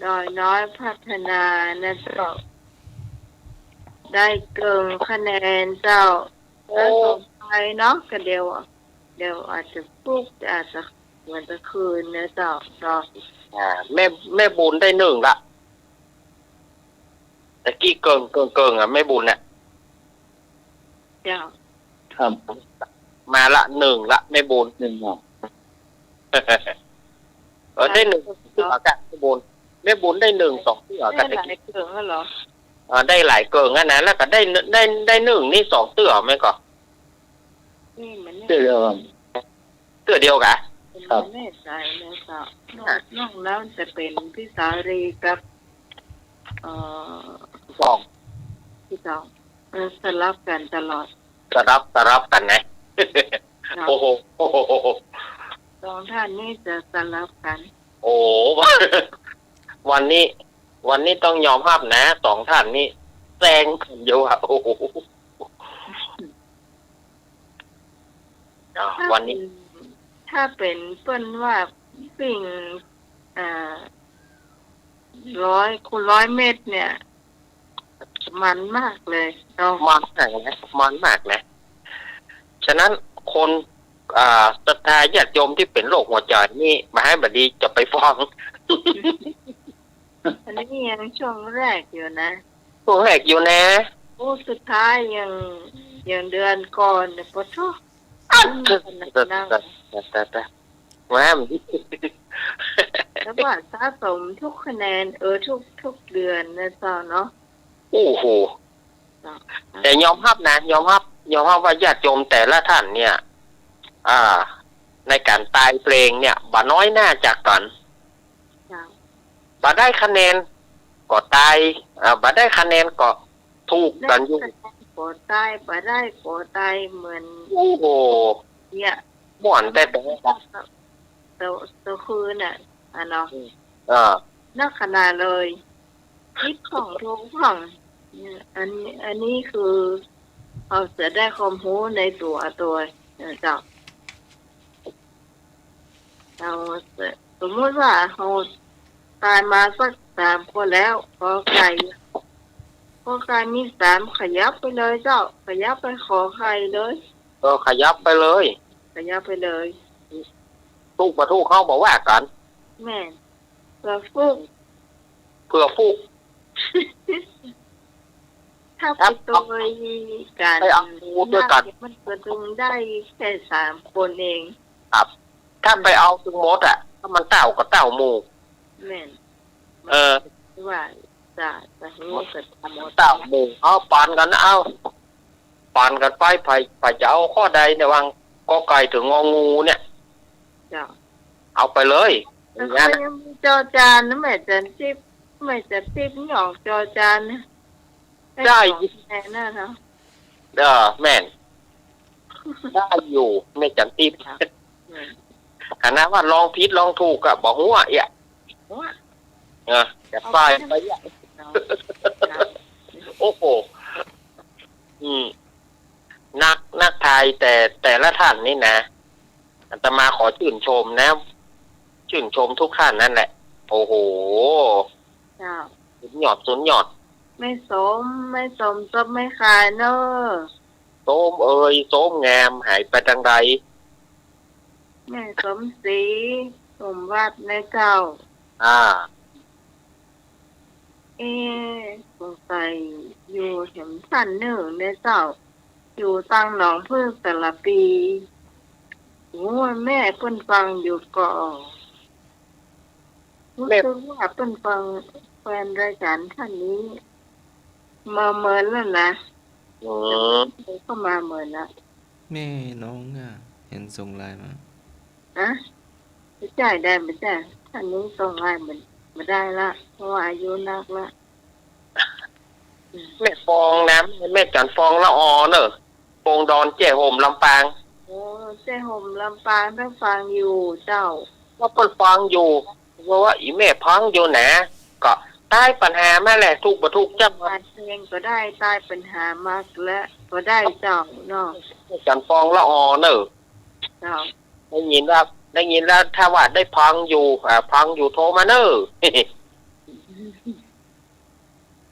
ดอยน้อยพัฒนานะเจ้าได้เกินคะแนนเจ้าโอ้แล้วต่อไปเนาะก็เดี๋ยวอาจจะพูกอาจจะเหมือนจะคืนนะเจ้าเนาะแม่แม่บุญได้หนึ่งละแต่กี้เกิงอ่ะแม่บุญเนี่ยเจ้าครับมาละหนึ่งละแม่บุญ หนึ่งหอก ได้หนึ่งเสื้อกันแม่บุญแม่บุญได้หนึ่งสองเสื้อกั ได้ น หลายเกินแล้วเหรอ ได้หลายเกิงอ่ะนะแล้วก็ได้หนึ่งนี่สองเสื้อไหมก่อน นี่มัน เดียวครับ เสื้อเดียวกะ เป็นแน่ใจนะเจ้านอกแล้วจะเป็นพี่สารีกับเอ่อ สอง พี่สองสลับกันตลอด สลับกันนะ โอ้โหโอ้โห สองท่านนี่จะสลับกัน โอ้วันนี้ต้องยอมรับนะสองท่านนี่แซงกันเยอะอะโอ้โหวันนี้ ถ้าเป็นเปิ้นว่าปิ่งอ่า100 คูณ 100 เมตรเนี่ย มันมากเลยเนาะ มันมากนะฉะนั้นคนศรัทธาญาติโยมที่เป็นโรคหัวใจนี่มาให้บดีจะไปฟ้อง อันนี้ยังช่วงแรกอยู่นะ พวกแรกอยู่นะ โอ้สุดท้ายยังเดือนก่อนเนี่ยปะทุก แต่ว่ามัน แล้วว่าสะสมทุกคะแนนทุกเดือนนะเจ้าเนาะ โอ้โหแต่ยอมรับนะยอมรับว่าญาติโยมแต่ละท่านเนี่ย ในการตายเพลงเนี่ยบ่น้อยหน้าจากกันบ่ได้คะแนนก็ตายบ่ได้คะแนนก็ถูกกันอยู่ โกตายบ่ได้โกตายเหมือน โอ้โห เนี่ย ม่วนแต่ตัวคืนน่ะเนาะ นักขนาดเลยคิดของทุกของอันนี้คือเราจะได้ความรู้ในตัวเจ้าเราสมมติว่าเราตายมาสัก3 คนแล้วพอไก่มี3ขยับไปเลยเจ้าขยับไปขอไข่เลย ขยับไปเลย ขยับไปเลย ทุกมาทุกเขาบอกว่ากัน แม่เพื่อฟุก เพื่อฟุก ถ้าไปตัวการ ไปเอาด้วยกัน มันก็ถึงได้แค่3 คนเอง ครับถ้าไปเอาถึงมดถ้ามันเต่าก็เต่าหมู่ แม่น ว่าจะให้เกิดทำ เต่าหมู่เอาปานกันเอาปานกันไปจะเอาข้อใดในวังก็ไก่ถึงงองูเนี่ย เจ้า เอาไปเลยอ แล้ว ย่าง ก็ นั้น ยังมีจอจานนะแม่จันทิพย์นี่ออกจอจานนะได้แน่น่ะเนาะ แม่นได้อยู่ไม่จันติบขณะว่าลองผิดลองถูกอะบอกหัวจะตายไปโอ้โหนักไทยแต่ละท่านนี่นะอาตมาขอชื่นชมนะชื่นชมทุกท่านนั่นแหละโอ้โห เจ้า สุดยอดไม่สมจบไม่ขายเนอะ โสมโสมงามหายไปทางใด แม่สมศรีสมวัดในเจ้าสงสัยอยู่เห็นสั้นหนึ่งในเจ้าอยู่ตั้งหนองพึ่งแต่ละปีโอ้ยแม่เพิ่นฟังอยู่ก่อนรู้สึกว่าเพิ่นฟังแฟนรายการท่านนี้มาเหมือนแล้วนะก็มาเหมือนนะ แม่น้องเห็นส่งไลน์มา ไม่จ่ายได้ไม่จ่ายท่านนี้ส่งไลน์ไม่ได้ละเพราะว่าอายุนักละ แม่ฟองนะแม่จันฟองละออเนอะฟองดอนเจ้ห่มลำปาง โอ้เจ้ห่มลำปางได้ฟังอยู่เจ้า ว่าเพิ่นฟังอยู่เพราะว่าอีแม่พังอยู่นะก็ใต้ปัญหาแม่แหละทุกประทุกจัง งานเพลงก็ได้ใต้ปัญหามากและก็ได้เจ้าเนาะ จันฟองละออเนอะ เจ้า ได้ยินแล้วถ้าว่าได้พังอยู่โทรมาเนอะ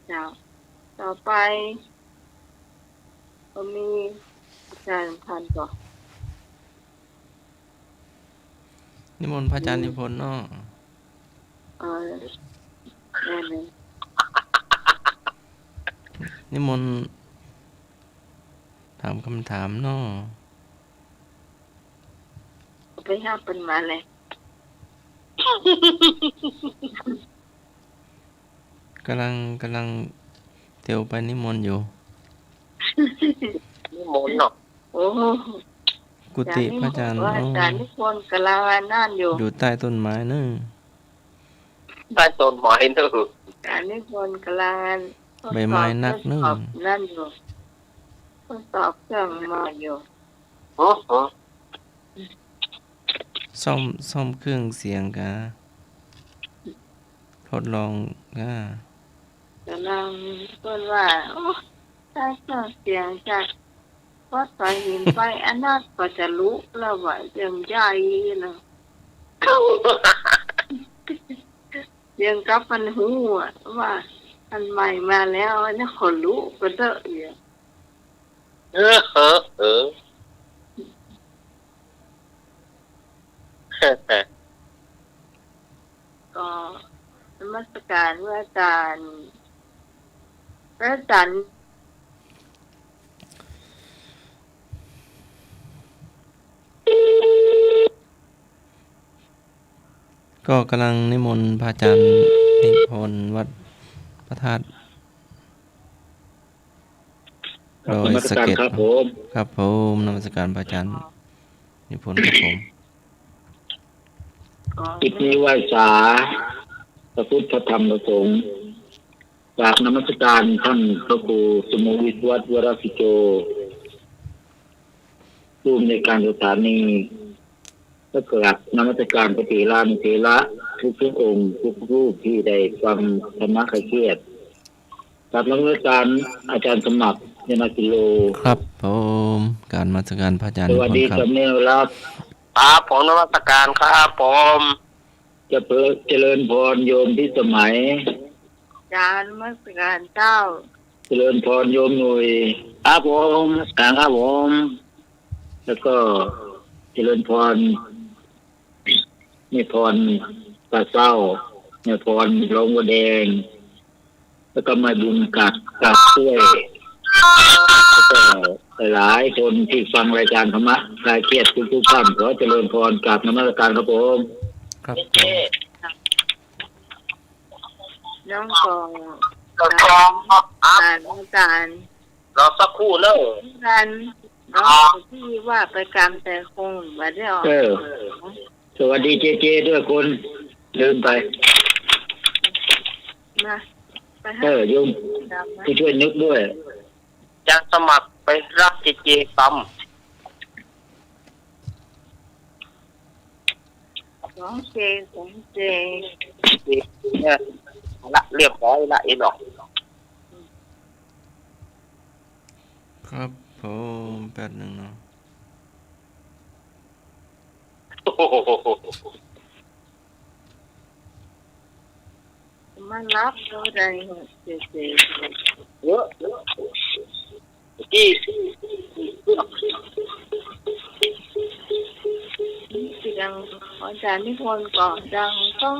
เจ้าต่อไปก็มีอาจารย์พันธุ์ก่อน นิมนต์พระอาจารย์นิพนธ์เนาะ แน่เลย นิมนต์ถามคำถามเนาะ ไปห้าเป็นมาเลย กำลังเตียวไปนิมนต์อยู่ นิมนต์เนาะ โอ้โห กุฏิพระอาจารย์ ว่า เนาะ อาจารย์นิพนธ์กำลังนั่นอยู่ อยู่ใต้ต้นไม้เนาะ ใต้ต้นไม้เนอะ อาจารย์นิพนธ์กำลัง ใบไม้นักเนาะ นั่นอยู่ทดสอบเครื่องมาอยู่ ซ่อมเครื่องเสียงกะทดลองกะ กำลังต้นว่าโอ้ถ้าเครื่องเสียงจากวัดสายหินไปอันนั้นก็จะรู้แล้วว่าเสียงใหญ่นะยังกับมันหูว่าอันใหม่มาแล้วนี่คนรู้ก็เด้ออยู่ ก็นมัสการพระอาจารย์พระอาจารย์ ก็กำลังนิมนต์พระอาจารย์นิพนธ์วัดพระธาตุโดยสะเก็ดครับผมนมัสการพระอาจารย์นิพนธ์ครับผม จิตนี้ไหว้สาพระพุทธธรรมประสงค์จากนมัสการท่านพระครูสมวิทย์วัดวรสิโจผู้อำนวยการสถานีก็กราบนมัสการพระเถรานุเถระทุกองค์ทุกรูปที่ได้ฟังธรรมะคลายเครียดกราบนมัสการอาจารย์สมัครยนากิโล ครับผมการนมัสการพระอาจารย์ ส นิ วัส พน ดี ธ์ครับ สำเนียงรับ ครับผมนมัสการครับผม จะเจริญพรโยมที่สมัย อาจารย์นมัสการเจ้า เจริญพรโยมหน่วยครับผมการครับผมแล้วก็เจริญพรนี่พรตาเศร้าเนี่ยพรหลวงวัวแดงแล้วก็มาบุญกัดช่วยแล้วก็หลายคนที่ฟังรายการธรรมะคลายเครียดทุกท่านขอเจริญพรกับนมัสการครับผม ครับผม น้องกอง ก็พร้อมครับ อาจารย์ รอสักครู่เนอะ กันน้องที่ว่าไปกรรมแต่คงมาได้ออก สวัสดีเจด้วยคนลืมไป มาไปให้ โยม ดำนะ ที่ช่วยนึกด้วย จะสมัครไปรับเจปั๊ม ของเจของเจ เนี่ยละเรียบร้อยละไอ้ดอก ครับผมแป๊บหนึงเนาะ มารับเราได้เจ เยอะที่ เสียงอาจารย์นิพนธ์ก่อนดังต้อง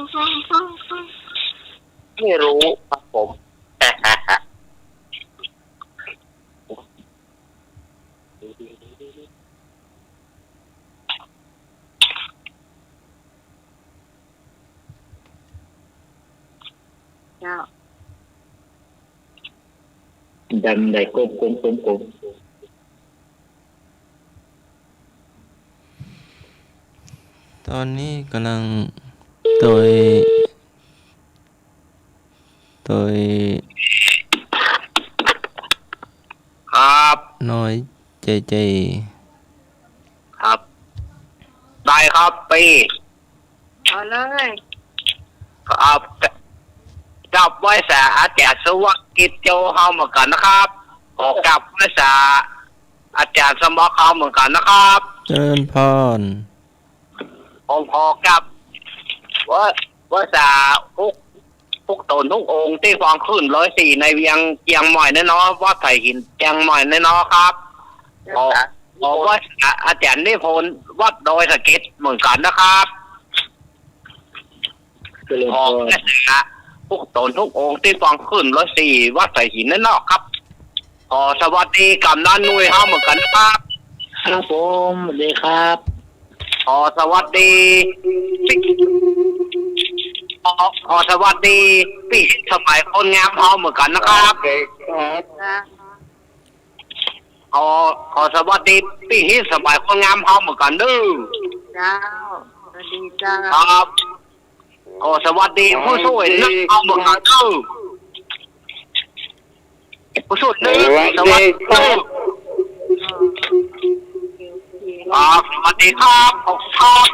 ไม่รู้ครับผม เจ้า ดังได้กง ตอนนี้กำลังโดย ครับ น้อยเจ ครับ ได้ครับปี เอาเลย ครับกับไว้สาอาจารย์สวัสดิ์กิจโจเฮาเหมือนกันนะครับขอกับไว้สาอาจารย์สมบัติเฮาเหมือนกันนะครับ เจริญพร ผมขอกับว่าสาอุก พวกตนทุกองค์ที่ฟังขึ้น104ในเวียงเจียงใหม่แน่นอนวัดไผ่หินเจียงใหม่แน่นอนครับบอกว่าอาจารย์นิพนธ์วัดดอยสะเก็ดเหมือนกันนะครับขอแค่พวกตนทุกองค์ที่ฟังขึ้น104วัดไผ่หินแน่นอนครับขอสวัสดีกำนันนุ่ยห้าเหมือนกันครับครับผมสวัสดีครับขอสวัสดีขอสวัสดีพี่สมัยคนงามเฮาเหมือนกันนะครับขอสวัสดีพี่สมัยคนงามเฮาเหมือนกันเด้อเจ้าสวัสดีเจ้าครับขอสวัสดีผู้ช่วยนักเอาเหมือนกันเด้อผู้ช่วยนึกสวัสดีครับสวัสดีครับขอบคุณครับ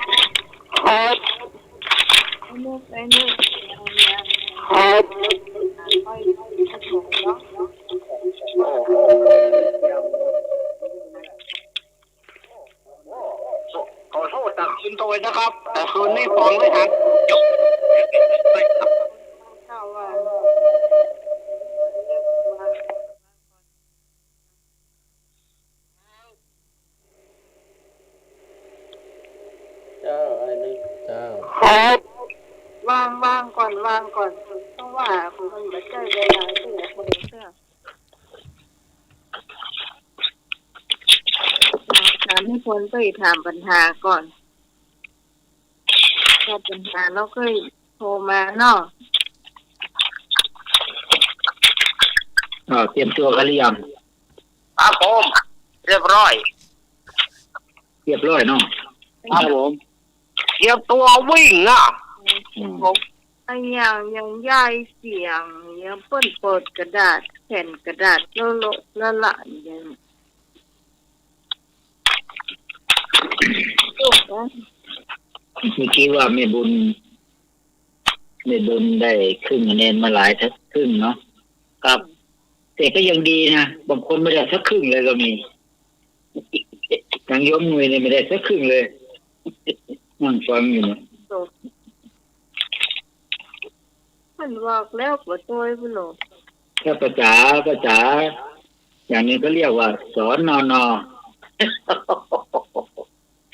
ขอโทษแต่คืนตัวนะครับแต่คืนนี้ฟังไม่ทันจบวางก่อนต้องว่าคุณมันจะใจเวลาที่คนเสื้อถามให้คนไปถามปัญหาก่อนถ้าปัญหาเราเคยโทรมาเนาะเตรียมตัวกันหรือยังครับผมเรียบร้อยเนาะครับผมเตรียมตัววิ่งอ่ะไอ้อย่างย้ายเสียงอย่างเปิดกระดาษแผ่นกระดาษละอย่างเมื่อกี้ว่าไม่บุญได้ครึ่งคะแนนมาหลายสักครึ่งเนาะครับแต่ก็ยังดีนะบางคนไม่ได้สักครึ่งเลยก็มีทางย้อมมวยเนี่ยไม่ได้สักครึ่งเลยนั่งฟังอยู่เนี่ยมันบอกแล้วว่าตัวไอ้บุโรถ้าภาษาอย่างนี้ก็เรียกว่าสอนนอ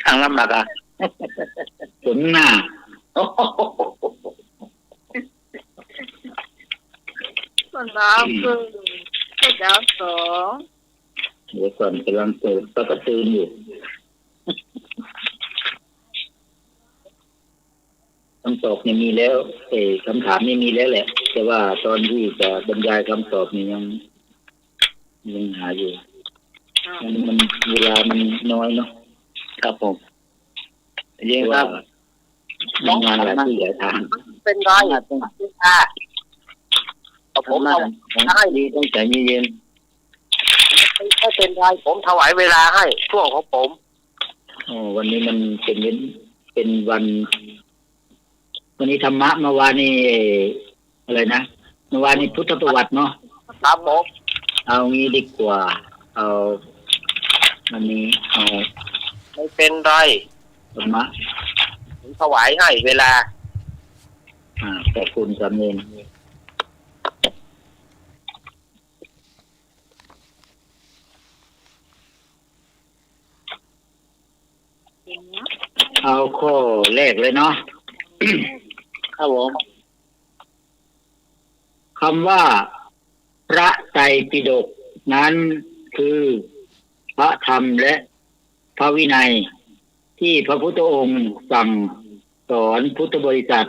ทางลำบากอ่ะสนหน้าคนเราคือดาวสองเดี๋ยวก่อนกำลังเปิดก็ตื่นอยู่คำตอบเนี่ยมีแล้วคำถามนี่มีแล้วแหละแต่ว่าตอนที่จะบรรยายคำตอบนี่ยังหาอยู่มันเวลามันน้อยเนาะครับผมเยี่ยมครับงานหลายที่หลายทางเป็นร้อยเป็นผมให้ดีต้องใจเย็นไม่เป็นไรผมถวายเวลาให้ช่วงของผมวันนี้มันเป็นวันนี้ธรรมะเมื่อวานนี้อะไรนะเมื่อวานนี้พุทธประวัติเนาะครับผมเอางี้ดีกว่าเอาวันนี้ไม่เป็นไรธรรมะผมถวายให้เวลาขอบคุณสามเณรเอาข้อแรกเลยเนาะครับผมคำว่าพระไตรปิฎกนั้นคือพระธรรมและพระวินัยที่พระพุทธองค์สั่งสอนพุทธบริษัท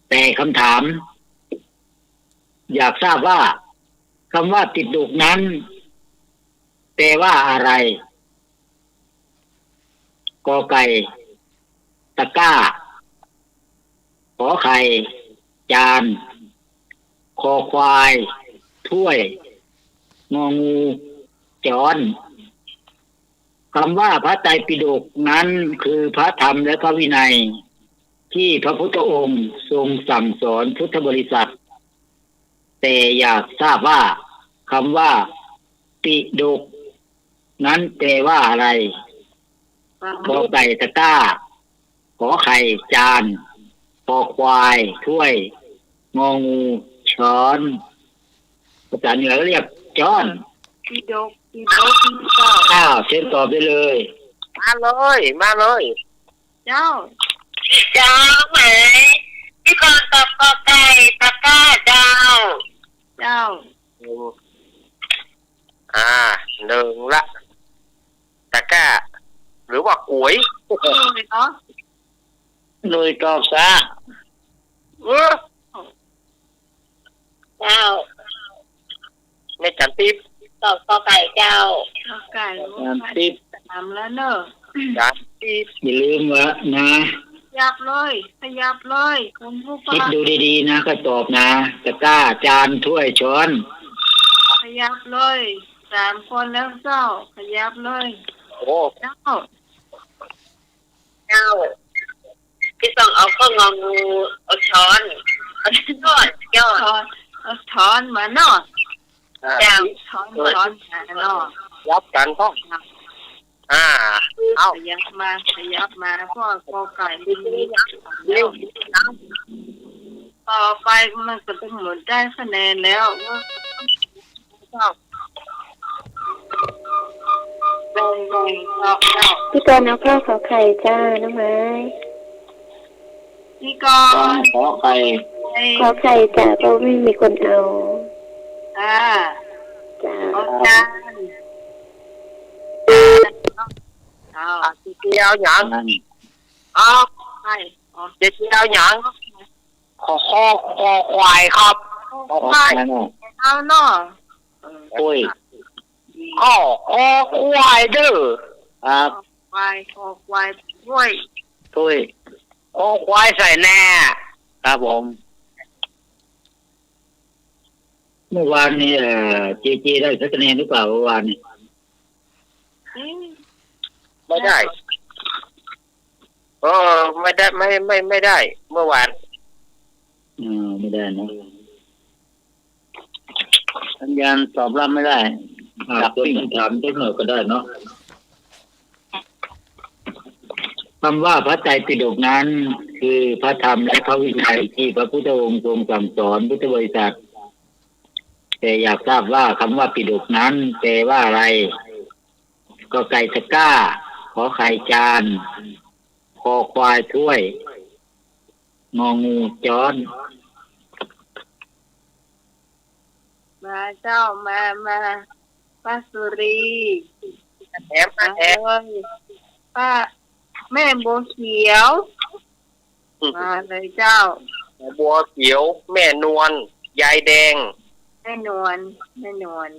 แต่คำถามอยากทราบว่าคำว่าปิฎกนั้นแปลว่าอะไรกอไก่ตะกร้าขอไข่จานคอควายถ้วยงองูจอนคำว่าพระไตรปิฎกนั้นคือพระธรรมและพระวินัยที่พระพุทธองค์ทรงสั่งสอนพุทธบริษัทแต่อยากทราบว่าคำว่าปิฎกนั้นแปลว่าอะไรกอไก่ตะกร้าขอไข่จานคอควายถ้วย งองูช้อนภาษาเหนือเรียกจ้อนปีดกเจ้าเชิญตอบได้เลยมาเลยเจ้าไหมพี่กรตอบกอไก่ตะกร้าเจ้าหนึ่งละตะกร้าหรือว่าก๋วยเนาะเลยตอบซะเจ้าไม่จันทิพย์ตอบกอไก่เจ้าไก่จันทิพย์ทำแล้วเนอะจันทิพย์อย่าลืมว่านะขยับเลยคุณผู้ฟังคิดดูดีๆนะก็ตอบนะตะกร้าจานถ้วยช้อนขยับเลย3 คนแล้วเจ้าขยับเลยโอ้เจ้าพี่ต้องเอาข้ององูเอาช้อนเอาช้อนมาเนาะช้อนมาเนาะยับกันพ่อเอาขยับมาพ่อกอไก่มีต่อไปมันก็ต้องหมดได้คะแนนแล้วพี่กรณ์เอาข้าวขอไข่จ้าน้องไม้พี่กรณ์ขอไข่จ้าเพราะไม่มีคนเอาจ้าเอาจานเจียวหยังใช่เจียวหยังคอควายครับเอาเนาะคุยข้อควายเด้อครับควายด้วยคอควายใส่แน่ครับผมเมื่อวานนี้จีได้สักคะแนนหรือเปล่าเมื่อวานนี้ไม่ได้ไม่ได้เมื่อวานไม่ได้นะสัญญาณตอบรับไม่ได้จับตัวคำถามต้นหน่อยก็ได้เนาะคำว่าพระไตรปิฎกนั้นคือพระธรรมและพระวินัยที่พระพุทธองค์ทรงสั่งสอนพุทธบริษัทแต่อยากทราบว่าคำว่าปิฎกนั้นแปลว่าอะไรก็ไก่ตะกร้าขอไข่จานคอควายถ้วยงองูจ้อนมาเจ้ามาป้าสุรีแอมป้าแม่บัวเขียวมาเลยเจ้าบัวเขียวแม่นวลยายแดงแม่นวล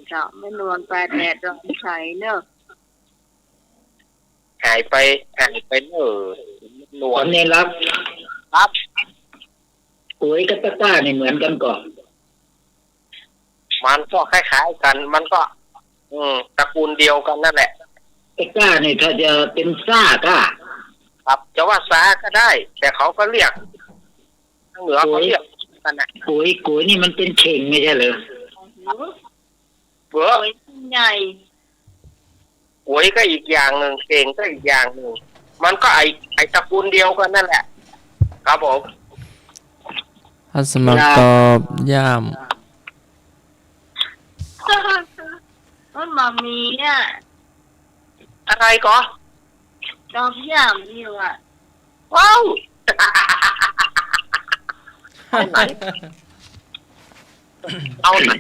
เจ้าแม่นวลปลาแดดร้อนใสเนอะหายไปเนอะนวลนี่รับปุ๋ยกับตะกร้านี่เหมือนกันก่อนมันก็คล้ายๆกันมันก็ตระกูลเดียวกันนั่นแหละตะกร้านี่ถ้าจะเป็นซ่าก้าครับจะว่าซ่าก็ได้แต่เขาก็เรียกทางเหนือเขาเรียกกันนะปุ๋ยนี่มันเป็นเข่งไม่ใช่เหรอปุ๋ยใหญ่ปุ๋ยก็อีกอย่างหนึ่งเข่งก็อีกอย่างหนึ่งมันก็ไอตระกูลเดียวกันนั่นแหละครับผมอัสมาตอบย่ามมันมามีเนี่ยอะไรก็ตอบย่ามดีว่ะว้าวเอาไหน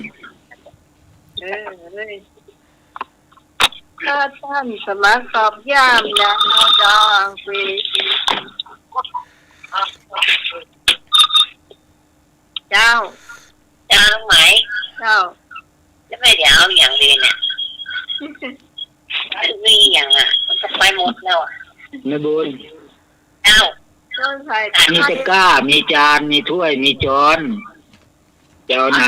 ถ้าท่านสมัครตอบย่ามอย่างเราจะอังกฤษเจ้าไหมเจ้าจะไม่เดี๋ยวเอาอย่างดีเนี่ยมีอย่างมันจะไปหมดแล้วไม่บุญเจ้ามีตะกร้ามีจานมีถ้วยมีช้อนจะเอาไหน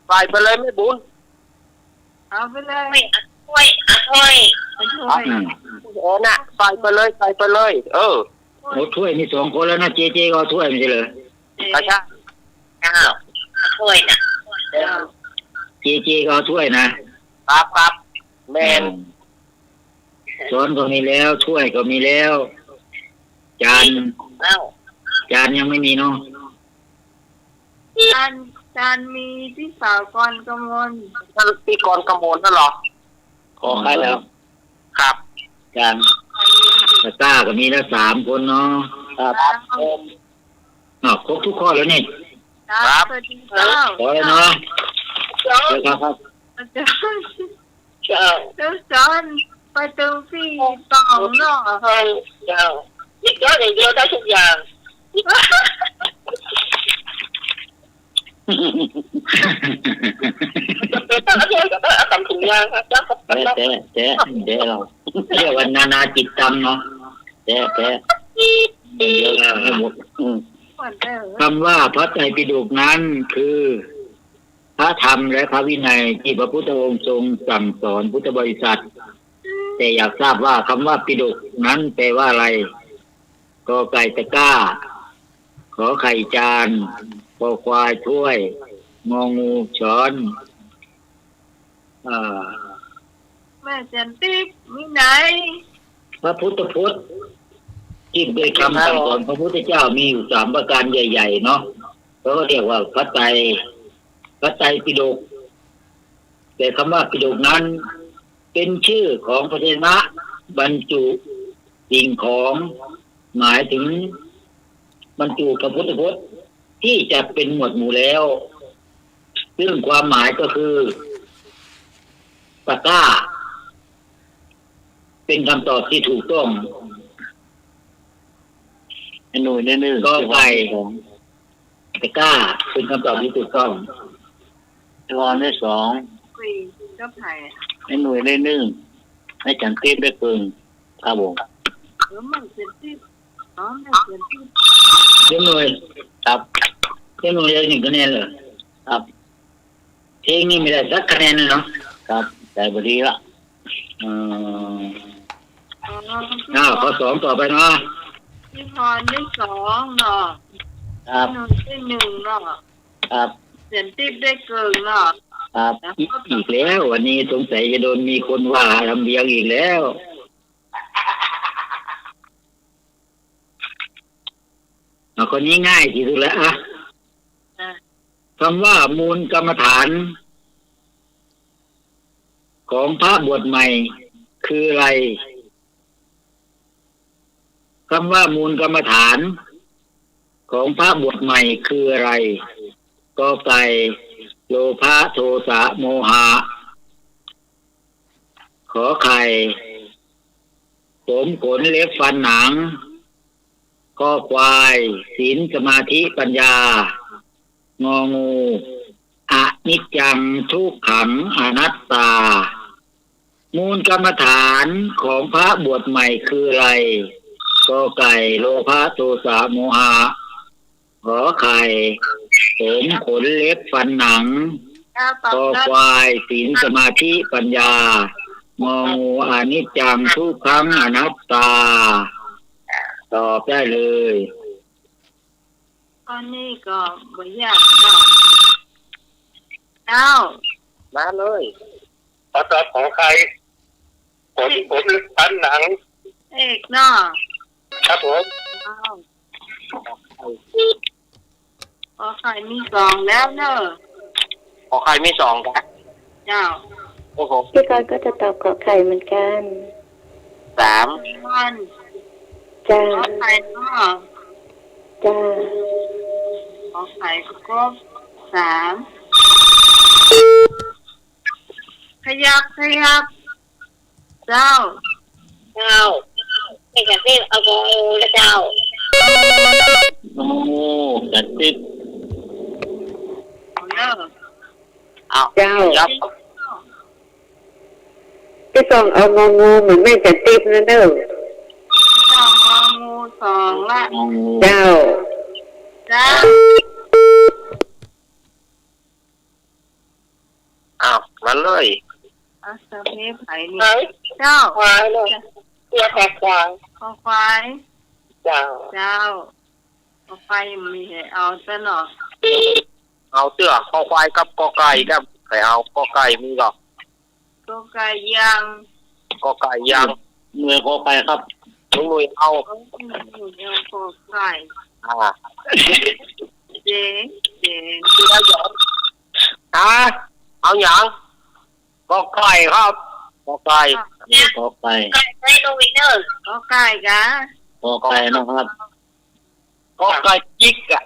ใส่ไปเลยไม่บุญเอาไปเลยถ้วยน่ะใส่ไปเลยโถ้วยมี2 คนแล้วนะเจก็เอาถ้วยไม่ใช่เหรอใช่ถ้วยน่ะเจก็เอาถ้วยนะครับแมนช้อนก็มีแล้วถ้วยก็มีแล้วจานยังไม่มีเนาะ การมีที่สาวกรกมล นั่นพี่กรกมลนั่นเหรอ ขอใครแล้ว ครับ จานตะกร้าก็มีแล้ว3 คนเนาะ ครับผม ครบทุกข้อแล้วนี่ ครับ สวัสดีเจ้า ขอแล้วเนาะเจ้าครับ เจ้าไปตรงที่ตองเนาะ เจ้าเยอะเยอะได้ทุกอย่าง ทำถุงยางครับเจ๊เราเรียกว่านานาจิตตังเนาะเจ๊เยอะทั้งหมดคำว่าพระไตรปิฎกนั้นคือพระธรรมและพระวินัยที่พระพุทธองค์ทรงสั่งสอนพุทธบริษัทแต่อยากทราบว่าคำว่าปิฎกนั้นแปลว่าอะไรกอไก่ตะกร้าขอไข่จานคอควายถ้วยงองูช้อนแม่จันติ๊กมีไหน พระพุทธพจน์ที่โดยคำสั่งสอนพระพุทธเจ้ามีอยู่3 ประการใหญ่ๆเนาะเขาก็เรียกว่าพระไตรปิฎกแต่คำว่าปิฎกนั้นเป็นชื่อของพระเทนะบรรจุสิ่งของหมายถึงบรรจุพระพุทธพจน์ที่จะเป็นหมวดหมู่แล้วซึ่งความหมายก็คือตะกร้าเป็นคำตอบที่ถูกต้องหน่วยหนึ่งก็ไก่ตะกร้าเป็นคำตอบที่ถูกต้องตอนที่2คุยกับไผ่ หน่วยหนึ่งให้จันเต้นได้เพิ่งครับผมมันจันติ๊กแม่จันติ๊กหน่วยครับหน่วยได้1 คะแนนเลยครับเพลงนี้ไม่ได้สักคะแนนเลยเนาะครับแต่บดีละข้อ2ต่อไปเนาะที่พรได้2เนาะครับนนได้1เนาะครับจันติ๊กได้เกินเนาะครับอีกแล้ววันนี้สงสัยจะโดนมีคนว่าลำเลียงอีกแล้วคนนี้ง่ายที่สุดแล้วคำว่ามูลกรรมฐานของพระบวชใหม่คืออะไรคำว่ามูลกรรมฐานของพระบวชใหม่คืออะไรกอไก่โลภะโทสะโมหะขอไข่ผมขนเล็บฟันหนังข้อควายศีลสมาธิปัญญางองูอนิจจังทุกขังอนัตตามูลกรรมฐานของพระบวชใหม่คืออะไรกอไก่โลภะโทสะโมหะขอไข่ผมขนเล็บฟันหนังข้อควายศีลสมาธิปัญญางองูอนิจจังทุกขังอนัตตาตอบได้เลยอันนี้ก็บ่ยากเจ้ามาเลยขอตอบของใครผมฟันหนังเอกเนาะครับผมขอไข่มี2แล้วเนอะขอไข่มี2ครับเจ้าโอ้โหพี่กรก็จะตอบขอไข่เหมือนกัน3จ้าขอไข่เนาะจ้าขอไข่ครบ3ขยับเจ้าไม่กันเต้นเอาโกแล้วเจ้าโอ้จัดติ๊บเจ้าพี่ต้องเอางองูเหมือนแม่จัดติ๊บนะเด้องู2ละเจ้ามาเลยสะเพไผ่นี่เจ้าควายเลยตัวแขกควายควายเจ้าควายมีให้เอาซะเนาะเอาเสื้อคอควายกับกอไก่ครับใครเอากอไก่มีหรอกกอไก่ยังหน่วยกอไก่ครับหน่วยเอากอไก่เจ๊ แดง เอาอย่างก็ไก่ครับก็ไก่ ขอไก่ ก็ไก่กะ ขอไก่นะครับ ก็ไก่จิกอ่ะ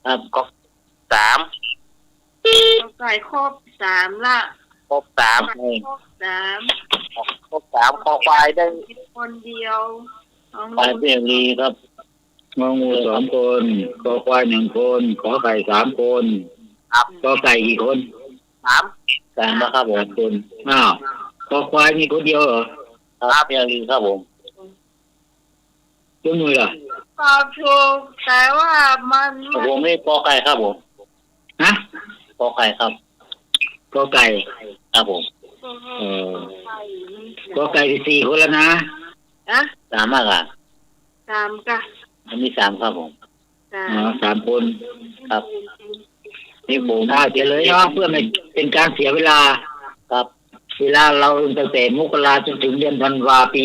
ครับก็ 3 ก็ไก่ครบ3ละ ครบ3 ครบ3 ครบ3คอควายได้ คนเดียวเอา ไปเพียงดีครับงองู2 คนขอควาย1 คนขอไก่3 คนครับ ขอไก่กี่คน 3 3นะครับผมคุณขอควายมีคนเดียวเหรอครับเพียงดีครับผมยกมือล่ะ ตอบถูกแต่ว่ามัน ผมไม่ขอไก่ครับผมฮะขอไก่ครับขอไก่ครับผมขอไก่4 คนแล้วนะ3มากอ่ะ 3กะ มันมี3ครับผม3 คนครับนี่ผมเดี๋ยวเลยเนาะเพื่อไม่เป็นการเสียเวลาครับเวลาเราตั้งแต่มกราจนถึงเดือนธันวาปี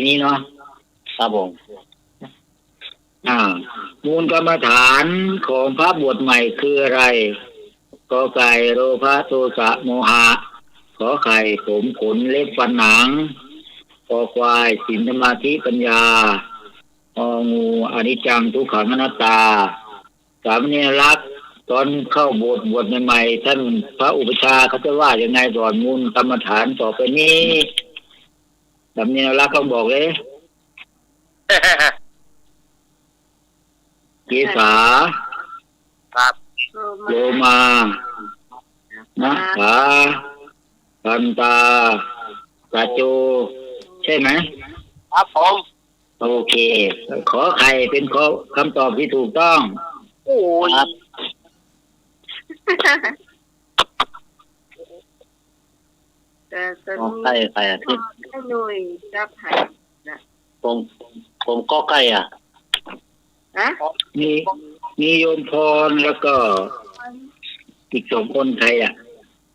นี้เนาะครับผมมูลกรรมฐานของพระบวชใหม่คืออะไรกอไก่โลภะโทสะโมหะขอไข่ผมขนเล็บฟันหนังคอควายศีลสมาธิปัญญางูอนิจจังทุกขังอนัตตาสามเณรลักษณ์ตอนเข้าบวชใหม่ๆท่านพระอุปชาเขาจะว่ายังไงสอนมูลกรรมฐานต่อไปนี้สามเณรลักษณ์เขาบอกเลยเกษา ครับ โลมานะขาคันตาตาโจใช่ไหมครับผม โอเคขอไข่เป็นคำตอบที่ถูกต้อง โอ้ย ครับ แต่ตอน ขอ นี้ ไข่อาทิตย์ ให้หน่วยจับไข่นะ ผมก็ไก่มีโยมพรแล้วก็อีก2 คนใคร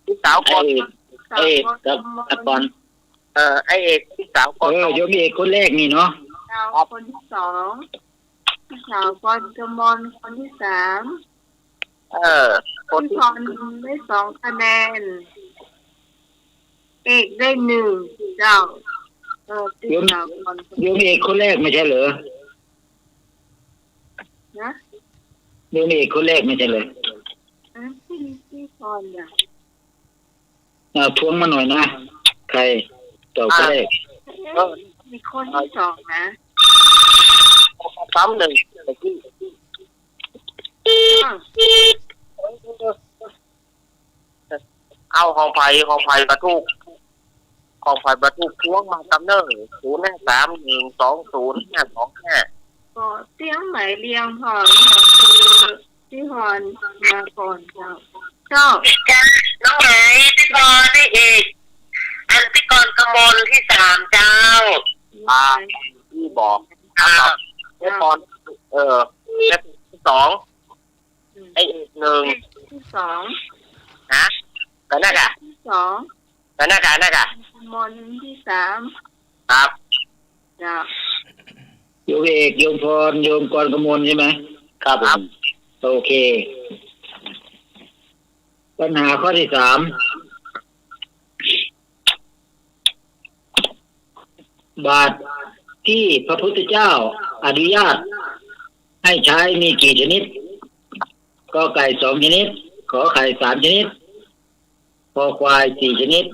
พี่สาวคน เอกกับอักรไอเอกพี่สาวคน โยมเอกคนแรกนี่เนาะ สาวคนที่2พี่สาวคนกมลคนที่3คนพี่ ที่ พรได้2 คะแนนเอกได้1เจ้าพี่สาวคน โยมเอกคนแรกไม่ใช่เหรอนะโยมเอกคนแรกไม่ใช่เหรอพี่พรทวงมาหน่อยนะใครตอบคนแรกมีคนที่2นะซ้ำ1เมื่อกี้เอาของไผ่ประทุกทวงมาตำเนิน031205205ก็เสียงหมายเรียงพอเนี่ยคือพี่พรมาก่อนเจ้าน้องไหมพี่พรได้เอกอันพี่กรกมลที่3เจ้าพี่บอกพี่พรเล็บที่2ไอเอก1ที่2นะกันนะกะที่2กันนะกะมนที่3ครับจ้าโยมเอกโยมพรโยมกรกมลใช่ไหมครับผมโอเคปัญหาข้อที่3บาตรที่พระพุทธเจ้าอนุญาตให้ใช้มีกี่ชนิดกอไก่2 ชนิดขอไข่3 ชนิดคอควาย4 ชนิด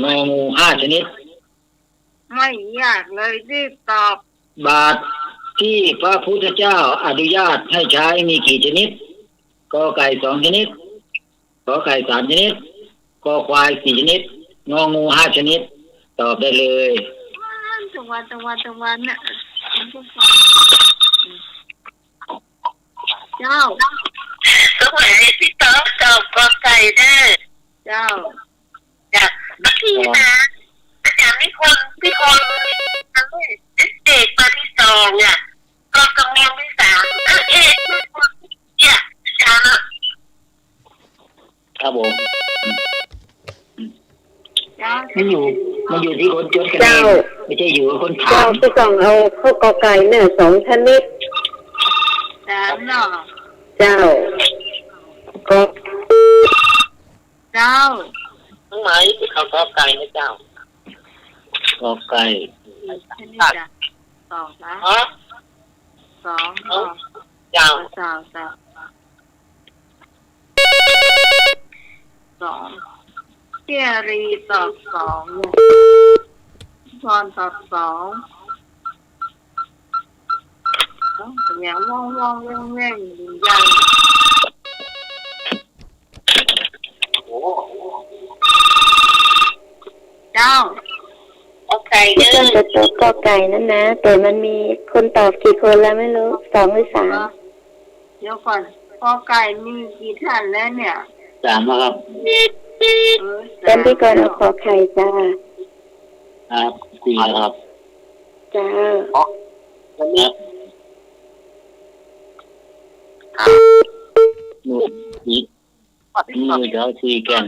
งองู5 ชนิดไม่ยากเลยรีบตอบบาตรที่พระพุทธเจ้าอนุญาตให้ใช้มีกี่ชนิดกอไก่2 ชนิดขอไข่3 ชนิดคอควาย4 ชนิดงองู5 ชนิดตอบได้เลยตะวันน่ะเจ้าก็ไหนพี่ต๊อบตอบกอไก่ได้เจ้าบางทีนะอาจารย์พี่คนเอกมาที่2เนี่ยก็กำลังที่3เอกเนี่ยอาจารย์ครับผมมันอยู่ที่คนจดกันเองไม่ใช่อยู่กับคนถามเจ้าไปส่องเอาข้าวกอไก่เนี่ย2 ชนิด3เนาะ เจ้าก็ เจ้า ทั้งหมายเขาก็ไก่นะเจ้าก็ไก่ แค่นี้จ้ะสองนะ ฮะ สองสอง เจ้า สามสามสองเกียรีตอบสองพรตอบสองอย่างว่องว่องแว่งแว่งยังเจ้า ที่ต้นจะตอบกอไก่นั่นนะแต่มันมีคนตอบกี่คนแล้วไม่รู้2 หรือ 3 เดี๋ยวก่อนพอไก่มีกี่ท่านแล้วเนี่ย 3ครับ เริ่มที่ก่อนเอาขอไข่จ้า ครับ4ครับ จ้า วันนี้ นู่นอีกมือเดี๋ยวคุยกัน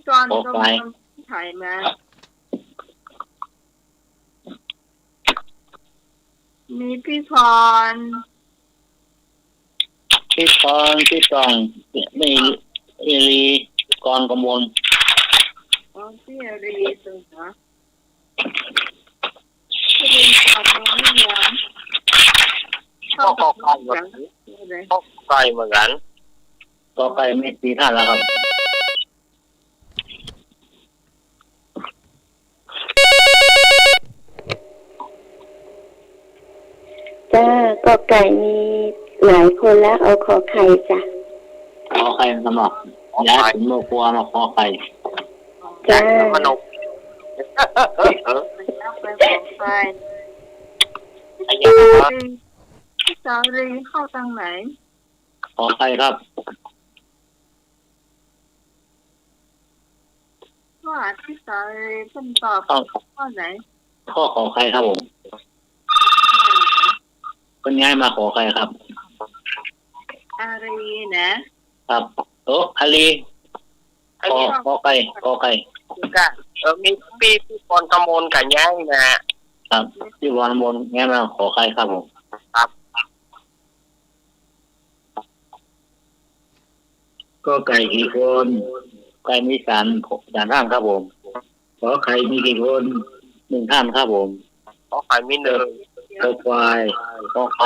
ตอนกำลังถ่ายมามีพี่พร พี่ตองไม่เอรีกรกมล พี่รีสุดนะพี่รีตอบมาไม่ยังเข้ากับยังเลย ก็ไก่เหมือนกัน ก็ไก่ไม่ตีท่านแล้วครับ จ้ากอไก่มีหลายคนแล้วเอาขอไข่จ้ะ ขอไข่สำหรับย้ายถึงโมกัวมาขอไข่ จ้า ขนม นับไปของใคร ไอ้ยัง พี่สาวรีเข้าทางไหน ขอไข่ครับ ว่าพี่สาวรีเป็นตอบข้อไหน ข้อขอไข่ครับผมเป็นง่ายมาขอไข่ครับ อารีนะครับ โอ้อาลีขอไข่มีพี่พรกมลกับแย้งนะครับ ที่วอนบนง่ายมาขอไข่ครับผม ครับ ก็ไก่กี่คนไก่มี3 ท่านครับผมขอไข่มีกี่คน1 ท่านครับผม ก็ไก่มีหนึ่ง ขอควา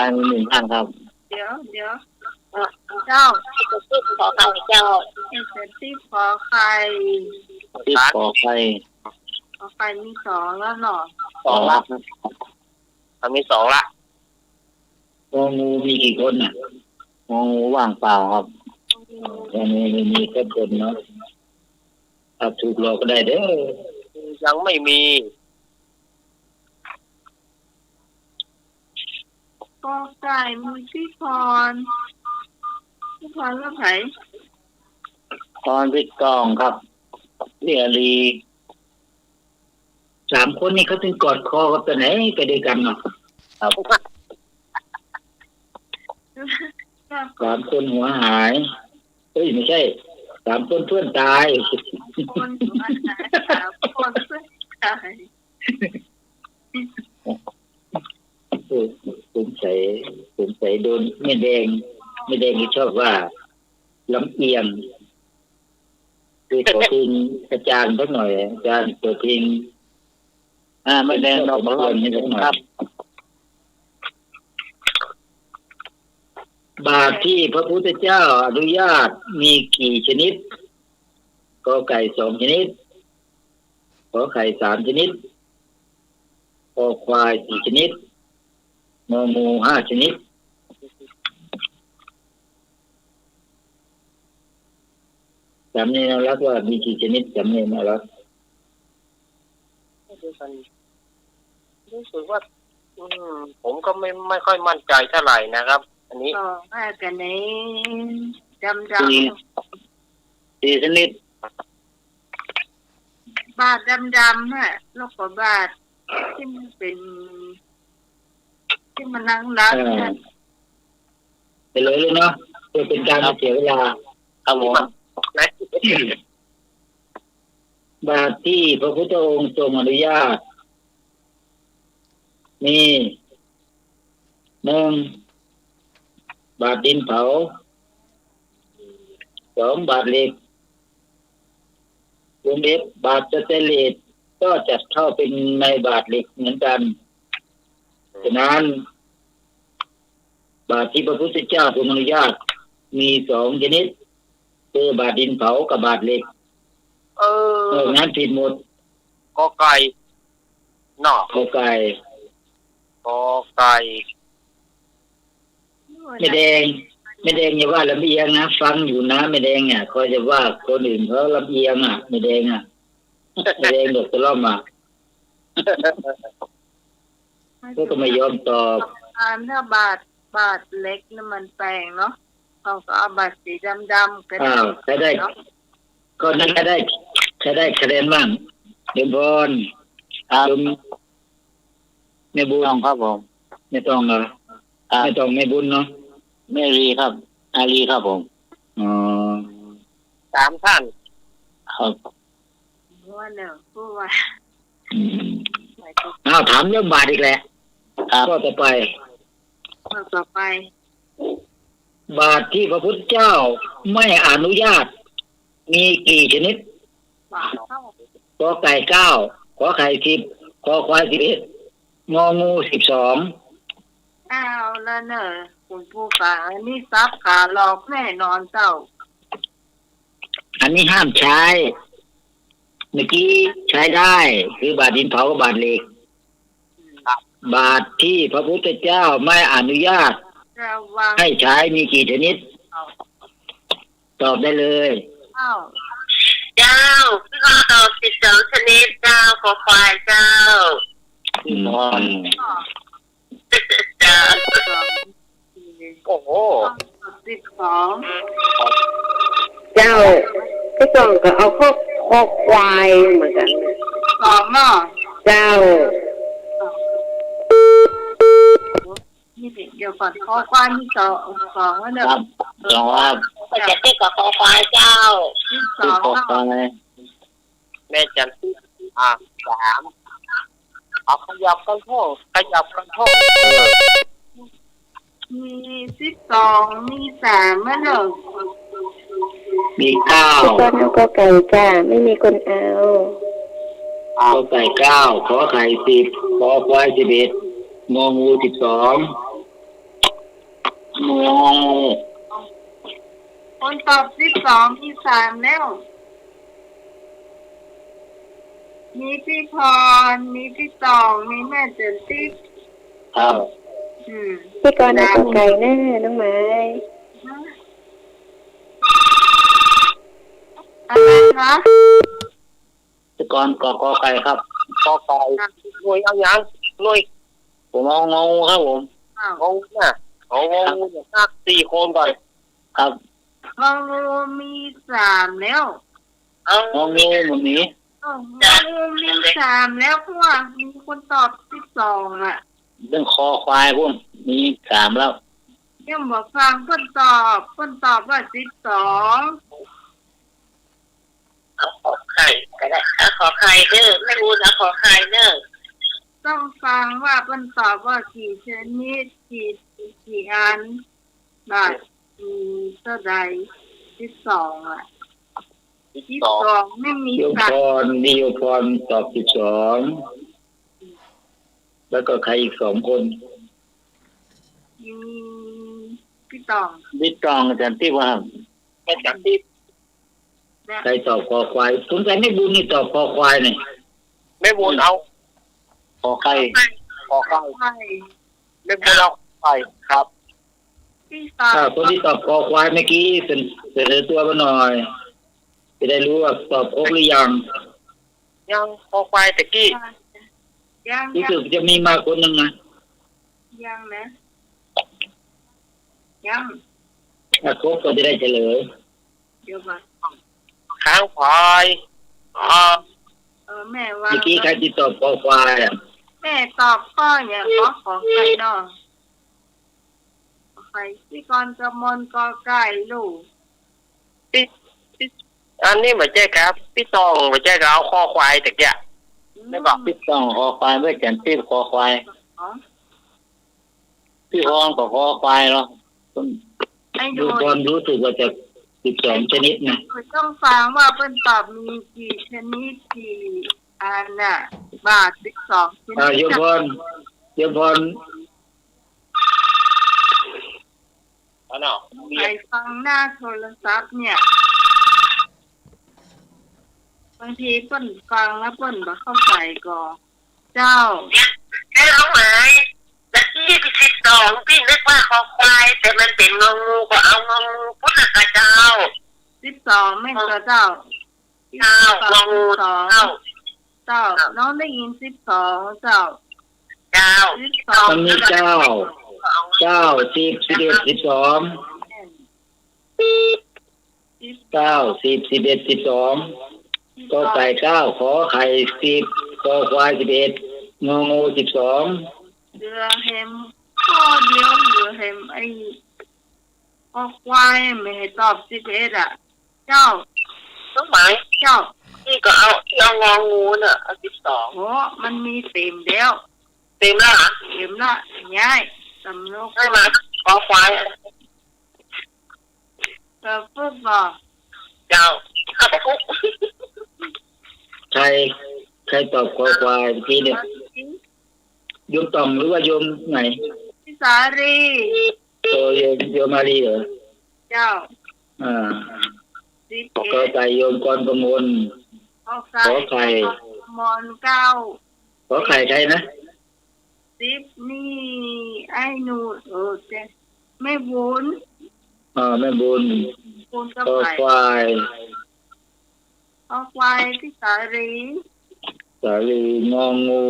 ยมี1 ท่านครับ เดี๋ยวเจ้า ขอไข่เจ้า เอเซตี้ขอใคร ที่ขอไข่ ขอใครมีสองแล้วเนาะ 2ละอันนี้2ละ งองูมีกี่คนน่ะงองูว่างเปล่าครับงองูไม่มีแค่คนเนาะถ้าถูกหลอกก็ได้เด้อ ยังไม่มี ก็ไก่มีพี่พรแล้วไผ ตอนพี่กองครับเรียรี3 คนนี้เขาถึงกอดคอกันไปไหนไปด้วยกันเนาะครับ3 คนหัวหายไม่ใช่3 คนเพื่อนตาย คนอาหารสามคนเพื่อนไก่ ผมใส่โดนไม่แดงที่ชอบว่าลำเอียงคือขอเพลงอาจารย์สักหน่อยอาจารย์เปิดเพลงไม่แดงดอกบัวนี่สักหน่อยบาทที่พระพุทธเจ้าอนุญาตมีกี่ชนิดกอไก่2 ชนิดขอไข่3 ชนิดคอควาย4 ชนิดงองู5 ชนิดจำเนี่ยรักว่ามีกี่ชนิดจำเนี่ยรัก รู้สึกว่าผมก็ไม่ค่อยมั่นใจเท่าไหร่นะครับ อันนี้ ก็แม่กันนี้ดำ 4 ชนิด บาทดำฮะแล้วก็บาทที่มันเป็นที่มันนั่งรักนะ ไปเลยเนาะเพื่อเป็นการเสียเวลาครับผม นะ บาทที่พระพุทธองค์ทรงอนุญาตมี1 บาทดินเผา 2 บาทเหล็กวงเล็บบาทสเตนเลสก็จะเข้าเป็นในบาทเหล็กเหมือนกันฉะนั้นบาทที่พระพุทธเจ้าทรงอนุญาตมี2ชนิดคือบาทดินเผากับบาทเหล็กงั้นผิดหมดกอไก่เนาะกอไก่ไม่แดงอย่าว่าลำเอียงนะฟังอยู่นะไม่แดงเนี่ยเขาจะว่าคนอื่นเขาลำเอียงอ่ะไม่แดงดอกตะล่อมอ่ะก็ไม่ยอมตอบถ้าบาทเล็กนี่มันแปลงเนาะเขาก็เอาบาทสีดำๆก็ได้ก็นั่นก็ได้คะแนนบ้างเดี๋ยวบอลไม่บุญครับผมไม่ต้องเหรอไม่ต้องไม่บุญเนาะไม่รีครับอารีครับผม3 ท่านครับว่าเนี่ยพูดว่าถามเรื่องบาทอีกแล้วก็ต่อไปบาทที่พระพุทธเจ้าไม่อนุญาตมีกี่ชนิดกอไก่9ขอไข่10คอควาย11งองู12แล้วเนอะคุณผู้ฟังอันนี้ซับขาหลอกแน่นอนเจ้าอันนี้ห้ามใช้เมื่อกี้ใช้ได้คือบาทดินเผากับบาทเหล็กบาทที่พระพุทธเจ้าไม่อนุญาตให้ใช้มีกี่ชนิดตอบได้เลยเจ้าพี่ก็ตอบ12ชนิดเจ้าขอควายเจ้าโอ้โหเจ้าที่สองก็เอาข้อควายเหมือนกัน2เนาะเจ้านี่เดี๋ยวก่อนข้อควายที่2แล้วเนอะก็จะติดกับข้อควายเจ้าที่2แม่จันทร์3เอาขยับกันโทษมี12มี3แล้วเนอะมี9ทุกคนเอาก็ไก่จ้าไม่มีคนเอาก็ไก่9ขอไข่10คอควาย11งองู12คนตอบ12มี3แล้วมีพี่พรมีพี่ตองมีแม่เจนติ๊กพี่กรณ์เอาก็ไก่แน่น้องไม้อะไรคะพี่กรณ์กอไก่ครับกอไก่หน่วยเอาอย่างหน่วยผมเอางงครับผมงงน่ะเอางงสัก4 คนก่อนครับงงูมี3แล้วงงูหมดนี้งงูมี3แล้วเพราะว่ามีคนตอบ12อ่ะเรื่องคอควายพวกมี3แล้วยังบอกฟังคนตอบว่า12เอาขอไข่ก็ได้เอาขอไข่เด้อไม่รู้นะขอไข่เด้อต้องฟังว่าคนตอบว่ากี่ชนิดกี่อันบาทเท่าใด12อ่ะ12ไม่มีสัตว์นิยพรตอบ12แล้วก็ใครอีก2 คนพี่ตองอาจารย์ที่ว่าอาจารย์ที่ใครตอบคอควายสงสัยไม่บุญนี่ตอบคอควายเนี่ยไม่บุญเอาคอไข่ไม่บุญเอาไข่ครับคนที่ตอบคอควายเมื่อกี้เสนอตัวมาหน่อยจะได้รู้ว่าตอบครบหรือยังคอควายตะกี้รู้สึกจะมีมาคนนึงนะยังถ้าครบก็จะได้เฉลยเดี๋ยวก่อนข้างควายแม่ว่าเมื่อกี้ใครที่ตอบคอควายอ่ะแม่ตอบก็อย่างของใครเนาะใครพี่กรณ์กมลกอไก่ลูกอันนี้เหมือนเจ๊ครับพี่ตองเหมือนเจ๊ครับเอาคอควายตะกี้ไม่บอกพี่ตองคอควายไม่แก่นที่คอควายพี่พรกับคอควายเหรอดูความรู้สึกว่าจะ 12ชนิดนะต้องฟังว่าเป็นตอบมีกี่ชนิดกี่อันน่ะบาท12ชนิดโยมพรใครฟังหน้าโทรศัพท์เนี่ยบางทีเปิ้นฟังแล้วเปิ้นบ่เข้าใจก็เจ้าเอาหมายแล้วที่12พี่นึกว่าคอควายแต่มันเป็นงองูก็เอางองูพุทธกาเจ้า12ไม่ก็เจ้างองูเจ้าน้องได้ยิน12เจ้ามันมี10 10 11 12 9 10 11 12ก็ไก่9ขอไข่10คอควาย11งองู12เดือเห็มข้อเดียวเดือเห็มไอ้คอควายไม่ให้ตอบ11อ่ะเจ้าต้องหมายเจ้านี่ก็เอางองูน่ะเอา12โหมันมีเต็มแล้วเต็มแล้วเหรอเต็มละย้ายสำนกให้มาคอควายฝึกบ่เจ้าข้าพุกใครตอบคอควายเมื่อกี้เนี่ยโยมตองหรือว่าโยมไหนพิสารีโยมมารีเหรอเจ้าก็ไก่โยมกรประมวลขอไข่มอน9ขอไข่ใครนะ10นี่ไอ้หนูเจ๊แม่บุญแม่บุญขอควายพิสารีงองู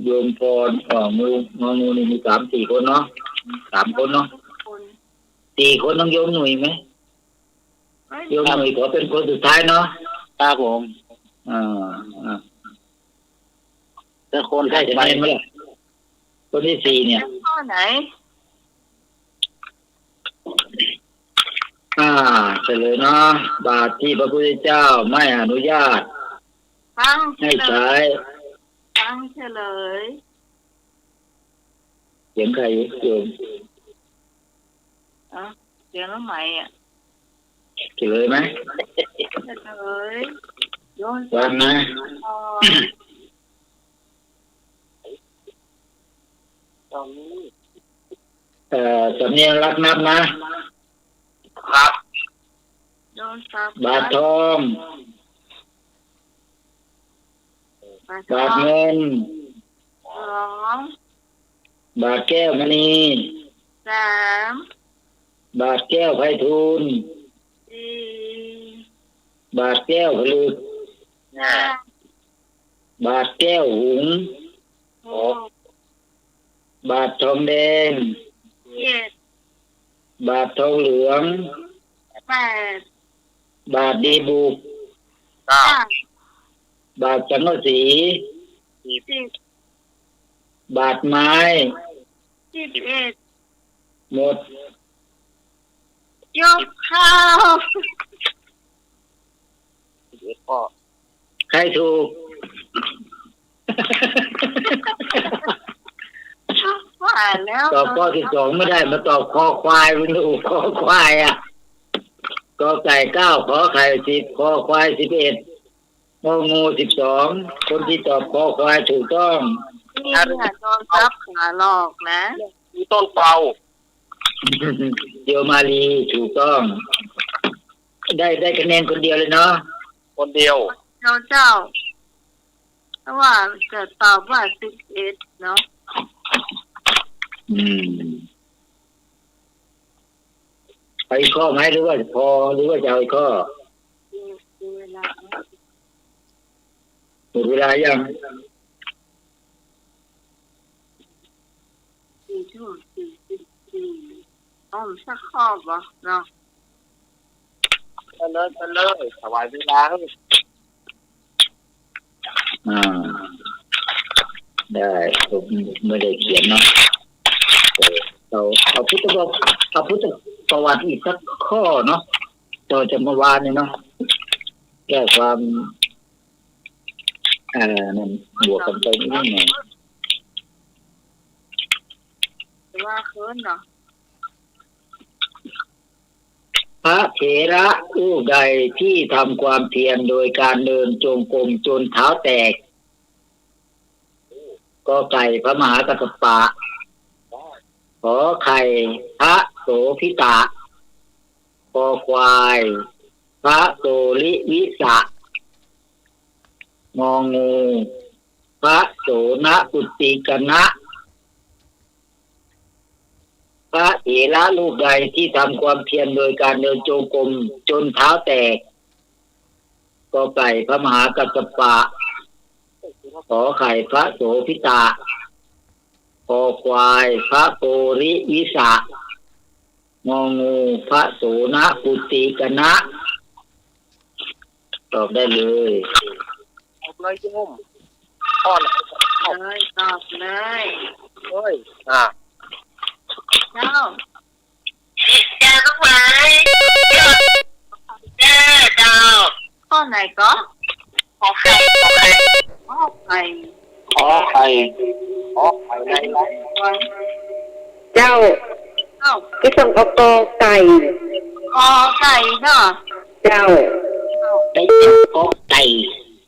โยมพรงองูนี่มี3-4คนเนาะ3คนเนาะ4คนต้องโยมหนุ่ยไหมโยมหนุ่ยขอเป็นคนสุดท้ายเนาะครับผมแต่คนได้คะแนนไหมล่ะคนที่4เนี่ยข้อไหนเฉลยเนาะบาตรที่พระพุทธเจ้าไม่อนุญาตให้ใช้เฉลยเสียงใครโยมเสียงแล้วใหม่เฉลยไหมเฉลยโยนฟังนะสำเนียงรักนับนะครับบาททองบาทเงินบาทแก้วมณี3บาทแก้วไพฑูรย์บาทแก้วผลึกบาทแก้วหุงบาททองแดงบาททองเหลืองบาทดีบุกบาทสังกะสีบาทไม้หมดยกข้าวใครถูกตอบข้อ12ไม่ได้มาตอบคอควายมันถูกคอควายกอไก่9ขอไข่10คอควาย11งองู12คนที่ตอบคอควายถูกต้องนี่เนี่ยโดนซับขาหลอกนะมีต้นเปาโยมาลีถูกต้องได้คะแนนคนเดียวเลยเนาะคนเดียวเจ้าเพราะว่าจะตอบว่า11เนาะไปข้อไหมหรือว่าพอหรือว่าจะเอาอีกข้อหมดเวลายังสักข้อบ่เนาะเลยถวายเวลาได้ผมไม่ได้เขียนเนาะเราเอาพุทธประวัติอีกสักข้อเนาะต่อจากเมื่อวานนี่เนาะแก้ความนั่นบวกกันไปนิดหน่อยว่าเคินเนาะ พระเถระรูปใดที่ทำความเพียรโดยการเดินจงกรมจนเท้าแตกก็ไก่พระมหากัสสปะขอไข่พระโสพิตะคอควายพระโสลิวิสะงองูพระโสนอุตติกนะพระเถระรูปใดที่ทำความเพียรโดยการเดินจงกรมจนเท้าแตกก็ไก่พระมหากัสสปะขอไข่พระโสพิตะคอควายพระโพริวิสะงองูพระโสนอุตติกนะตอบได้เลยเลยโยมพ่อเลยตอบเลยเฮ้ยเจ้าลูกหมาเจ้าข้อไหนก็ขอไข่ข้อไข่ ขอไข่ในไหนเจ้าที่ส่งกกไก่กอไก่เนาะเจ้าได้กอไก่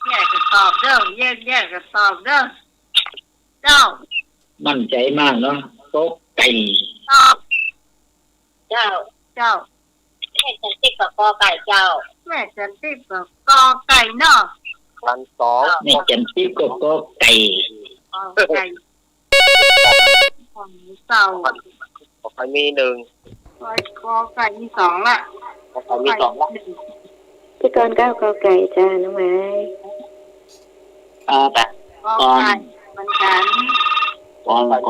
แยกกันตอบเด้อแยกกันตอบเด้อเจ้ามั่นใจมากเนาะกอไก่ตอบเจ้าแม่จันทิพย์กับกอไก่เจ้าแม่จันทิพย์กับกอไก่เนาะวันสองแม่จันทิพย์กับกอไก่ของเต่าขอไข่มีหนึ่งกอไก่มีสองละขอไข่มีสองละพี่กรณ์9กอไก่จ้าน้องไม้แต่กอไก่มันกันกอไก่ก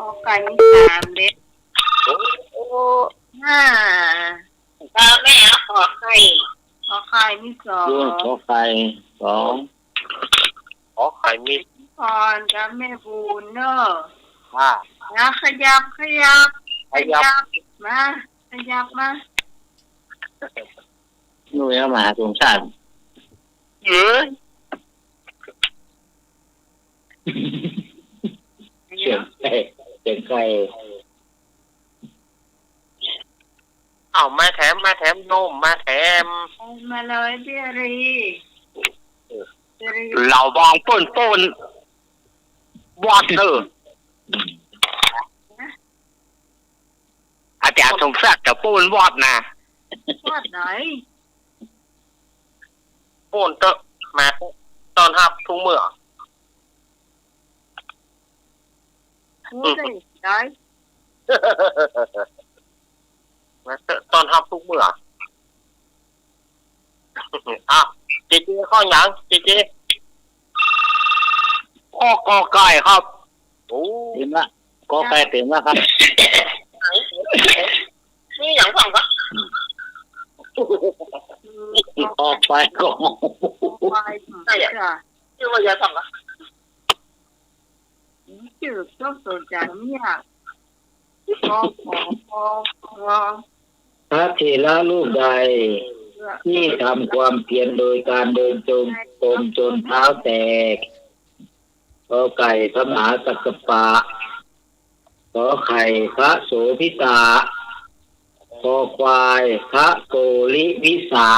อไก่มี3เด็ด5แม่ขอไข่มี2กอไก่2ขอไข่มีพรกับแม่บุญเนอะนะขยับมาหนูยังมาสงสารเสียงไก่มาแถมนมมาแถมมาเลยเบียรีเราบองป้นวอดเนอร์อาจารย์สงสัยจะป้นวอดนะวอดไหนป้นเตอะมาตอนหับทุ่งเมื่อได้มาตอนหับทุ่งเมื่อเจ๊ข้อหยังเจ๊ข้อกอไก่ครับโอ้เต็มละกอไก่เต็มละครับนี่อย่างสองก็กอไก่ก็ใช่จ้ะชื่อว่าอย่างสองก็ชื่อต้องสนใจเนี่ยกอพระเถระรูปใดที่ทำความเพียรโดยการเดินจงกรมจนเท้าแตกขอไก่พระมหากัสสปะขอไข่พระโสพิตะขอควายพระโกลิวิสะ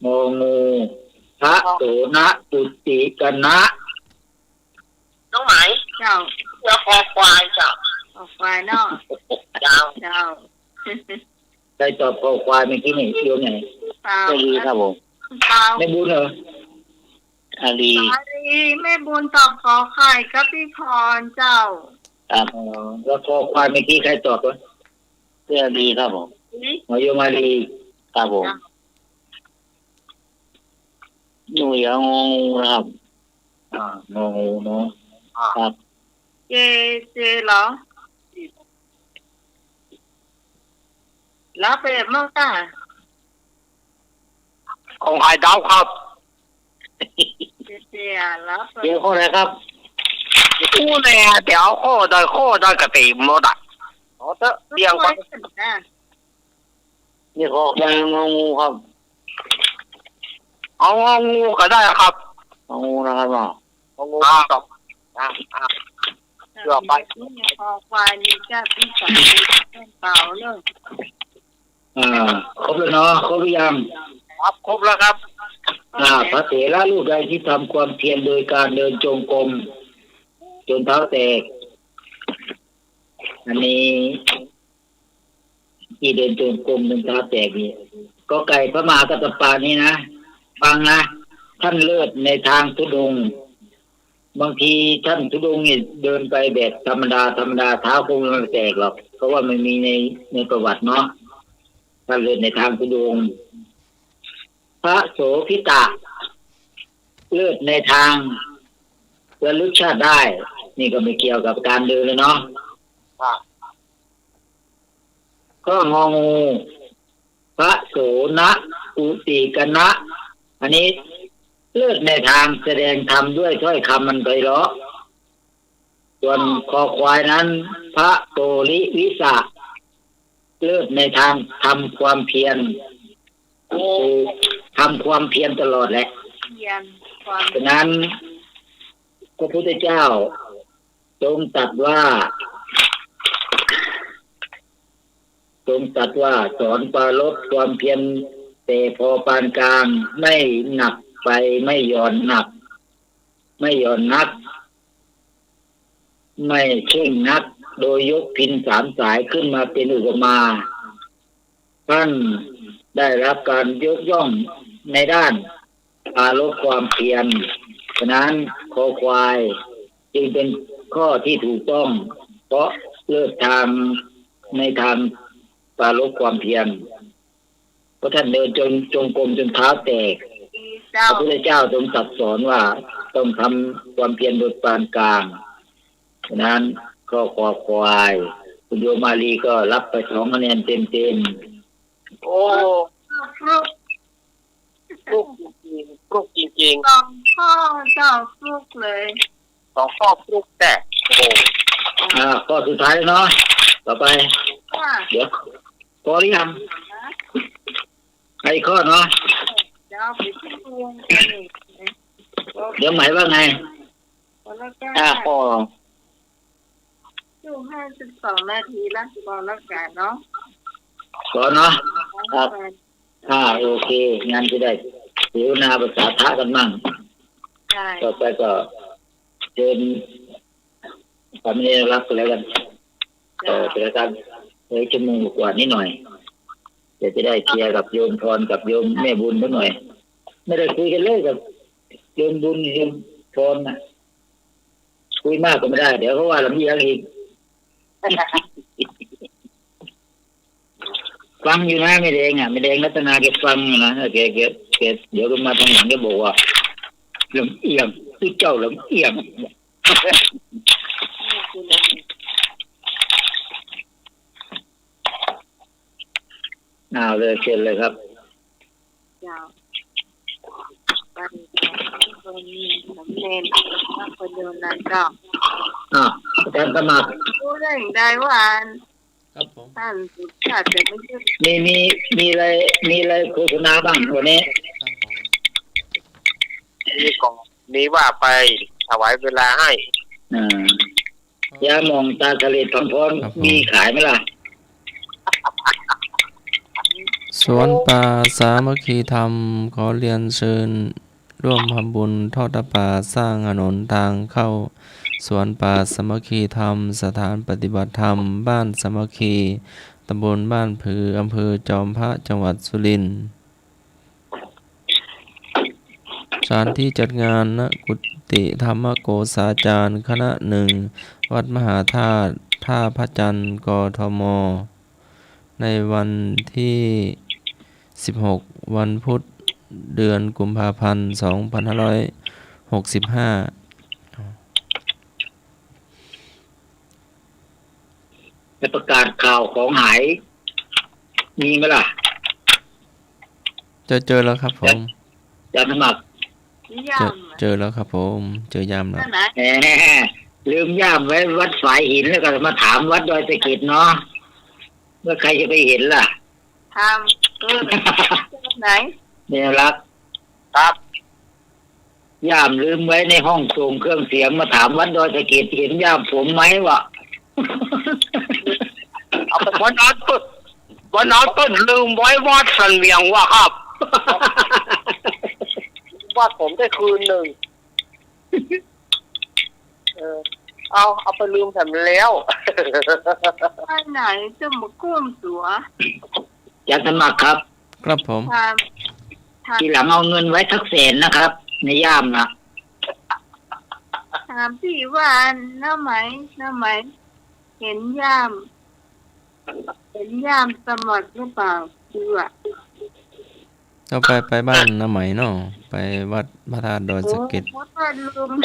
งองูพระโสนอุตติกนะน้องหมายเจ้าคอควายเจ้าคอควายเนาะเจ้าใครตอบคอควายเมื่อกี้นี่เดียวไหนไม่ดีครับผมไม่บุญเหรออาลีแม่บุญตอบขอไข่กับพี่พรเจ้าแล้วคอควายเมื่อกี้ใครตอบวะเพื่อดีครับผมมาโยมาลีครับผมหนูอย่างงงนะครับงงเนาะครับเจเหรอแล้วไปเมื่อไหร่ของไข่ดาวครับเดี๋ยวข้อไหนครับคู่เนี่ยเดี๋ยวข้อได้กระติมรถอ่ะเตียงก่อนนี่ข้อยังงงูครับเอางูก็ได้ครับงูนะครับเนาะงูตอบเกือบไปคอควายนี่จะพี่สาวเปล่าเลย ครบแล้วเนาะครบหรือยัง ครับครบแล้วครับ พระเถระรูปใดที่ทำความเพียรโดยการเดินจงกรมจนเท้าแตกอันนี้ที่เดินจงกรมจนเท้าแตกนี่ก็ไก่พระมหากัสสปะนี่นะฟังนะท่านเลิศในทางทุดงค์บางทีท่านทุดงค์นี่เดินไปแบบธรรมดาเท้าคงไม่แตกหรอกเพราะว่ามันมีในประวัติเนาะท่านเลิศในทางทุดงค์พระโสภิตะเลิศในทางระลึกชาติได้นี่ก็ไม่เกี่ยวกับการเดินเลยเนาะก็งองูพระโสนะอุติกนะอันนี้เลิศในทางแสดงธรรมด้วยถ้อยคำมันไพเราะส่วนคอควายนั้นพระโตริวิสะเลิศในทางทำความเพียรทำความเพียรตลอดแหละฉะนั้นพระพุทธเจ้าทรงตรัสว่าสอนปรารภความเพียรแต่พอปานกลางไม่หนักไปไม่หย่อนหนักไม่หย่อนนักไม่เข่งนักโดยยกพิน3 สายขึ้นมาเป็นอุปมาท่านได้รับการยกย่องในด้านปรารภความเพียรฉะนั้นคอควายจึงเป็นข้อที่ถูกต้องเพราะเลิศทางในทางปรารภความเพียรเพราะท่านเดินจงกรมจนเท้าแตกพระพุทธเจ้าทรงตรัสสอนว่าต้องทำความเพียรโดยปานกลางฉะนั้นก็คอควายคุณโยมาลีก็รับไป2 คะแนนเต็มโอ้ฟลุกจริงสองข้อเจ้าฟลุกเลย2 ข้อฟลุกแต่โอ้ข้อสุดท้ายเนาะต่อไปเดี๋ยวพอหรือยังให้ข้อเนาะเดี๋ยวหมายว่าไงข้ออยู่52 นาทีแล้วบอกแล้วกันเนาะก่อนเนาะครับโอเคงั้นจะได้เดี๋ยวนาภาษาพระกันมั่งต่อไปก็เชิญสามเณรรับกันแล้วกันแต่ละกันชั่วโมงกว่านิดหน่อยเดี๋ยวจะได้เคลียร์กับโยมพรกับโยมแม่บุญนิดหน่อยไม่ได้คุยกันเลยกับโยมบุญโยมพรนะคุยมากก็ไม่ได้เดี๋ยวเขาว่าลำเอียงอีกฟังอยู่นะไม่แดงไม่แดงรัตนาแกฟังนะแกเดี๋ยวก็มาทางหลังแกบอกว่าลำเอียงคือเจ้าลำเอียงเลยเชิญเลยครับคนสำเร็จคนเดินนั้นก็อาจารย์สมัครรู้ได้ว่าท่านสุดท้ายจะไม่ใช่มีอะไรโฆษณาบ้างวันนี้นี้ว่าไปถวายเวลาให้ยามองตาทะเลทองพรมีขายไหมล่ะสวนป่าสามัคคีธรรมขอเรียนเชิญร่วมทำบุญทอดป่าสร้างถนนทางเข้าสวนป่าสามัคคีธรรมสถานปฏิบัติธรรมบ้านสามัคคีตำบลบ้านผืออำเภอจอมพระจังหวัดสุรินทร์สถานที่จัดงานณกุฏิธรรมโกษาจารย์คณะ1วัดมหาธาตุท่าพระจันทร์กทมในวันที่16วันพุธเดือนกุมภาพันธ์2565ในประกาศข่าวของหายมีไหมล่ะเจอแล้วครับผมจะสมัครเจอแล้วครับผมเจอย่ามแล้วลืมย่ามไว้วัดฝายหินแล้วก็มาถามวัดดอยตะเกียบเนาะเมื่อใครจะไปเห็นล่ะทำไหนเนี่ยรักครับย่ามลืมไว้ในห้องส่งเครื่องเสียงมาถามวัดดอยตะเกียบเห็นย่ามผมไหมวะเอาไปคนนอน วันนั้นเปิ้นลืมไว้วัดสันเวียงว่าครับวัดผมได้คืนหนึ่งเอาไปลืมฉันแล้ว ไปไหนจะมากุ้มตัว จะสมัครครับ ครับผม ทีหลังเอาเงินไว้ทักแสนนะครับ ในย่ามนะ ถามพี่ว่าน้าไหมเห็นย่ามสมัครหรือเปล่าคือว่า ก็ไปบ้านน้าไหมเนาะไปวัดพระธาตุดอยสะเก็ด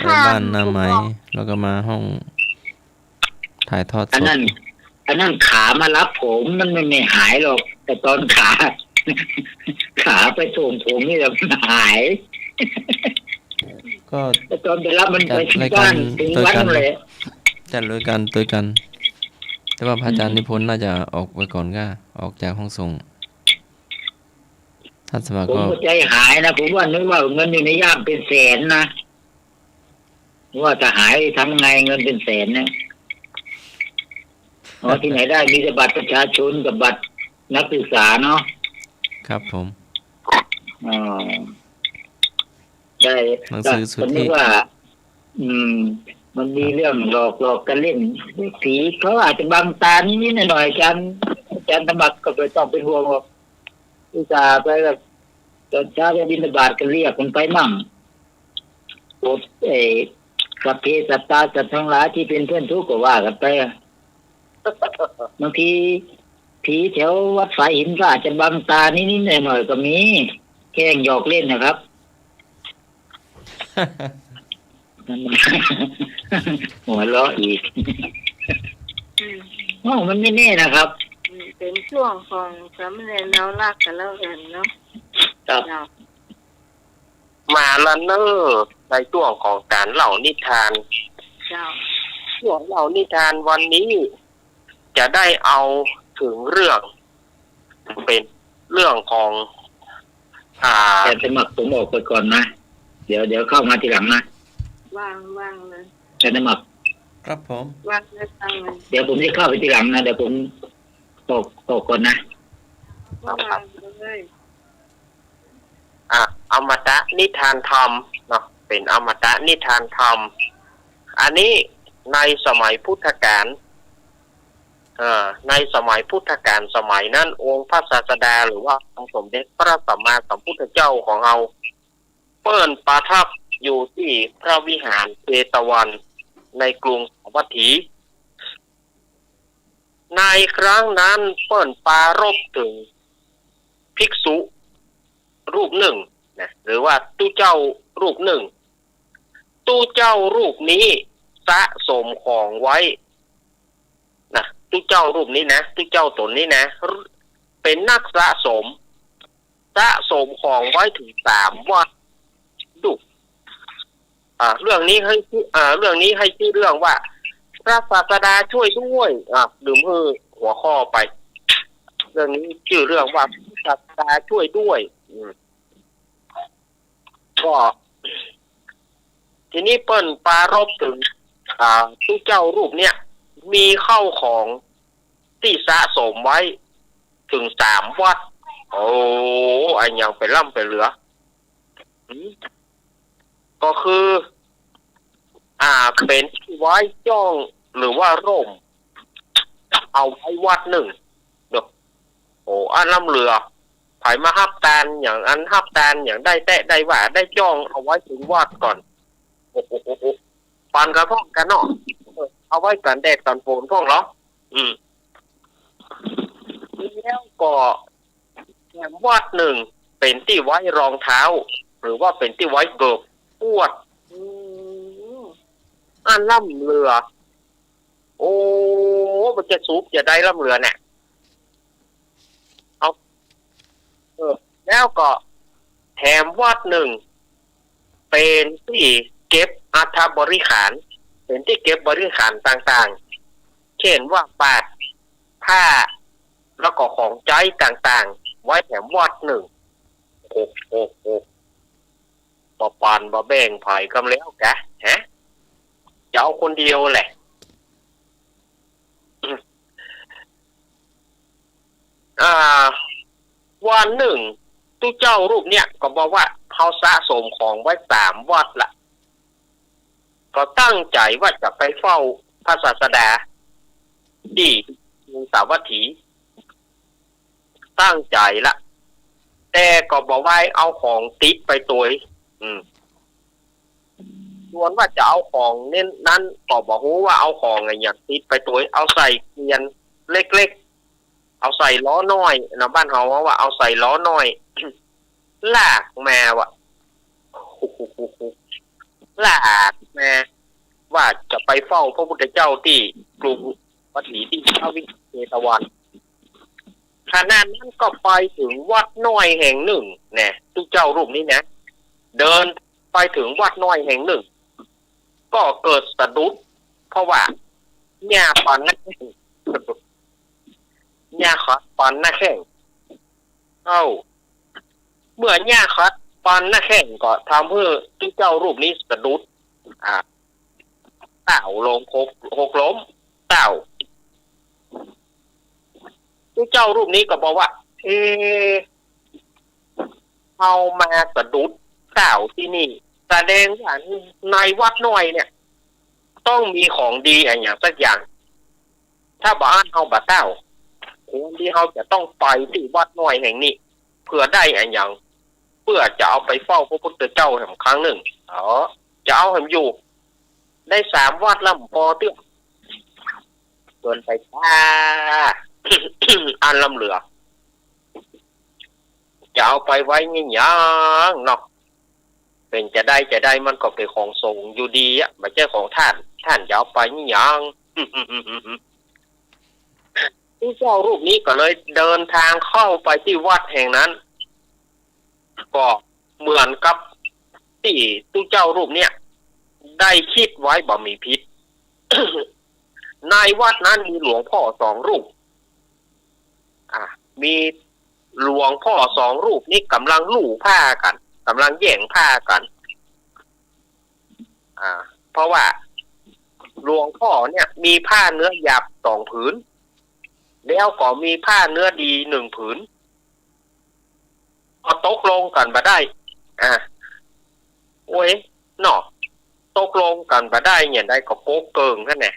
ไปบ้านน้าไหมแล้วก็มาห้องถ่ายทอดส อัน ด นั้นขามารับผมมันไม่หายหรอก แต่ตอนขาไปส่งผมนี่แหละมันหาย ก็ แต่ตอนไปรับมันไปที่บ้านถึงวัดเลย จัดรายการตัวกัน แต่ว่าพระอาจารย์นิพนธ์น่าจะออกไปก่อนก็ออกจากห้องส่งท่านสมัคร ผม ก็ ก็ใจหายนะผมว่านึกว่าเงินอยู่ในย่ามเป็นแสนนะว่าจะหายทำไงเงินเป็นแสนเนี่ยที่ไหนได้มีแต่บัตรประชาชนกับบัตรนักศึกษาเนาะ ครับผม ได้ หนังสือสุทธิ ผมนึกว่า มันมีเรื่องหลอกกันเล่นสีเขาอาจจะบังตานิดๆหน่อยๆอาจารย์ธรรมะก็ไม่ต้องเป็นห่วงหรอกอุตส่าห์ไปแบบตอนเช้าไปบิณฑบาตก็เรียกคนไปมั่งโอ้สัพเพสัตตาสัตว์ทั้งหลายที่เป็นเพื่อนทุกข์ก็ว่ากันไปบางทีผีแถววัดสายหินก็อาจจะบังตานิดๆหน่อยๆก็มีแค่หยอกเล่นนะครับ หัวเราะอีกมันไม่แน่นะครับ เป็นช่วงของสามเณรเรารักกันแล้วกันเนาะ ครับ มาแล้วเนอในช่วงของการเล่านิทาน เจ้า ช่วงเล่านิทานวันนี้จะได้เอาถึงเรื่องเป็นเรื่องของแต่สมัครผมออกไปก่อนนะเดี๋ยวเข้ามาทีหลังนะวางเลย แต่สมัคร ครับผม วางเลยตั้งเลย เดี๋ยวผมจะเข้าไปทีหลังนะเดี๋ยวผมตกก่อนนะ วางเลย อมตะนิทานธรรมเนาะเป็นอมตะนิทานธรรมอันนี้ในสมัยพุทธกาลในสมัยพุทธกาลสมัยนั้นองค์พระศาสดาหรือว่าองค์สมเด็จพระสัมมาสัมพุทธเจ้าของเราเปิ้นประทับอยู่ที่พระวิหารเชตวันในกรุงสาวัตถีในครั้งนั้นเปิ้นปรารภถึงภิกษุรูปหนึ่งนะหรือว่าตู้เจ้ารูปหนึ่งตู้เจ้ารูปนี้สะสมของไว้นะตู้เจ้ารูปนี้นะตู้เจ้าตนนี้นะเป็นนักสะสมของไว้ถึง3 วัดดูเรื่องนี้ให้เรื่องว่าพระศาสดาช่วยด้วยลืมหัวข้อไปเรื่องนี้ชื่อเรื่องว่าพระศาสดาช่วยด้วยก็ทีนี้เปิ้นปรารภถึงตู้เจ้ารูปเนี้ยมีเข้าของที่สะสมไว้ถึง3 วัดโอ้อันยังไปล่ำไปเหลือก็คือเป็นที่ไว้จ้องหรือว่าร่มเอาไว้วัดหนึ่งเด้อโอ้อันล่ำเรือไผมาฮับตานอย่างอันฮับตานอย่างได้แตะได้ว่าได้จ้องเอาไว้ถึงวัดก่อนโอ้ปานกระท่องกันเนาะเอาไว้กันแดดกันฝนพวกเหรอแล้วก็วัดหนึ่งเป็นที่ไว้รองเท้าหรือว่าเป็นที่ไว้เกิบปวดอันล่ำเรือโอ้มันจะสูบจะได้ล่ำเรือเนี่ยเอาแล้วก็แถมวัดหนึ่งเป็นที่เก็บอัฐบริขารเป็นที่เก็บบริขารต่างๆเช่นว่าบาทผ้าแล้วก็ของใช้ต่างๆไว้แถมวัดหนึ่งโอ้ปะปานบะแบ่งไผ่กำแล้วกะฮะจะเอาคนเดียวแหละ วันหนึ่งตู้เจ้ารูปเนี่ยก็บอกว่าเขาสะสมของไว้3 วัดละก็ตั้งใจว่าจะไปเฝ้าพระศาสดาที่สาวัตถีตั้งใจละแต่ก็บอกว่าเอาของติดไปตัวส่วนว่าจะเอาของเน้นนั้นก็บอกว่าเอาของอะไรอย่างติดไปตัวเอาใส่เกียนเล็กๆเอาใส่ล้อน้อยนะบ้านเขาว่าเอาใส่ล้อน้อยลากแม่ว่ะลากแม่ว่าจะไปเฝ้าพระพุทธเจ้าที่กรุงวัดหลีที่พระวิเศษวันขณะนั้นก็ไปถึงวัดน้อยแห่งหนึ่งเนี่ยตู้เจ้ารูปนี้นะเดินไปถึงวัดน้อยแห่งหนึ่งก็เกิดสะดุดเพราะว่าหญ้าปอนหน้าแข้งหญ้าคัดปอนหน้าแข้งเมื่อหญ้าคัดปอนหน้าแข้งก็ทำให้ตู้เจ้ารูปนี้สะดุดเต่าลงหกล้มเต่าตู้เจ้ารูปนี้ก็บอกว่าเอามาสะดุดเต่าที่นี่แสดงว่าในวัดน้อยเนี่ยต้องมีของดีอะไรอย่างสักอย่างถ้าบ้านเอาบะเต้าคนที่เขาจะต้องไปที่วัดน้อยแห่งนี้เพื่อได้อะไรอย่างเพื่อจะเอาไปเฝ้าพระพุทธเจ้าแห่งครั้งหนึ่งจะเอาให้อยู่ได้3 วัดลำพอเตื้อเดินไปอันลำเหลือจะเอาไปไว้เงี้ยเนาะเป็นจะได้มันก็เป็นของส่งอยู่ดีอ่ะไม่ใช่ของท่านจะเอาไปเงี้ยที่เจ้ารูปนี้ก็เลยเดินทางเข้าไปที่วัดแห่งนั้นก็เหมือนกับที่ตู้เจ้ารูปเนี่ยได้คิดไว้บ่มีพิษ ในวัดนั้นมีหลวงพ่อ2 รูปมีหลวงพ่อ2 รูปนี่กำลังลู่ผ้ากันกำลังแย่งผ้ากันเพราะว่าหลวงพ่อเนี่ยมีผ้าเนื้อหยาบ2 ผืนแล้วก็มีผ้าเนื้อดี1 ผืนก็ตกลงกันมาได้โอ้ยเนาะตกลงกันมาได้เนี่ยได้ก็โป๊กเกิงนั่นแหละ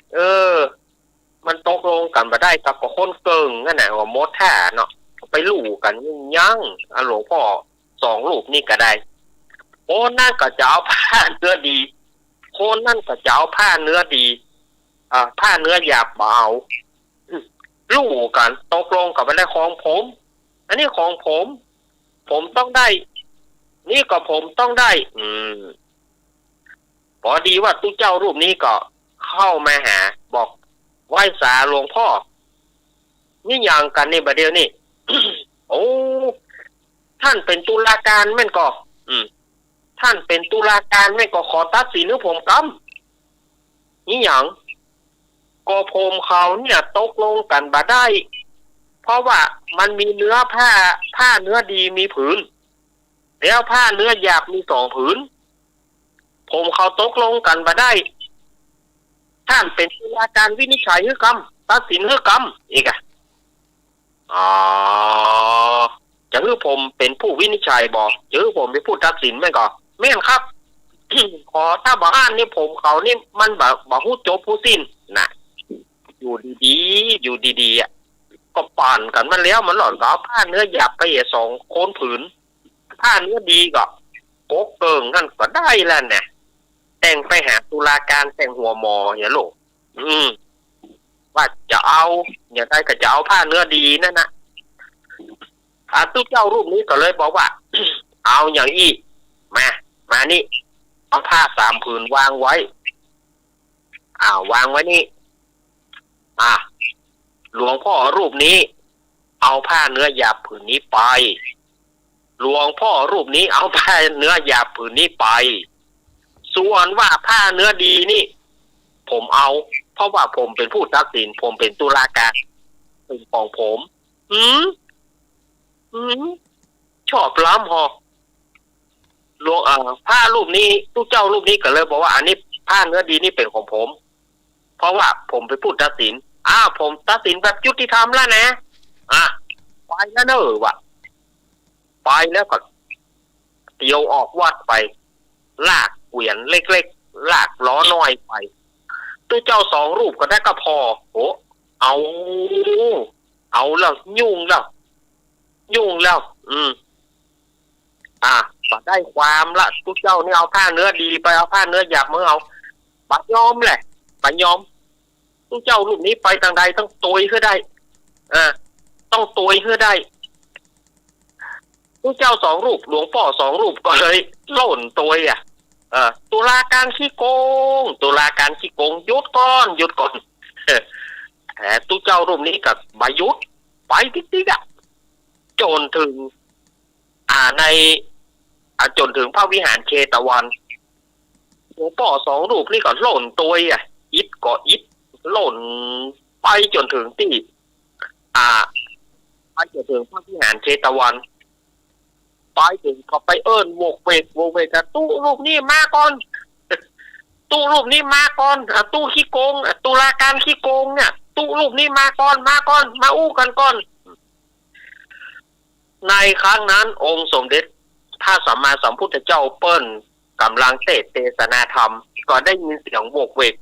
มันตกลงกันมาได้กับคนเกิงนั่นแหละว่าโมดท่าเนาะไปลู่กันยังหลวงพ่อ2 รูปนี่ก็ได้โอ้นั่นก็จะเอาผ้าเนื้อดีคนนั่นก็จะเอาผ้าเนื้อดีผ้าเนื้อหยาบเบาลู่กันตกลงกันมาได้ของผมอันนี้ของผมต้องได้นี่ก็ผมต้องได้พอดีว่าตู้เจ้ารูปนี้ก็เข้ามาหาบอกไหว้สาหลวงพ่อนี่อย่างกันในประเดี๋ยวนี้ โอ้ท่านเป็นตุลาการแม่นก็ท่านเป็นตุลาการแม่นก็ขอตัดสินให้ผมกำนี่อย่างก็ผมเขาเนี่ยตกลงกันบ่ได้เพราะว่ามันมีเนื้อผ้าเนื้อดีมีผืนแล้วผ้าเนื้อหยาบมี2 ผืนผมเขาตกลงกันบ่ได้ท่านเป็นตุลาการวินิจฉัยให้กรรมตัดสินให้กรรมอีกจะให้ผมเป็นผู้วินิจฉัยบ่จะให้ผมเป็นผู้ตัดสินแม่นก็แม่นครับ ขอถ้าบ่อ่านนี่ผมเขานี่มันบ่ฮู้จบฮู้สิ้นน่ะอยู่ดีๆก็ปั่นกันมันแล้วมันหลอดก็เอาผ้าเนื้อหยาบไป2 โคนผืนผ้าเนื้อดีก็โป๊กเกิงนั่นก็ได้แล้วเนี่ยแต่งไปหาตุลาการแต่งหัวหมออย่าลูกว่าจะเอาอย่างไรก็จะเอาผ้าเนื้อดีนั่นนะตู้เจ้ารูปนี้ก็เลยบอกว่า เอาอย่างอี้มานี่เอาผ้า3 ผืนวางไว้วางไว้นี่หลวงพ่อรูปนี้เอาผ้าเนื้อหยาบผืนนี้ไปหลวงพ่อรูปนี้เอาผ้าเนื้อหยาบผืนนี้ไปส่วนว่าผ้าเนื้อดีนี่ผมเอาเพราะว่าผมเป็นผู้ตัดสินผมเป็นตุลาการเป็นของผมชอบล้ำหอกหลวงผ้ารูปนี้ตู้เจ้ารูปนี้ก็เลยบอกว่าอันนี้ผ้าเนื้อดีนี่เป็นของผมเพราะว่าผมเป็นผู้ตัดสินผมตัดสินแบบยุติธรรมแล้วนะ ไปแล้วเนอะวะไปแล้วก็เตียวออกวัดไปลากเกวียนเล็กๆลากล้อน้อยไปตัวเจ้าสองรูปก็ได้ก็พอโอ้เอาแล้วยุ่งแล้วได้ความละทุกเจ้านี่เอาผ้าเนื้อดีไปเอาผ้าเนื้อหยาบมือเอาบัดยอมแหละบัดยอมทุกเจ้ารูปนี้ไปทางใดต้องตุยขึ้นได้ต้องตุยขึ้นได้ทุกเจ้าสองรูปหลวงพ่อสองรูปก็เลยโล่นตุยตุลาการขี้โกงหยุดก่อนแต่ทุกเจ้ารูปนี้กับใบยุดไปติ๊กๆจนถึงจนถึงพระวิหารเชตวันหลวงพ่อสองรูปนี่ก็โล่นตัวอิดก็อิดโล่นไปจนถึงที่ไปจนถึงพระวิหารเชตวันไปถึงก็ไปเอิ้นโวกเวกกันตู้รูปนี้มาก่อนตู้ขี้โกงตุลาการขี้โกงเนี่ยตู้รูปนี้มาก่อนมาอู้กันก่อนในครั้งนั้นองค์สมเด็จพระสัมมาสัมพุทธเจ้าเปิ้ลกำลังเทศนาธรรมก็ได้ยินเสียงโวกเวก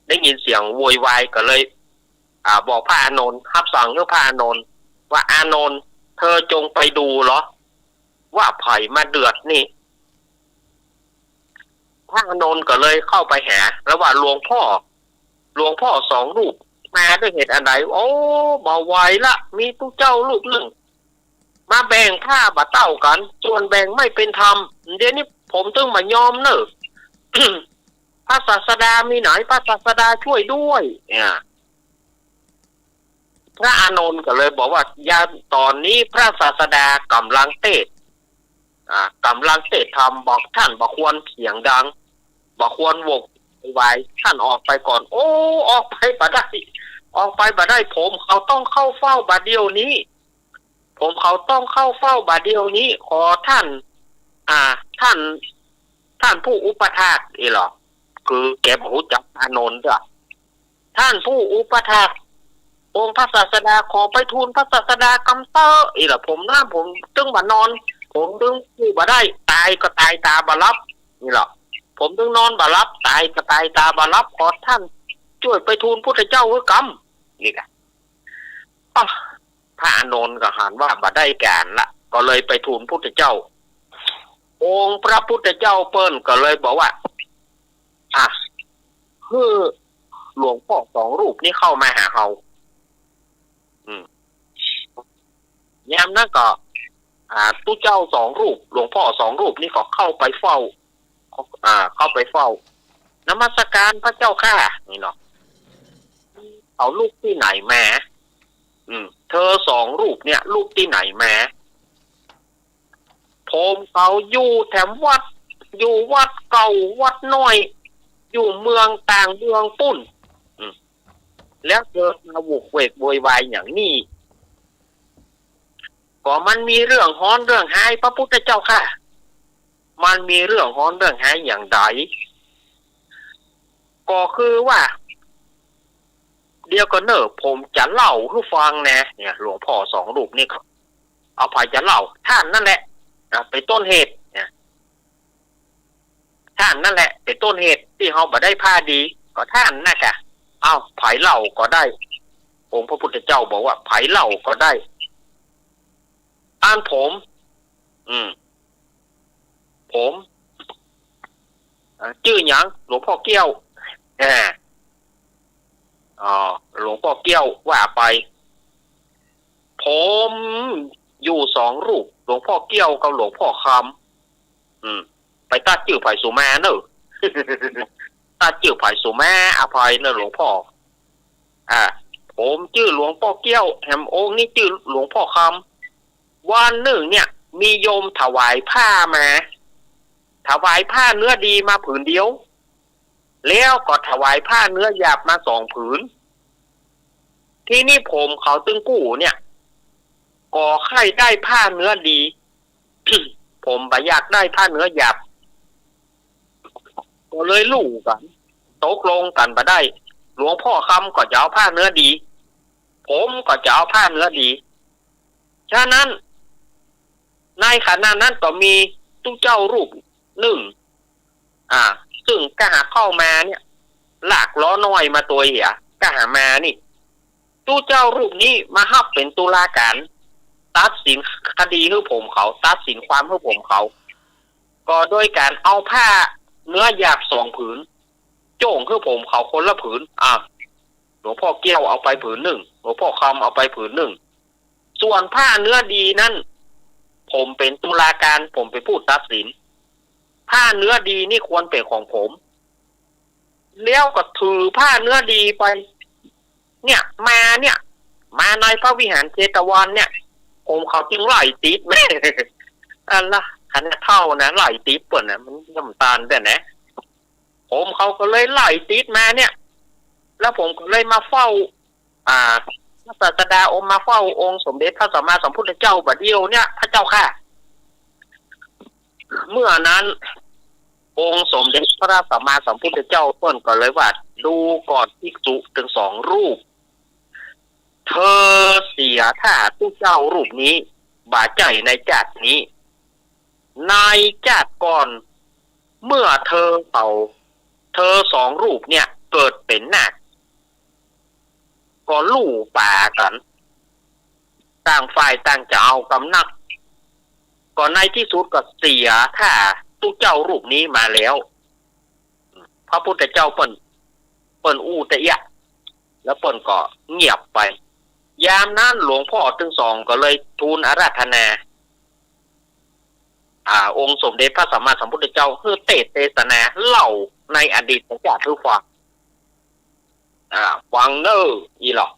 ได้ยินเสียงโวยวายก็เลยบอกพระอานนท์รับสั่งให้พระอานนท์ว่าอานนท์เธอจงไปดูเหรอว่าไผ่มาเดือดนี่พระอานนท์ก็เลยเข้าไปหาแล้วว่าหลวงพ่อสองรูปมาด้วยเหตุอันใดโอ้บ่ไหวละมีทุกเจ้ารูปหนึ่งมาแบ่งผ้าบะเต้ากันส่วนแบ่งไม่เป็นธรรมเดี๋ยวนี้ผมต้องมายอมเนอะ พระศาสดามีไหนพระศาสดาช่วยด้วยพระอานนท์ก็เลยบอกว่าตอนนี้พระศาสดากำลังเทศธรรมบอกท่านบอกควรเสียงดังบอกควรโวกไว้ท่านออกไปก่อนโอ้ออกไปบ่ได้ผมเขาต้องเข้าเฝ้าบัดเดียวนี้ขอท่านผู้อุปถากหรอคือแกบอกจักอานนท์จ้ะท่านผู้อุปถากองค์พระศาสดาขอไปทูลพระศาสดากำเตอร์หรอผมตึงบ่นอนผมตึงผู้บ่ได้ตายก็ตายตาบ่รับนี่หรอผมตึงนอนบ่รับตายก็ตายตาบ่รับขอท่านช่วยไปทูลพุทธเจ้าเอ้ยกำนี่ค่ะพระอานนท์ก็หันว่าบ่ได้การละก็เลยไปทูลพุทธเจ้าองค์พระพุทธเจ้าเปิ้ลก็เลยบอกว่าคือหลวงพ่อสองรูปนี่เข้ามาหาเขายามนั้นก็ตู้เจ้าสองรูปหลวงพ่อสองรูปนี่ก็เข้าไปเฝ้านมัสการพระเจ้าข้านี่เนาะเอาลูกที่ไหนมาเธอสองรูปเนี่ยลูกที่ไหนมาผมเขาอยู่แถมวัดเก่าวัดน้อยอยู่เมืองต่างเมืองปุ้นแล้วเจอมาโวกเวกโวยวายอย่างนี้ก็มันมีเรื่องฮ้อนเรื่องหายพระพุทธเจ้าค่ะมันมีเรื่องฮ้อนเรื่องหายอย่างใดก็คือว่าเดียวกันเนอะผมจะเล่าให้ฟังนะเนี่ยหลวงพ่อสองรูปนี่ครับเอาไปจะเล่าท่านนั่นแหละไปต้นเหตุเนี่ยท่านนั่นแหละเป็นต้นเหตุที่เขาบ่ได้ผ้าดีก็ท่านน่ะค่ะไผเล่าก็ได้องค์พระพุทธเจ้าบอกว่าไผเล่าก็ได้ผมชื่อหยังหลวงพ่อเกี้ยวหลวงพ่อเกี้ยวว่าไปผมอยู่สองรูปหลวงพ่อเกี้ยวกับหลวงพ่อคำไปตัดจื่อไผ่สุมาเนอะ ตัดจื่อไผ่สุมาอภัยเนอะหลวงพ่อผมชื่อหลวงพ่อเกี้ยวแถมองค์นี่ชื่อหลวงพ่อคำวันหนึ่งเนี่ยมีโยมถวายผ้ามาเนื้อดีมาผืนเดียวแล้วก็ถวายผ้าเนื้อหยาบมา2 ผืนที่นี่ผมเขาตึงกู้เนี่ยก่อไข่ได้ผ้าเนื้อดี ผมบ่อยากได้ผ้าเนื้อหยาบก็เลยลู่กันตกลงกันบ่ได้หลวงพ่อคำก็จะเอาผ้าเนื้อดีผมก็จะเอาผ้าเนื้อดี ฉะนั้นในขณะนั้นก็มีตู้เจ้ารูปหนึ่งซึ่งกหาเข้ามาเนี่ยหลากล้อน้อยมาตัวเหี้ยกหามานี่ตู้เจ้ารูปนี้มาฮับเป็นตุลาการตัดสินคดีให้ผมเขาตัดสินความให้ผมเขาก็โดยการเอาผ้าเนื้อหยาบ2 ผืนโจ่งให้ผมเขาคนละผืนหลวงพ่อเกี้ยวเอาไปผืนหนึ่งหลวงพ่อคำเอาไปผืนหนึ่งส่วนผ้าเนื้อดีนั้นผมเป็นตุลาการผมเป็นผู้ตัดสินผ้าเนื้อดีนี่ควรเป็นของผมแล้วก็ถือผ้าเนื้อดีไปเนี่ยมาในพระวิหารเจตวันเนี่ยผมเขาจึงไล่ติดแม่อันละขนาดเท่านะไล่ติดเปิ่นนะมันน้ำตาลแต่นะผมเขาก็เลยไล่ติดมาเนี่ยแล้วผมก็เลยมาเฝ้าพระศาสดาองค์มาเฝ้าองค์สมเด็จพระสัมมาสัมพุทธเจ้าบัดเดียวเนี่ยพระเจ้าค่ะเมื่อนั้นองค์สมเด็จพระสัมมาสัมพุทธเจ้าเพิ่นก็เลยว่าดูก่อนภิกษุถึง2 รูปเธอเสียท่าผู้เจ้ารูปนี้บาดใจในจัดนี้ในจัดก่อนเมื่อเธอ2 รูปเนี่ยเกิดเป็นนาคก็ลู่ป่ากันต่างฝ่ายต่างจะเอากำนักก่อนในที่สุดก็เสียท่าผู้เจ้ารูปนี้มาแล้วพระพุทธเจ้าเปิ้นอู้แต่ยะแล้วเปิ้นก็เงียบไปยามนั้นหลวงพ่อทั้งสองก็เลยทูลอาราธนาองค์สมเด็จพระสัมมาสัมพุทธเจ้าคือเทศนาเล่าในอดีตจากทุกฟังฟังเนออีหรอ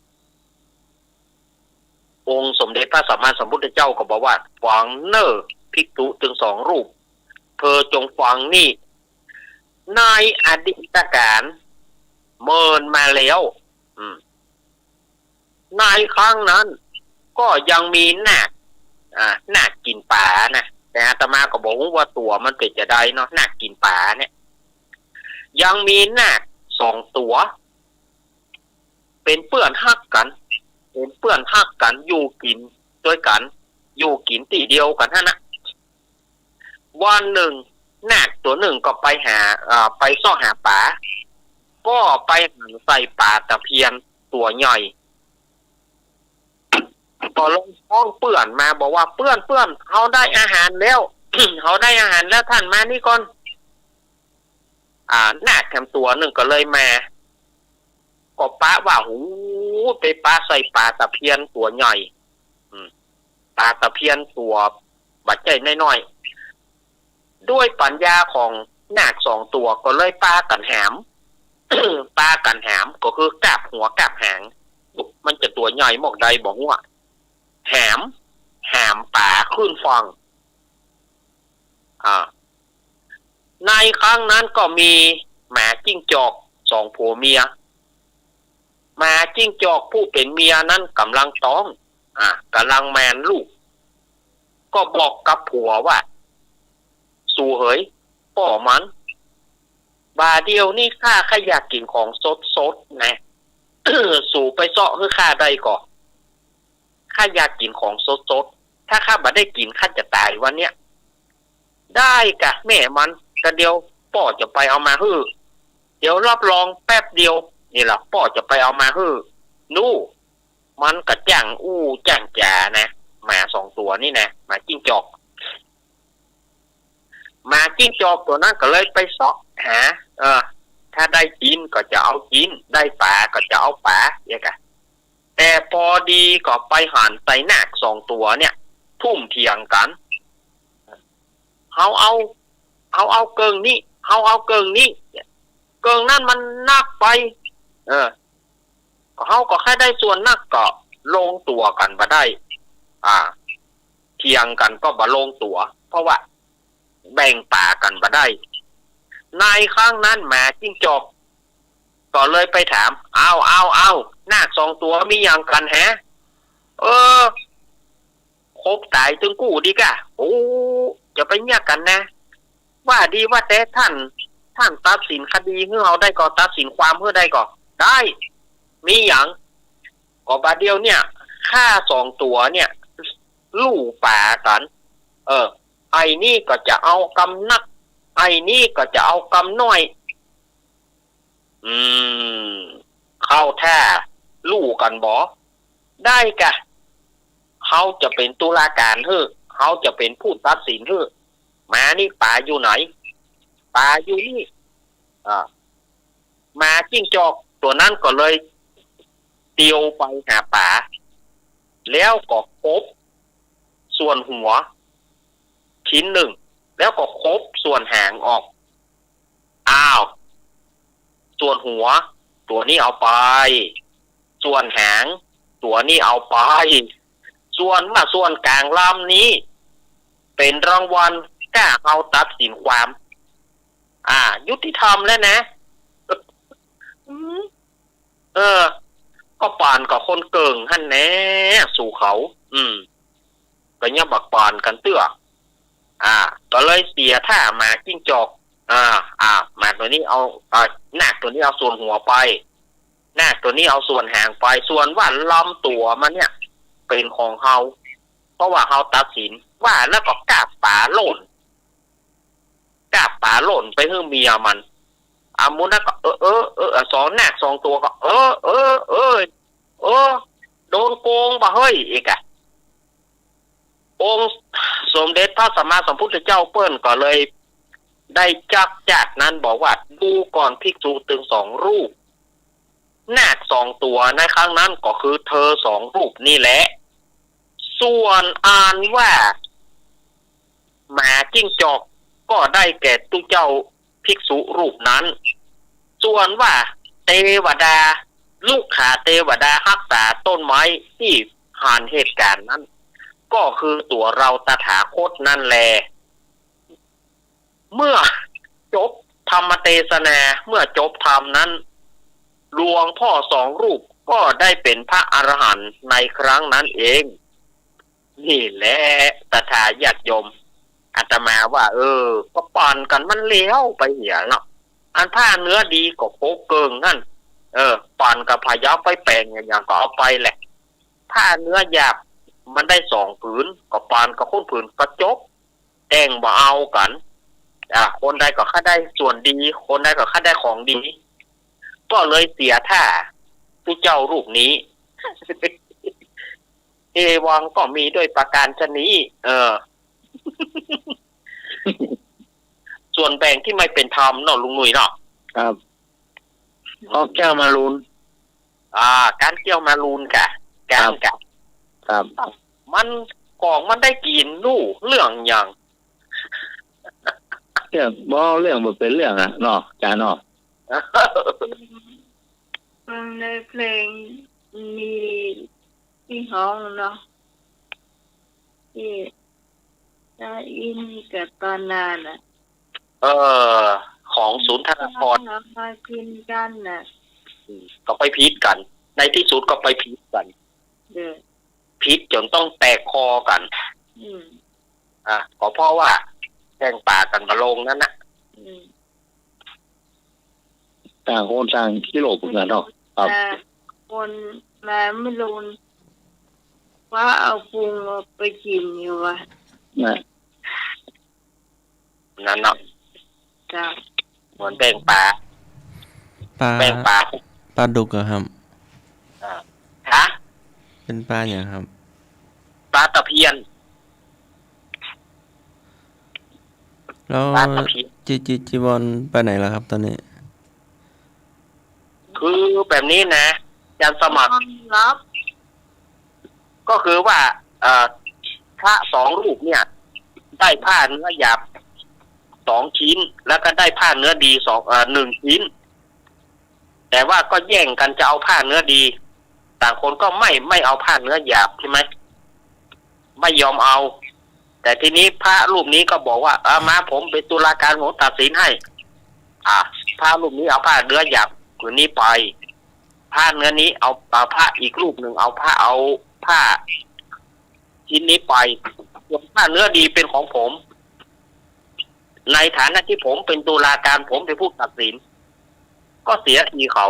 องค์สมเด็จพระสัมมาสัมพุทธเจ้าก็บอกว่าฟังเนอภิกษุถึง2 รูปเธอจงฟังนี่ในอดีตการเมินมาแล้วในครั้งนั้นก็ยังมีนาคกินป่านะแต่อาตมาก็บอกว่าตัวมันเป็นจะได้เนาะนาคกินป่าเนี่ยยังมีนาค2 ตัวเป็นเปื้อนฮักกันอยู่กินด้วยกันอยู่กินตีเดียวกันนะวันหนึ่งนาคตัวหนึ่งก็ไปไปซ่อหาป่าก็ไปใส่ป่าตะเพียนตัวใหญ่ก็ลงท้องเปื่อนมาบอกว่าเปื่อนเขาได้อาหารแล้ว เขาได้อาหารแล้วท่านมานี่ก่อนนาคแถมตัวหนึ่งก็เลยมาก็ป้าว่าหูไปป้าใส่ปลาตะเพียนตัวใหญ่ปลาตะเพียนตัวบัดใจน้อยๆด้วยปัญญาของนาค2 ตัวก็เลยปลากันแหม ปลากันแหมก็คือกาบหัวกาบหางมันจะตัวใหญ่หมอกใดบอกว่าแหมป่าขึ้นฟังในครั้งนั้นก็มีหมาจิ้งจอก2 ผัวเมียหมาจิ้งจอกผู้เป็นเมียนั้นกำลังท้องกำลังแมนลูกก็บอกกับผัวว่าสู่เหยป่อมันบาเดียวนี่ข้าอยากกินของสดนะ สู่ไปเซาะคือข้าได้ก่อนข้าอยากกินของสดถ้าข้าบ่ได้กินข้าจะตายวันเนี้ยได้กะแม่มันก็เดียวป่อจะไปเอามาฮื้อเดี๋ยวรับรองแป๊บเดียวนี่แหละป่อจะไปเอามาฮื้อนู่มันกะจ้างจ้างจ่านะหมา2 ตัวนี่นะหมาจิ้งจอกตัวนั้นก็เลยไปเสาะหาถ้าได้กินก็จะเอากินได้ปลาก็จะเอาปลาอย่างเงี้ยแต่พอดีก็ไปหันใส่นาค2 ตัวเนี่ยทุ่มเถียงกันเขาเอาเกิงนี้เกิงนั่นมันนักไปเขาก็แค่ได้ส่วนนักก็ลงตัวกันมาได้เถียงกันก็บ่ลงตัวเพราะว่าแบ่งป่ากันมาได้ในครั้งนั้นหมาจิ้งจอกก็เลยไปถามเอานาค2 ตัวมีอย่างกันฮะคบตายถึงกู้ดีกะจะไปเนี่ยกันนะว่าดีว่าแต่ท่านตัดสินคดีให้เราได้ก็ตัดสินความเพื่อได้ก็ได้มีอย่างก็บาเดียวเนี่ยค่า2 ตัวเนี่ย ลู่ป่ากันไอ้นี่ก็จะเอากำนักไอ้นี่ก็จะเอากำน้อยเข้าแท้ลู่กันบ่ได้กะเขาจะเป็นตุลาการเฮ้อเขาจะเป็นผู้ตัดสินเฮ้อมานี่ป่าอยู่ไหนป่าอยู่นี่มาจิ้งจอกตัวนั้นก็เลยเตียวไปหาป่าแล้วก็คบส่วนหัวชิ้นหนึ่งแล้วก็คบส่วนหางออกส่วนหัวตัวนี้เอาไปส่วนหางตัวนี้เอาไปส่วนกลางลำนี้เป็นรางวัลกล้าเอาตัดสินความยุติธรรมแล้วนะก็ปานกับคนเกิงหั่นแน่สู่เขาก็ยังบักปานกันเตื้อก็เลยเสียท่ามาจิ้งจอกมาตัวนี้เอานาคตัวนี้เอาส่วนหัวไปนาคตัวนี้เอาส่วนหางไปส่วนว่าลำตัวมันเนี่ยเป็นของเฮาเพราะว่าเฮาตัดสินว่าแล้วก็กาบป่าโล่นไปให้เมียมันมุนก็สองนาคสองตัวก็โดนโกงป่ะเฮ้ยอีกองค์สมเด็จพระสัมมาสัมพุทธเจ้าเปิ้นก็เลยได้จับจากนั้นบอกว่าดูก่อนภิกษุถึง2 รูปนาค2 ตัวในครั้งนั้นก็คือเธอ2 รูปนี่แหละส่วนอ่านว่าหมาจิ้งจอกก็ได้แก่ตุเจ้าภิกษุรูปนั้นส่วนว่าเทวดาลูกขาเทวดารักษาต้นไม้ที่ผ่านเหตุการณ์นั้นก็คือตัวเราตถาคตนั่นแหละเมื่อจบธรรมเทศนาเมื่อจบธรรมนั้นหลวงพ่อ2 รูปก็ได้เป็นพระอรหันต์ในครั้งนั้นเองนี่แหละตถาญาติโยมอาตมาว่าก็ปานกันมันเลี้ยวไปเหี้ยเนาะอันผ้าเนื้อดีก็โคเกิงนั่นปานกับพายาไปแปลงอย่างก็เอาไปแหละผ้าเนื้อหยาบมันได้2 ผืนก็ปานกับคนผืนก็จบแต่งบ่เอากันคนใดก็ค่าได้ส่วนดีคนใดก็ค่าได้ของดีก็เลยเสียท่าผู้เจ้ารูปนี้ เอวังก็มีด้วยประการชนี้ส่วนแบ่งที่ไม่เป็นธรรมเนาะลุงหนุ่ยเนาะครับออกแก้วมาลูนการเกี่ยวมาลูนการครับมันของมันได้กินนู่เรื่องอย่างเรื่องบ่เป็นเรื่องเนาะจาเนาะในเพลงมีที่ห้องเนาะที่ได้ยินกับตอนนานของศูนย์ธนาคารมาพิมพ์กันก็ไปพีดกันในที่สุดก็ไปพีดกันพีดจนต้องแตกคอกันก็เพราะว่าแข่งป่ากันมาลงนั่นนะต่างคนต่างกิโลเหมือนกันเนาะครับคนมาไม่รู้ว่าเอาพุงไปกินอยู่วะนั่นเนาะจ้ะเหมือนแบ่งป่าปลาดุกอะครับเป็นปลาอย่างครับปลาตะเพียนแล้วจีวรไปไหนล่ะครับตอนนี้คือแบบนี้นะยันสมัครรับก็คือว่าพระ2 รูปเนี่ยได้ผ้าเนื้อหยาบ2 ชิ้นแล้วก็ได้ผ้าเนื้อดี1 ชิ้นแต่ว่าก็แย่งกันจะเอาผ้าเนื้อดีต่างคนก็ไม่เอาผ้าเนื้อหยาบใช่ไหมไม่ยอมเอาแต่ทีนี้พระรูปนี้ก็บอกว่ามาผมเป็นตุลาการผมตัดสินให้พระรูปนี้เอาผ้าเนื้อหยาบผืนนี้ไปผ้าเนื้อนี้เอาผ้าอีกรูปหนึ่งเอาผ้าชิ้นนี้ไปส่วนผ้าเนื้อดีเป็นของผมในฐานะที่ผมเป็นตุลาการผมเป็นผู้ตัดสินก็เสียทีเขา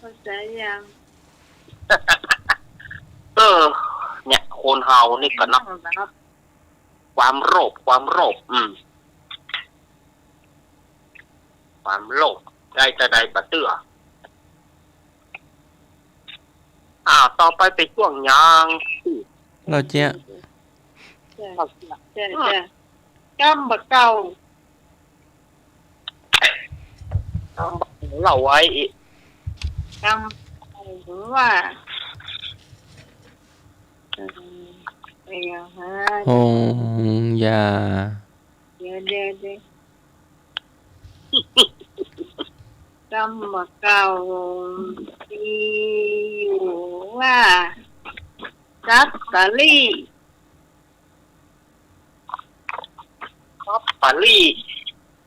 เข้าใจยัง เนี่ยคนเฮานี่ก็นับ ครับ ความโลภความโลภความโลภได้จะได้บะเตื้อต่อไปเป็นช่วงยาง เราเจ๊ะ จ้ะกำบะเก่า เราไว้ กำหรือว่าไปยังฮะ หงยา เดี๋ยวกำบะเก่าที่อยู่ว่าซับตาลี่ ซับปาลี่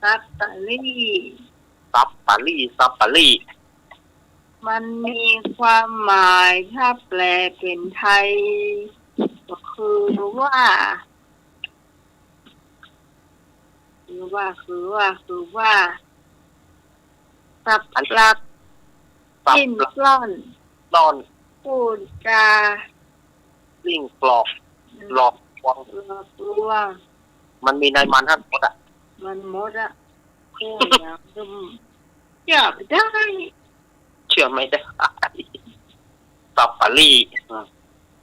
ซับตาลี่ ซับปาลี่ซับปาลี่ มันมีความหมายถ้าแปลเป็นไทยก็คือว่าสับหลัก ซับ สิ้นปล้อน นอน พูดจา ลิ่งปลอกหลอกวง หลอกลวง มันมีในมันทั้งหมดอ่ะ มันหมดอะโอ้ยอย่างก็จับได้ เชื่อไม่ได้ซับปาลี่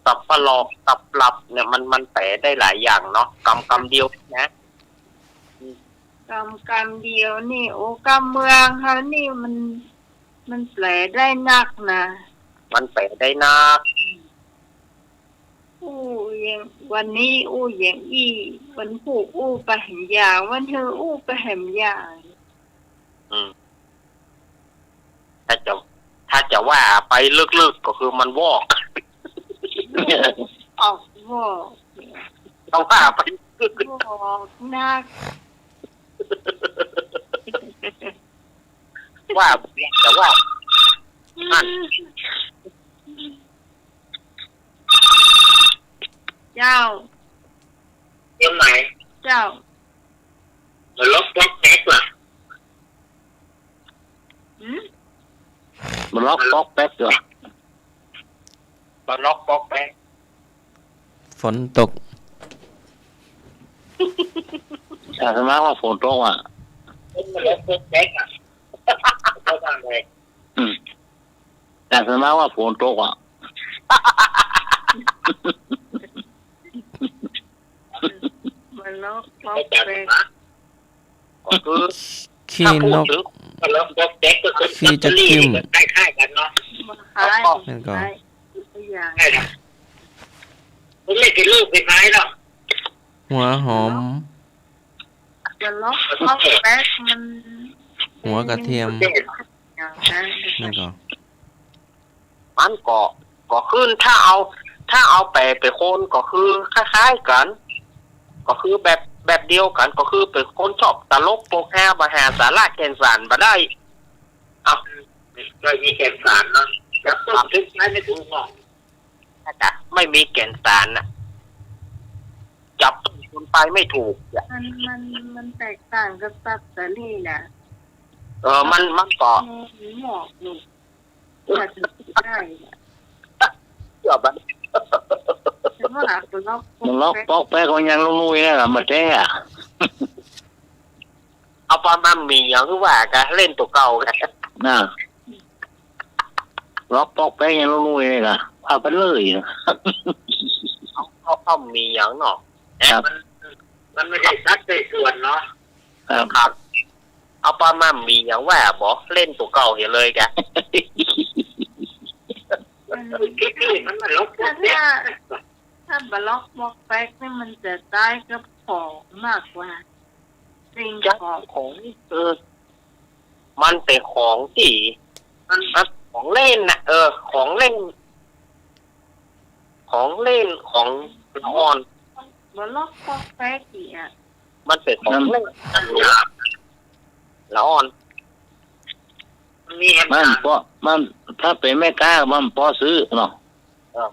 ซับปลอกซับปรับเนี่ยมันแปลได้หลายอย่างเนาะกำเดียวนะ กำเดียวนี่โอ้กำเมืองเขานี่มันแปลได้นักนะ มันแปลได้นัก อู้ยังวันนี้อู้อย่างวันผูกอู้ไปแหมยางวันเธออู้ไปแหมยาง ถ้าจะว่าไปลึกๆก็คือมันวอก ออกบอก ต้องว่าไป บอกนัก ว่าแต่ว่านั่น เจ้า ยังไง เจ้า มันลบล็อกแท็กล่ะ มันล็อกป๊อกแป๊กด้วย ปลอกปอกแปะ ฝนตก แต่สมมติว่าฝนตกอ่ะ มันลบล็อกแท็กอ่ะเขาทำไง แต่สมมติว่าฝนตกอ่ะ มันล็อกล็อ ไม่ ก จับ ไป นะ ก็คือ ขี้ ถ้าพู น ด ก ถึง มันลบล็อกแท็กก็คือ ขี้จะจิ้ม ใกล้ๆกันเนาะ มาขาย นั่นก่อน ขายทุกอย่าง ใช่ครับมันเล่นเป็นลูกเป็นไม้เนาะ หัวหอม จะล็อกแป๊กมัน หัวกระเทียม อย่างนั้น นั่นก่อน มันก็ขึ้นถ้าเอาไปโคนก็คือคล้ายๆกัน ก็คือแบบเดียวกันก็คือเป็นคนชอบตลกโปกฮาบาหาสาระแกนสารมาได้ ก็มีแก่นสารเนาะจับต้นทึกใช้ไม่ถูกหรอก นะไม่มีแกนสารนะจับต้นคนไปไม่ถูก มันแตกต่างกับซับตาลี่นะ มันก็ หมอกหนูถ้าจะได้นะ เชื่อมัน แต่ว่ามันล็อก มันล็อกป๊อกแป๊กมันยังลุยๆนี่แหละมาแท้อ่ะ เอาปลามันมีอย่างที่ว่ากันเล่นตัวเก่ากัน น่ะล็อกป๊อกแป๊กยังลุยๆนี่แหละเอาไปเลยนะ เขามีอย่างเนาะ ครับ มันไม่ใช่ซัดในส่วนเนาะ ครับ เอาปลามันมีอย่างว่าบอกเล่นตัวเก่าเห็นเลยกัน คิดๆมันลบล็อกแท็ก ถ้าบล็อกบอกแป๊กนี่มันจะได้กับของมากกว่าสิ่ง จัง ของ ของมันเป็นของที่มันของเล่นน่ะของเล่นของละอ่อน บล็อกบอกแป๊กอีกอ่ะ มันเป็นของเล่นละอ่อน มีแฮม มัน สาร พอมันถ้าเป็นแม่ค้ามันพอซื้อเนาะ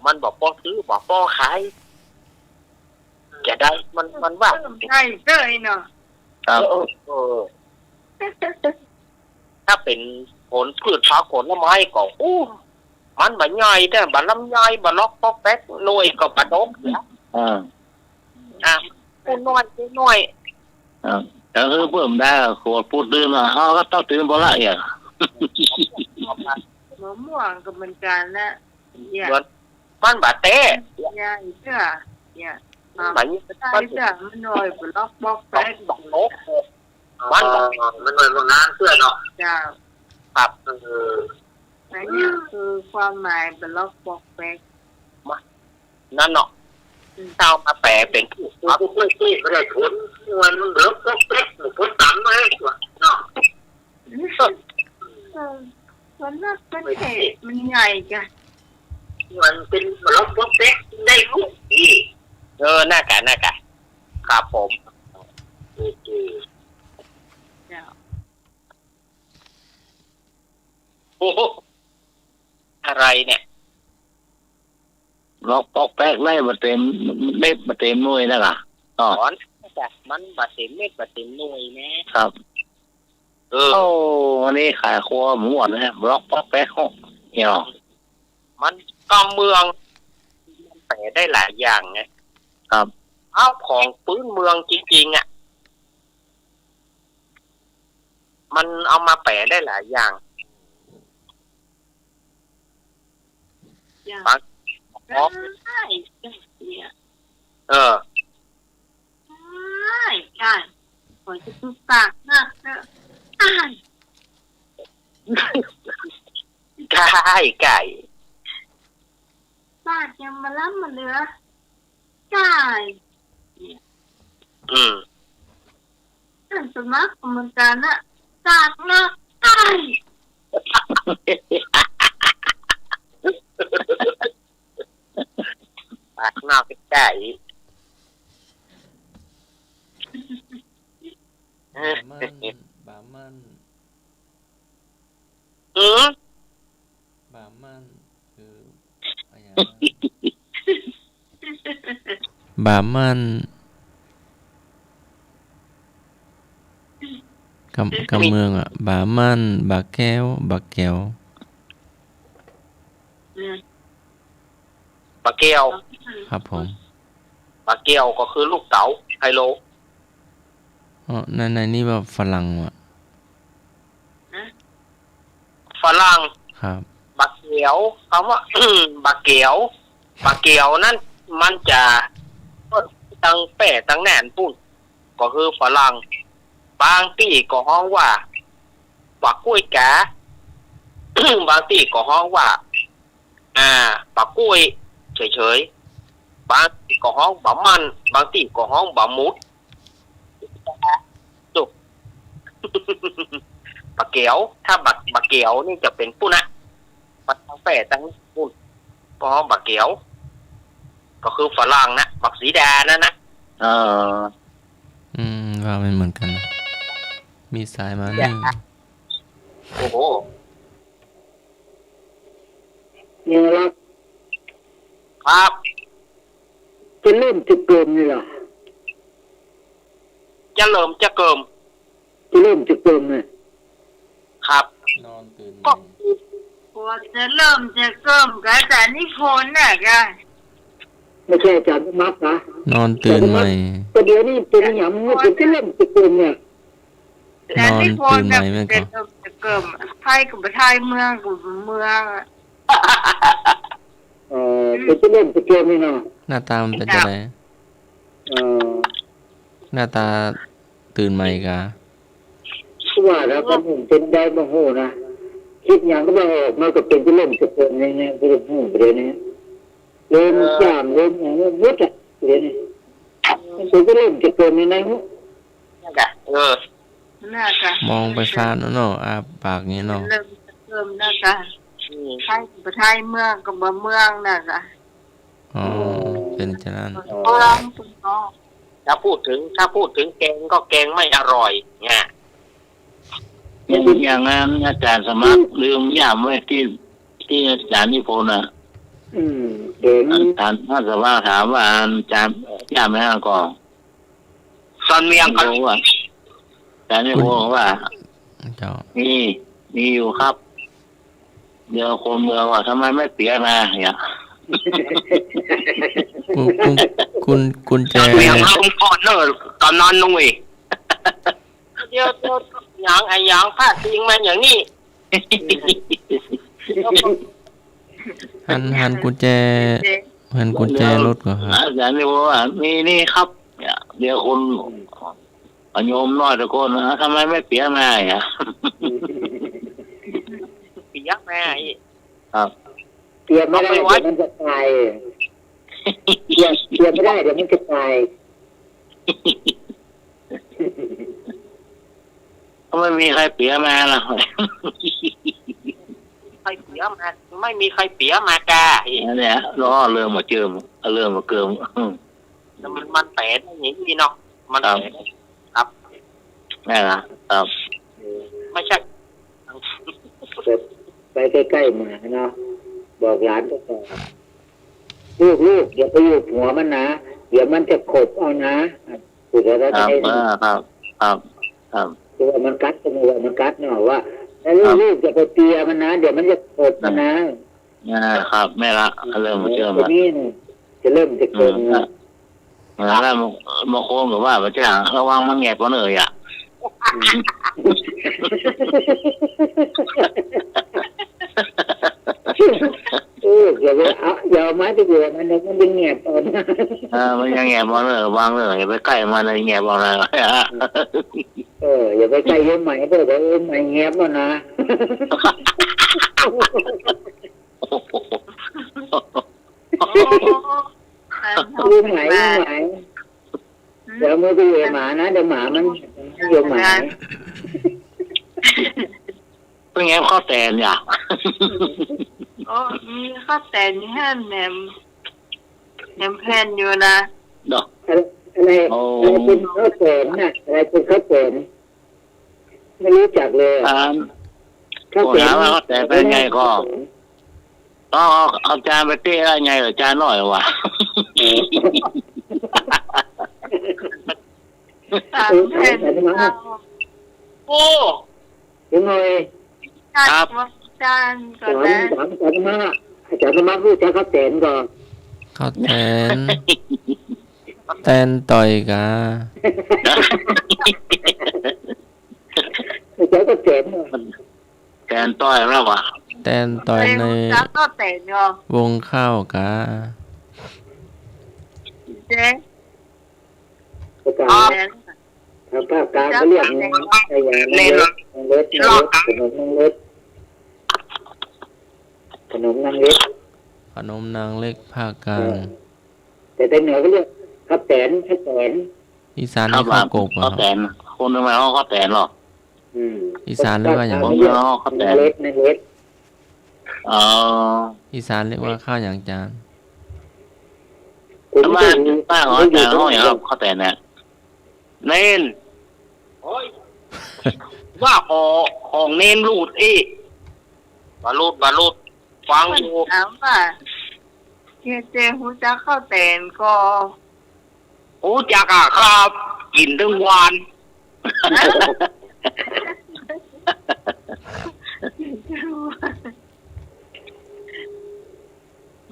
มันบอกป้อซื้อบอกป้อขายจะได้มันว่า ใช่เลยเนาะ ครับ ถ้าเป็น ผลพืชผักผลไม้ก็มันบะใหญ่แต่บะลำไยบะล็อกปอกแป๊กหน่วยก็บะดกเนี่ยพูดน้อยแต่คือเพิ่มได้ขวดพูดดื่มอ่ะก็ต้องตื่นบ่ละอย่างมะม่วงก็เหมือนกันนะเนี่ย มันบะเต้ เนี่ยอีกเนี่ยมันได้จ้ะมันน้อยบล็อกบอกแป๊ก ดอกนกมันหน่วยโบราณเพื่อนเนาะ จ้า ครับอันนี้คือความหมายบล็อกบอกแป๊ก นั่นเนาะเจ้ามาแปลเป็นผู้ฟังไม่ได้ผลมันเหลือก็เป๊กผลต่ำเลยเนาะ มันน่าเป็นเหตุมันใหญ่จ้ะ มันเป็นล็อกเป๊กได้ลูกอีน่ากะครับผมโอ้อะไรเนี่ยล็อกปอกแป๊กไล่มาเต็มเม็ดมาเต็มหน่วยนะล่ะสอนจ้ะมันบาเต็มเม็ดบาเต็มหน่วยนะครับอันนี้ขายครัวหมูอ่อนนะล็อกปอกแป๊กเนี่ยมันก็เมืองแต่ได้หลายอย่างไงครับเอาของพื้นเมืองจริงๆอ่ะมันเอามาแปะได้หลายอย่างบางใช่เนี่ยใช่ขอจะตุปากนะไก่ปากยังมาล้ำมาเหลือไก่นั่นสมัครเหมือนกันนะปากนะไก่ปากนอกไก่บามันคืออะไรบามันกำเมืองอ่ะบามันบาแก้วบาเกียวครับผมบาเกียวก็คือลูกเต๋าไฮโลในนี่แบบฝรั่งว่ะฝรั่งครับบาเกียวคำว่าบาเกียวนั่นมันจะตั้งแปะตั้งแหน่นปุ่นก็คือฝรั่งบางที่ก็ฮ้องว่าปากกุ้ยแกะ บางที่ก็ฮ้องว่าปากกุ้ยเฉยๆบางที่ก็ฮ้องบะมันบางที่ก็ฮ้องบะมุดจุก บะเกียวถ้าบะเกียวนี่จะเป็นปุ่นนะมันตั้งแปะตั้งปุ่นก็ฮ้องบะเกียวก็คือฝรั่งนะบักสีดานั่นนะว่าไม่เหมือนกันมีสายมาหนึ่งโอ้โหเนี่ยครับจะเริ่มจะเกิมนี่หรอจะเริ่มจะเกิมเนี่ยครับนอนตื่นก็พอจะเริ่มจะเกิมก็แต่นี่คนน่ะกันไม่ใช่อาจารย์มักนะนอนตื่นใหม่แต่เดี๋ยวนี้เป็นอย่างมันจะเริ่มจะเกิมเนี่ยนอนตื่นใหม่ไหมครับจะเกิมไทยกับไทยเมืองกับเมืองจะเริ่มจะเกิมนี่เนาะหน้าตามันเป็นยังไงหน้าตาตื่นใหม่กะว่าแล้วก็ผมเป็นได้บางโหนะคิดอย่างก็ไม่ออกมาก็เป็นจะเริ่มจะเกิมในเนี่ยก็เป็นหูเดี๋ยวนี้เริ่มจามเริ่มอย่างนี้วุ้ดอ่ะเดี๋ยวนี้มันก็เริ่มจะเกิมในนั้นมองไปฟ้าเนาะปากนี้เนาะเริ่มจะเกิมนะคะไทยกับไทยเมืองกับเมืองนะคะเป็นฉะนั้นถ้าพูดถึงแกงก็แกงไม่อร่อยเนี่ยอย่างนั้นอาจารย์สมัครลืมย่ำไว้ที่อาจารย์นิพนธ์นะเดี๋ยวท่านสภาถามว่าอาจารย์ย่ำไหมก่อนตอนเมียงก็ว่าอาจารย์นิพนธ์ว่านี่ มีอยู่ครับเดี๋ยวคนเมืองว่าทำไมไม่เปลี่ยนมาเนี่ย กุญแจ เมียเขาก่อนเนอะตอนนั้นนุ่ยเดี๋ยวอย่างไอ้อย่างพลาดทิ้งมันอย่างนี้ หันกุญแจรถก่อนครับ อาจารย์นี่บอกว่ามีนี่ครับเนี่ยเดี๋ยวคนโยมน้อยตะโกนนะทำไมไม่เปลี่ยนมาเนี่ย เปียกแม่อี ครับ เปลี่ยนไม่ได้เดี๋ยวมันจะตายเปลี่ยนไม่ได้เดี๋ยวมันจะตาย ก็ไม่มีใครเปลี่ยนมาล่ะ ใครเปียกมาไม่มีใครเปียกมากาอี เนี่ยล้อเริ่มมาเจิมเริ่มมาเกิม มันแปดอย่างนี้เนาะมันแปดครับ แม่นะครับ ไม่ใช่ ไปใกล้ๆหมาเนาะบอกหลานก็ต่อลูกอย่าไปอยู่หัวมันนะเดี๋ยวมันจะขบเอานะพูดอะไร ครับ ให้ ครับ ตัวมันกัดตัวมันกัดเนาะว่าแล้วลูกจะไปเตียมันนะเดี๋ยวมันจะขบมันนะครับ แม่ละเริ่มมาเจิม ตัว ละ นี้จะเริ่มจะเกิด แล้วมาโค้งกับว่าพระเจ้าระวังมันแงบกันเลยอ่ะ อย่าไปอย่าไม้ไปอยู่มันเลยมันเป็นแงบตอนนั้น มันยังแงบกันเลยวางเลยอย่าไปใกล้มันเลยแงบอะไรอ่ะ อย่าไปใกล้ยืมใหม่เด้อเดี๋ยวยืมใหม่แงบมันนะยืมใหม่เดี๋ยวมือไปอยู่หมานะเดี๋ยวหมามันอยู่หมา เป็นไงข้อแตนอย่า โอ้มีข้าวแต่นี่ฮะแหนมแผ่นอยู่นะ ดอก อะไรเป็นข้าวแกงน่ะอะไรเป็นข้าวแกงไม่รู้จักเลยข้าวแกงว่าข้าวแกงเป็นไงก็ ต้องเอาจานไปเต้ได้ไงหรือจานหน่อยวะ สามแผ่น โอ้ ยังไง จานก่อน สอน นะ สอนอาจารย์มาพูดจะข้าวแกงก่อน ข้าวแตนต่อยกา อาจารย์ข้าวแกง แตนต้อยแล้ววะ แตนต่อยใน แล้วก็แต่เนาะ วงข้าวกา เจ๊ ประกาศภาคกลางเขาเรียกไอ้ยาเล็ดขนมนางเล็ดขนมนางเล็ด ขนมนางเล็กภาคกลาง แต่ในเหนือเขาเรียกข้าวแตนข้าวแตน อีสานนี่ข้าวกบเหร ข้า อ วแตนคนทำไมเขาข้าวแตนหรอ อีสานเรียกว่าอย่าง นางเล็ดนางเล็ด อ๋อ อีสานเรียกว่าข้าวอย่างจาน ทำไมป้าเขาจานเขาอย่างข้าวแตนเนี่ยเน้นว่าของเน้นรูดอีบารูดฟัง มัน ดู ถามว่าเจ๊หูจะข้าวแต่นก็ โอ้จักอ่ะครับกินทั้งวัน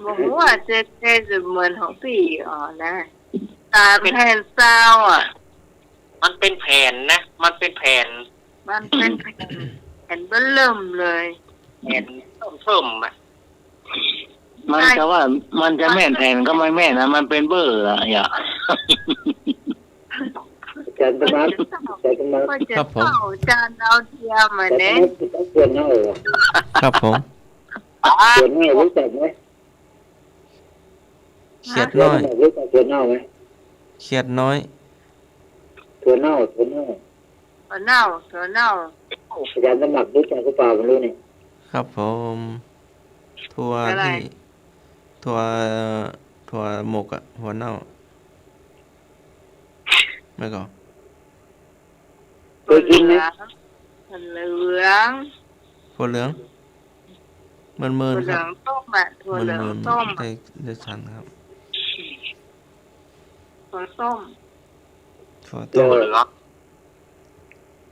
บอกว่าเจ๊จะเหมือนของพี่อ๋อนะตาแผ่นเศร้าอ่ะ มันเป็นแผ่นนะมันเป็นแผ่น มันเป็นแผ่นเบิ่มเริ่มเลย แผ่นเพิ่มอ่ะ มันจะว่ามันจะแม่นแทนก็ไม่แม่นนะมันเป็นเบอร์อะอย่า อาจารย์มาอาจารย์มา ก็จะเข้าจานเอาเทียมมาเนี่ย เปลี่ยนเน่า ครับผม เปลี่ยนเน่ารู้จักไหม เขียดน้อย รู้จักเปลี่ยนเน่าไหม เขียดน้อย ถั่วเน่า ถั่วเน่า อาจารย์สมัครรู้จักก็เปล่าไม่รู้นี่ ครับผมถั่วที่ถั่วหมกอะหัวเน่าไม่ก็ เคยกินไหม เหลือง ถั่วเหลืองเมิน ถั่ว ๆ เห ค ลื รั อบ งต้มอ่ะถั่วเหลืองต้ม ได้ชันครับ ถั่วส้ม ถั่ว เดี๋ ต้ ยว ม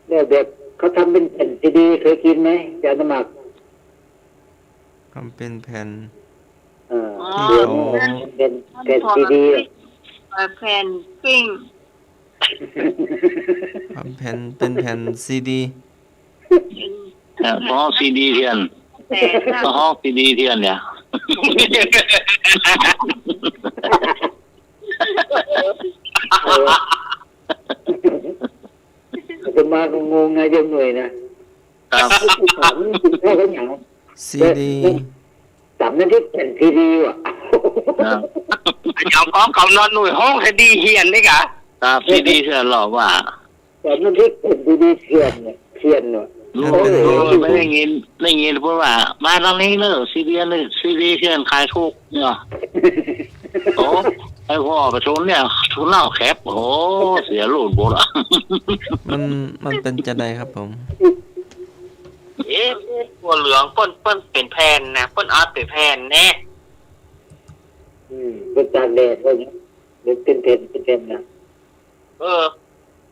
เดี๋ยวแบบ เขาทำเป็นแผ่นซีดีเคยกินไหมอาจารย์สมัคร ทำเป็นแผ่น เดี๋ยวเป็นแผ่นซีดี แผ่นปิ้ง ทำแผ่นเป็นแผ่นซีดี ห้องซีดีเทียน แต่ ห้องซีดีเทียนเนี่ย จะมางงไงจังหน่วยนะครับถามกินข้าวกันอย่าง ซีดี สามนั่นที่แผ่นซีดีว่ะ Cháu có cậu nó nuôi hôn thì đi hiền đấy cả. ครับซีดีเทียนหรอว่า แต่นั่นที่แผ่นซีดีเทียนเนี่ยเทียนเนาะ ไม่ได้ยินพูดว่ามาตรงนี้เนอะซีดีนี่ซีดีเทียนขายถูกเนี่ยโอ้ไอ้พ่อประชนเนี่ยทุนเหล้าแคบโอ้เสียลูกโบราณ มันเป็นจะได้ครับผม ตัวเหลืองเปิ้นเป็นแผ่นนะเปิ้นอัดเป็นแผ่นแน่ เป็นตากแดดอะไรเงี้ยเป็นแผ่นนะ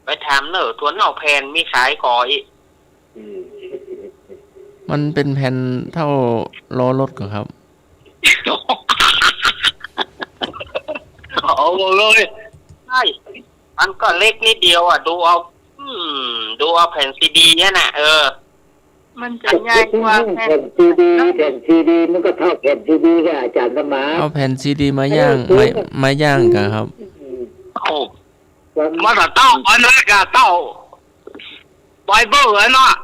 ไปถามเนอะตัวเหน่าแผ่นมีขายก่ออีก มันเป็นแผ่นเท่าล้อรถก็ครับ Ồ rồi. ใช่มันก็เล็กนิดเดียวอ่ะดูเอาแผ่นซีดีเนี่ยนะมันจะง่ายกว่าแผ่น ซีดีมันก็เท่าแผ่นซีดีกับอาจารย์สมา เอาแผ่นซีดีมาย่างมาย่างกันครับ Ồ. Mà là tao ở nơi cả tao. Bài bơ ở nó.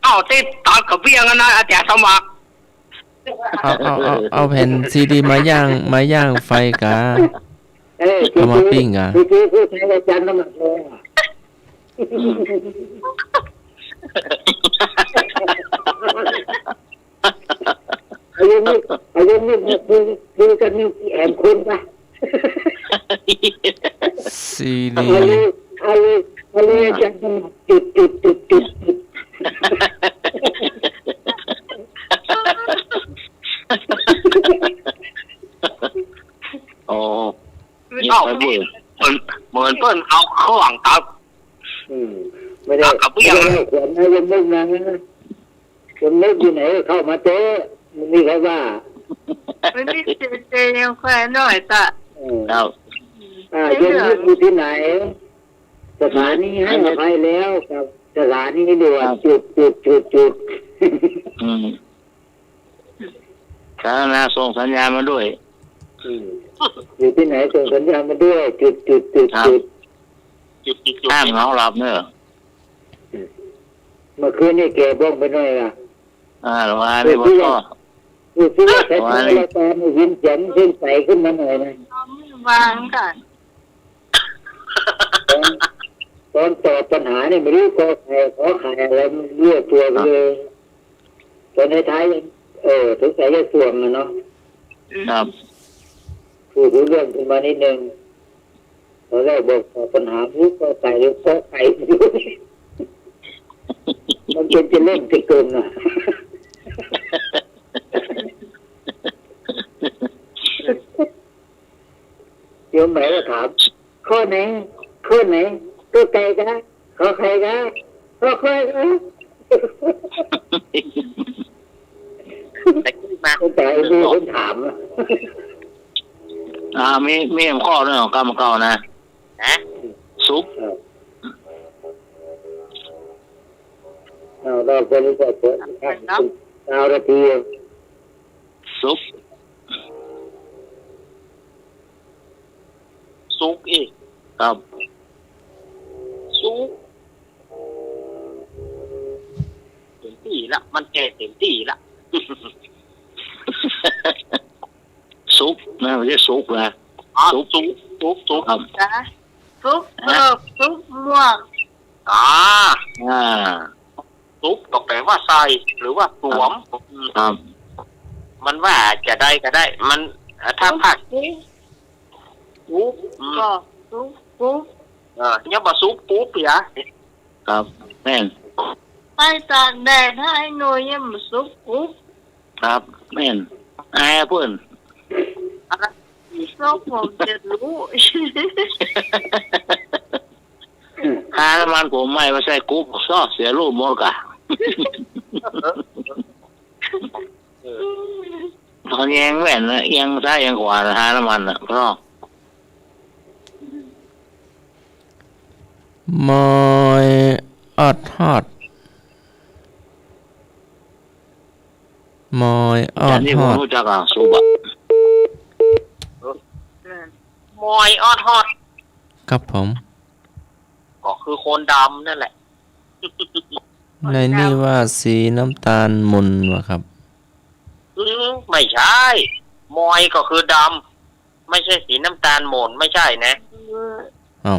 Tao tí tao cả viên ở nó chả sao mà. เอาแผ่นซีดีมาย่างไฟกะเอามาปิ้งกะ คือใช้อาจารย์สมัครเลยอายุนี่ดูกันนี่แอมคนปะ ซีดี อะไรอาจารย์สมัครจุด โอ้ย Tao mượn tên học khoảng tập. ไม่ได้ขวัญนะยังนึกนะยังนึกอยู่ไหนเข้ามาเจ๊นี่เขาว่า ไม่มีเจยังแค่น้อยตะ ครับ ยังนึกอยู่ที่ไหนสถานีให้อภัยแล้วกับสถานีด่วนจุด สาธารณะส่งสัญญาณมาด้วย อยู่ที่ไหนส่งสัญญาณมาด้วยจุด ห้ามเหงาหลับเนอะ เมื่อคืนนี่แกบ้องไปหน่อยอ่ะ หลวงอาได้บอกก็ ดูซิว่าแต่เราตอนยินเสียงเส้นใสขึ้นมาหน่อยนะ วางกัน ตอนตอบปัญหาเนี่ยไม่รู้ขอใครอะไรเลือกตัวไปเลยตอนในท้ายถึงใส่จะส่วงนะเนาะ ครับ พูดเรื่องขึ้นมานิดนึงตอนแรกบอกตอบปัญหารู้ก็ใส่หรือก็ใส่มันเป็นจะเล่นจะเกินอ่ะเดี๋ยวแม่ก็ถามข้อไหนตัวไก่กันข้อใครกันข้อใครกันแต่มีคนถามมีข้อเรื่องของกรรมเก่านะซุป เราเป็นแบบเราละทีซุปอีก ครับ ซุปเต็มที่ละมันแก่เต็มที่ละ ซุปนะไม่ใช่ซุปนะซุปครับ จ้ะซุปม่วง ซุปก็แปลว่าใส่หรือว่าสวม ครับ มันว่าจะได้ก็ได้มันถ้าผักซุป ก็ซุป เนี่ยมาซุปปุ๊บเหรอ ครับแม่น ไปตากแดดให้หน่อยยังมาซุปปุ๊บ ครับแม่นเพื่อน ซุปผมจะรู้ หาน้ำมันผมไม่มาใส่กุ๊บซ้อเสียรูปหมดกะตอนแยงแหวนนะยังซ้ายยังขวาหาน้ำมันเพราะมอยออดฮอดมอยออด นี่ ฮ ผม อด รู้จักอ่ะสูบะ มอยออดฮอด ครับผม ก็คือโคนดำนั่นแหละ ในนี่ว่าสีน้ำตาลมุนวะครับ ไม่ใช่มอยก็คือดำไม่ใช่สีน้ำตาลหม่นไม่ใช่นะ เอ้า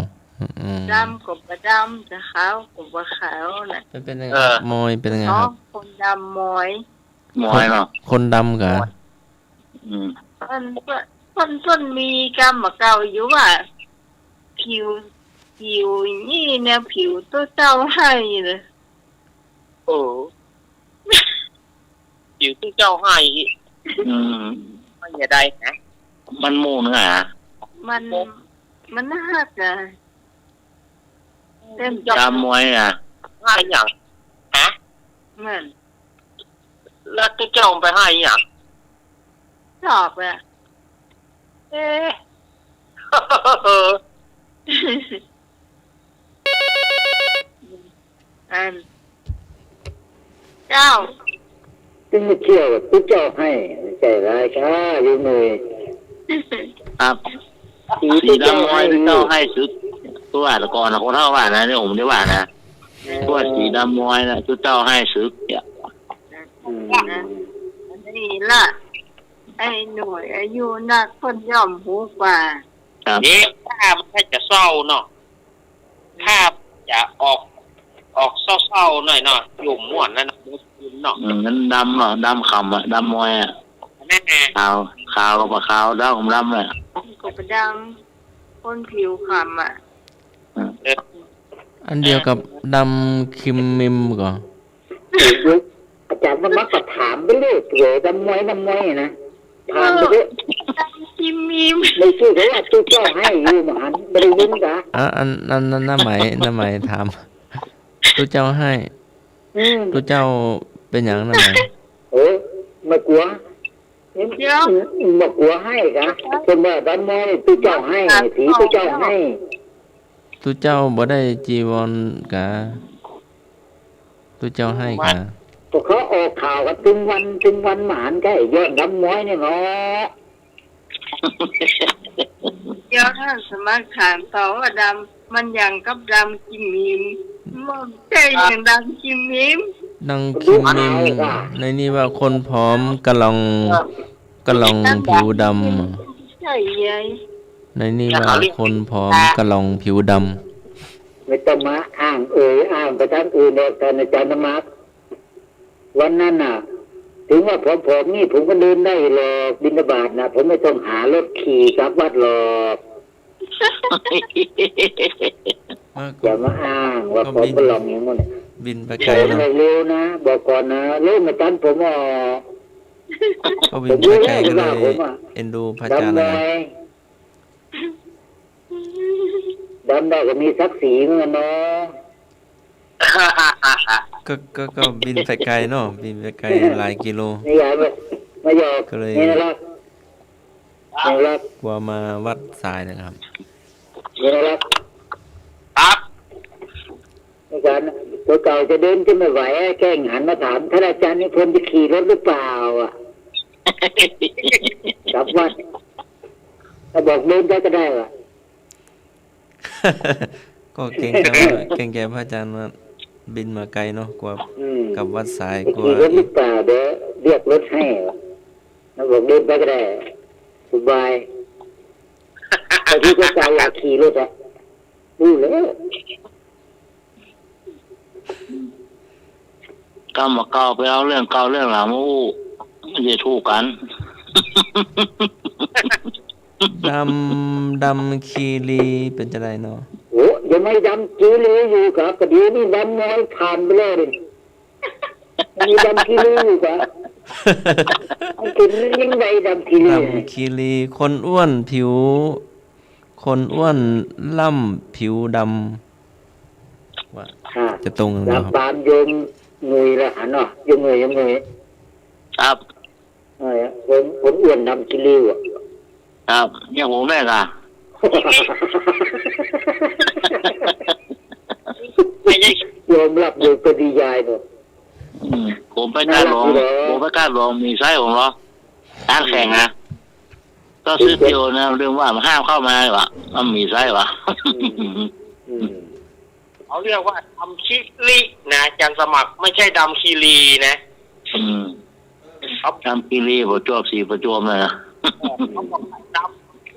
ดำกับบ่ดำจะขาวกับบ่ขาวน่ะ เป็นยังไงมอยเป็นยังไงครับ คนดำมอย มอยเนาะ คนดำกะ มันมีกรรมเก่าอยู่ว่าผิวนี่เนี่ยผิวตัวเจ้าให้เลย เอออยู่ที่เจ้าให้ไม่อย่าได้นะ มันมูนไงอ่ะ มันน่าจะเต็ม จำมวยอ่ะ ให้อย่างฮะ เหมือน แล้วตัวเจ้าไปให้อย่าง ชอบอ่ะ เอ๊ะ อันเจ้า จึงไม่เชื่อว่าผู้เจ้าให้ใจร้ายช้าอยู่หน่อย ครับสีดำมวยเจ้าให้ซึกตัวอ่านก่อนนะคนเท่าว่านะเนี่ยผมได้ว่านะตัวสีดำมวยนะเจ้าให้ซึกเนี่ย อันนี้ล่ะไอ้หน่วยอายุนักคนย่อมหูกว่า นี่ถ้ามันแค่จะเศร้าเนาะถ้าจะออกเศร้าๆหน่อยเนาะหยุ่มม่วนนั่นเนาะงั้นดำเนาะดำขำอ่ะดำมวยอ่ะ แน่ ขาวกับขาวดำผมดำเลย ก็ประดังคนผิวขำอ่ะ อันเดียวกับดำคิมมิมก่อน อาจารย์มันมักจะถามไปเรื่อยเปื่อยดำมวยนะถามไปเรื่อย จิมมิม ไม่เชื่อว่าผู้เจ้าให้อยู่หมันบริวินกะ อันนั้นน้าไหมถามตัวเจ้าให้ตัวเจ้าเป็นอย่างนั้นไหม มากลัวมากลัวให้กะคนว่าดำมวยผู้เจ้าให้สีผู้เจ้าให้ ตัวเจ้าบ่ได้จีวรกะตัวเจ้าให้กะ พวกเขาออกข่าวกันถึงวันหมานก็ไอ้ยอดดำมวยเนี่ยเนาะ เดี๋ยวท่านสมัครถามต่อว่าดำมันอย่างกับดำจิมมิมมันใช่อย่างดำจิมมิม ดังคิมมิมในนี่ว่าคนผอมกะลองผิวดำ ใช่ยัย ในนี่ว่าคนผอมกะลองผิวดำ ไม่ต้องมาอ้างอ้างไปทางอื่นเลยแต่อาจารย์มาร์ควันนั้นน่ะ ถึงว่าผมนี่ผมก็เดินได้หรอกบิณฑบาตนะผมไม่ต้องหารถขี่กลับวัดหรอกอย่ามาอ้างว่าผมก็ลองอย่างนั้น บินไป ผ ไกล ม เนาะ ไม่เร็วนะบอกก่อนนะเร็วมาตันผมอ่ะ ก็บินไปไกลก็เลยเอ็นดูพระอาจารย์ ดำ นะ ได้ดำได้ก็มีศักดิ์ศรีเหมือนกันเนาะ ก็บินไปไกลเนาะบินไปไกลหลายกิโล นี่ไงมาหยอก ก็เลย นี่นะครับนี่นะครับ กลัวมาวัดทรายนะครับ นี่นะครับ ครับ ในการตัวเก่าจะเดินจะไม่ไหวแกล้งหันมาถามท่านอาจารย์นี่พลจะขี่รถหรือเปล่าอ่ะกลับวัดถ้าบอกเดินได้ก็ได้ว่ะ ก็เกรงใจพระอาจารย์ว่าบินมาไกลเนาะกว่า กับวัดสายกว่า ขี่รถหรือเปล่าเดี๋ยวเรียกรถให้ว่ะถ้าบอกเดินไปก็ได้สบายแต่ที่ตัวเก่าอยากขี่รถอ่ะดูเลย ก็มาเก่าไปเอาเรื่องเก่าเรื่องหลังมาอู้ไม่ได้ถูกกัน ดำคีรีเป็นจะไรเนาะ โอ้ยังไม่ดำจีเลยอยู่ครับก็ดีนี่ดำน้อยผ่านไปเลยมีดำจีเลยอยู่ครับไอ้กินยังไงดำจีเลย ดำคีรีคนอ้วนผิว คนอ้วนล่ำผิวด ว่า อ่า จะตรงกันหรือเปล่าครับ ลำปามโยมงุยละหันเนาะโยมงุย ครับ ผมอ้วนดำกิริวอ่ะ ครับเนี่ยผมแม่ก่ะ ไม่ใช่ โยมรับโดยปริยายเนาะ ผมไปกล้าลองมีไส้ผมหรอการแข่งนะก็ซื้อเดียวนะเรื่องว่ามันห้ามเข้ามาหรอมันมีไส้หรอ อืม เขาเรียกว่าดำคิรินะอาจารย์สมัครไม่ใช่ดำคีรีนะ ทำกิริประจวบสีประจวบเลยนะ เขาบอกดำ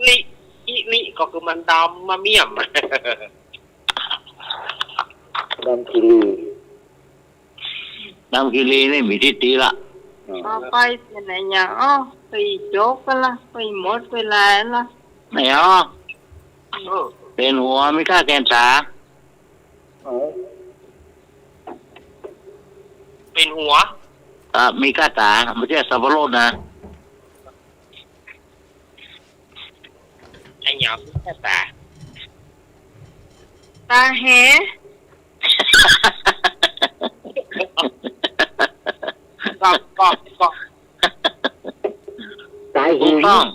คิริก็คือมันดำมาเมี่ยม ดำกิริ ทำกิรินี่มีที่ตีละ ต่อไปเป็นอะไรอย่างไปโจกกันละไปหมดเวลาละ ไม่เอาเป็นหัวไม่กล้าแกนขา เป็นหัว มีกล้าตาไม่ใช่สับปะรดนะ ไอ้หยาบแค่ตา ตาแห ก็ ตาย ถู หิ ก ง ต้อง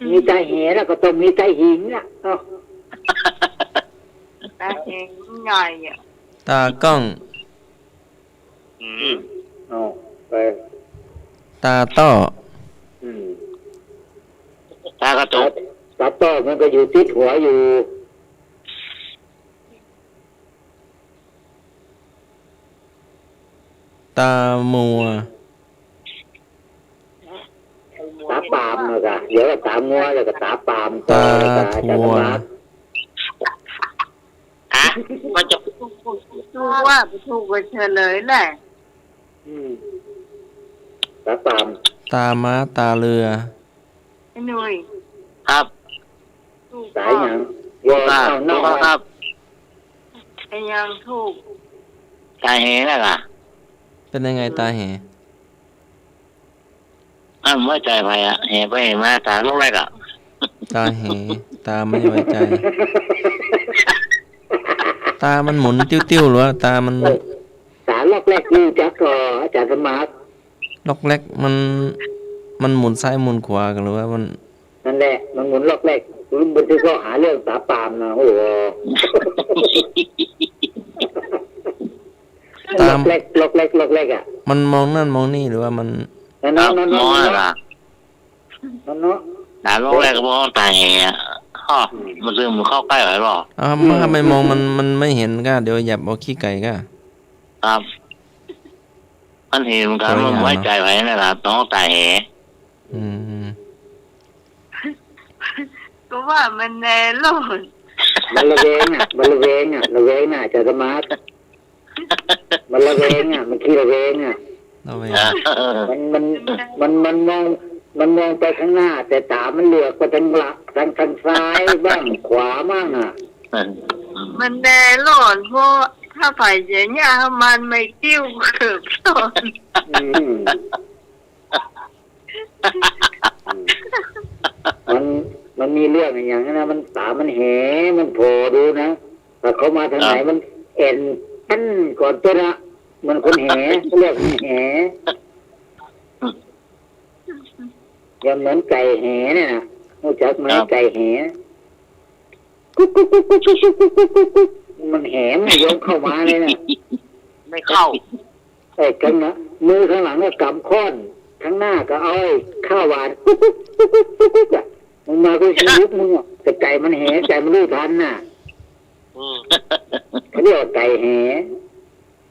มีตายแหแล้วก็ต้องมีตายหิงอ่ะ ตาแหใหญ่อ่ะ ตากล้อง ไป ตาต้อ ตากระตุก ตาต้อมันก็อยู่ติดหัวอยู่ ตามัว ตาปามอะค่ะเดี๋ยวก็ตามัวแล้วก็ตาปาม ตา แล้วก็ ทัว มันจะ ถูกว่าไปถูกไปเฉลยแหละ ตาปาม ตาม้าตาเรือ ไอ้หนุ่ย ครับ ถูก สายหยังโยน ตา เอาน ถู อก ก ครับ ไอ้ยังถูก ตาแหน่ะ เป็นยังไงตาแห อันไว้ใจไปแหไปแหมาตาลูกแรก ตาแหตาไม่ไว้ใจ ตามันหมุนติ้วๆหรือว่าตามัน สารลอกแรกนี่จักก็อาจารย์สมาร์ท ล็อกแรกมันหมุนซ้ายหมุนขวากันหรือว่ามัน นั่นแหละมันหมุนลอกแรกรุ่นบนที่เขาหาเรื่องตาปามนะโอ้โห ตาม ลอกแรกอ่ะ มันมองนั่นมองนี่หรือว่ามัน นั่น ครับ นั่น มอง นั่น อะ เนาะ ตาลูกแรกก็มองตาแหมันซึมมันเข้าใกล้หรือเปล่า ถ้าไม่มองมันไม่เห็นก็เดี๋ยวหยับเอาขี้ไก่ก็ ครับมันเห็นเหมือนกันมันไว้ใจไปนั่นแหละต้องตาแห อืม ก็ว่ามันแน่โลด มันระเวงอ่ะระเวงอ่ะอาจารย์สมาร์ทมันระเวงอ่ะมันขี้ระเวงอ่ะ เราไป มันมองไปข้างหน้า แต่ตามันเหลือกไปทางหลักทางซ้ายบ้างขวาบ้างอ่ะ มันแน่โลดเพราะถ้าไผ่เสียเนี่ยมันไม่กิ้วเกือบโลด มันมีเรื่องอย่างนั้นนะมันตามันแหมันโผล่ดูนะแต่เขามาทางไหนมันเอ็นอันก่อนตัวละมันคนแหเขาเรียกมันแหยังเหมือนไก่แหเนี่ยนะรู้จักไหมไก่แหกุ๊กกุ๊กกุ๊กกุ๊กกุ๊กกุ๊กกุ๊กกุ๊กมันแหมันโยนเข้ามาเลยนะ ไม่เข้า ไอ้กันนะมือข้างหลังก็กำค้อนข้างหน้าก็เอาข้าวหวานกุ๊กกุ๊กกุ๊กกุ๊กกุ๊กกุ๊กอ่ะมึงมาก็ชีวิตมึงอ่ะแต่ไก่มันแหไก่มันรู้ทันน่ะเขาเรียกว่าไก่แห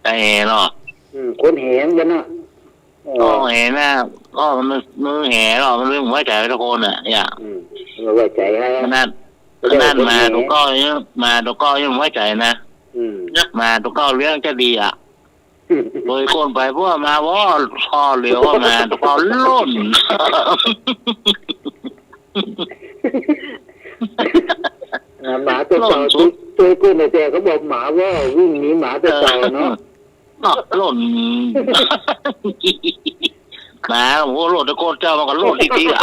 ตาแหเนาะ คนแหมกันเนาะ ก็แหนะก็มันแหเนาะมันเรื่องไว้ใจทุกคนอ่ะเนี่ย เราไว้ใจให้ นั่นมาตัวก็ยังไว้ใจนะมาตัวก็เรื่องจะดีอ่ะโดยคนไปเพราะมาว่าพอเหลียวมาตัวก็ล้น หมาตัวเต่าตัวกู้ในแต่เขาบอกหมาว่าวิ่งหนีหมาตัวเต่าเนาะ ล้นมาโอ้โหล้นตะโกนเจ้ามันก็ล้นอีกทีอ่ะ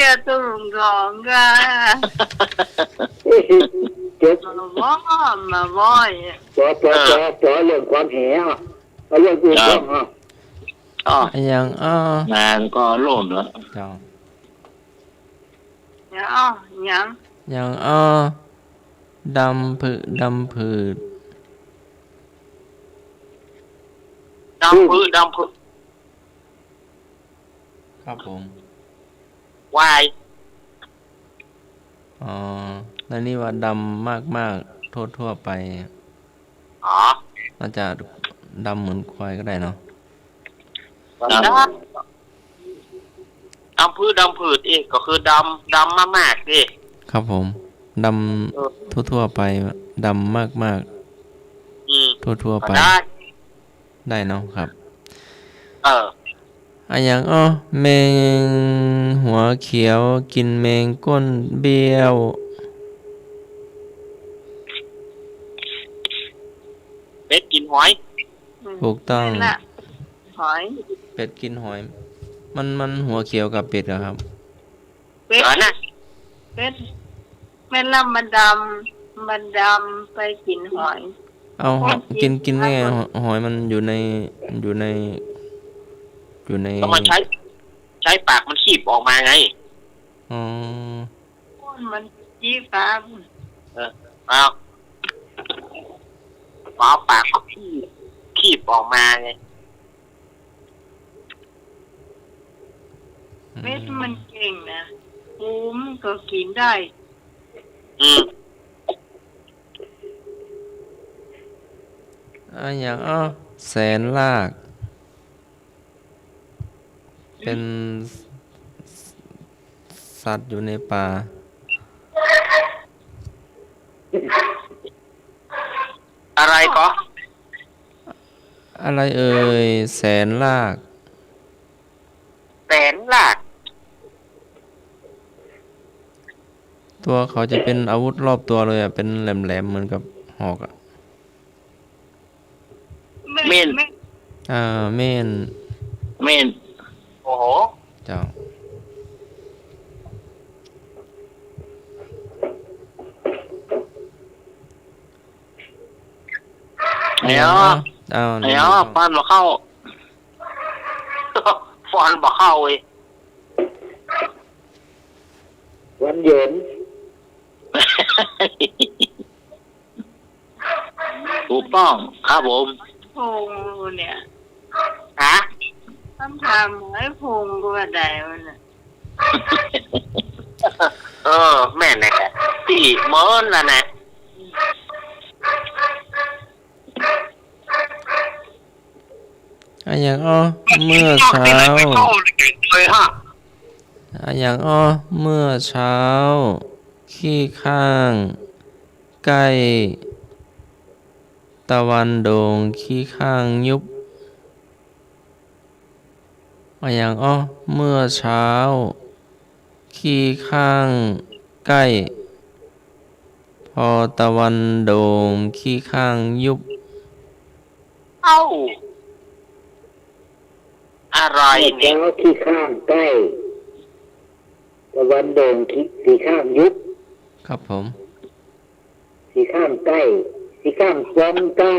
อะตุ้งกองกะ เจ็บ มาบ่อย ปอเรื่องความแหอ่ะเอาเรื่องอื่นบ้างอ่ะ อ๋อ อะอย่างอ้อน านก็โล่นแล้ว เจ้า เนี่ยอ้อยัง อย่างอ้อดำผืด ดำพืช ครับผม วาย อ๋อแล้วนี่ว่าดำมากๆทั่วๆไป อ๋อ น่าจะดำเหมือนควายก็ได้เนาะ ดำพืชเองก็คือดำมากๆดิ ครับผมดำทั่วๆไปดำมาก ทั่วๆไป ได้ ได้เนาะครับ เออ อะอย่างอ้อแมงหัวเขียวกินแมงก้นเบี้ยว เป็ดกินหอย ถูกต้อง น่ะหอย เป็ดกินหอย มันหัวเขียวกับเป็ดเหรอครับ เป็ด เหรอนะ เป็ดแม่ล่ำมันดำไปกินหอย เอากินได้ไงหอยมันอยู่ใน ก็มันใช้ปากมันคีบออกมาไง อ๋อ มันจี้ฟ้า เอาปากเขาคีบออกมาไง เป็ดมันเก่งนะปูมก็กินได้ อะอย่างอ้อแสนลาก เป็นสัตว์อยู่ในป่า อะไรก็ อะไรเอ่ยแสนลาก แสนลาก ตัวเขาจะเป็นอาวุธรอบตัวเลยอ่ะ เป็นแหลมๆเหมือนกับหอกอ่ะ เม่น เม่น โอ้โห เจ้า เนี่ย เอา เนี่ยฟันมาเข้า ฟันบ่เข้าเว้ย วันเหยิน ถูกต้องครับผม พงเนี่ย ฮะ คำถามหมายพงก็ว่าได้มันน่ะ แม่เนี่ยที่เมินแล้วนะ อะอย่างอ้อเมื่อเช้า เลยฮะ อะอย่างอ้อเมื่อเช้า ขี้ข้าง ใกล้ ตะวันโด่งขี้ข้างยุบอะอย่างอ้อเมื่อเช้า ขี้ข้างใกล้ พอตะวันโด่งขี้ข้างยุบ เอ้า อะไร เมื่อ เนี่ย เช้าขี้ข้างใกล้ตะวันโด่งสีข้างยุบ ครับผม สีข้างใกล้สีข้างกองก้า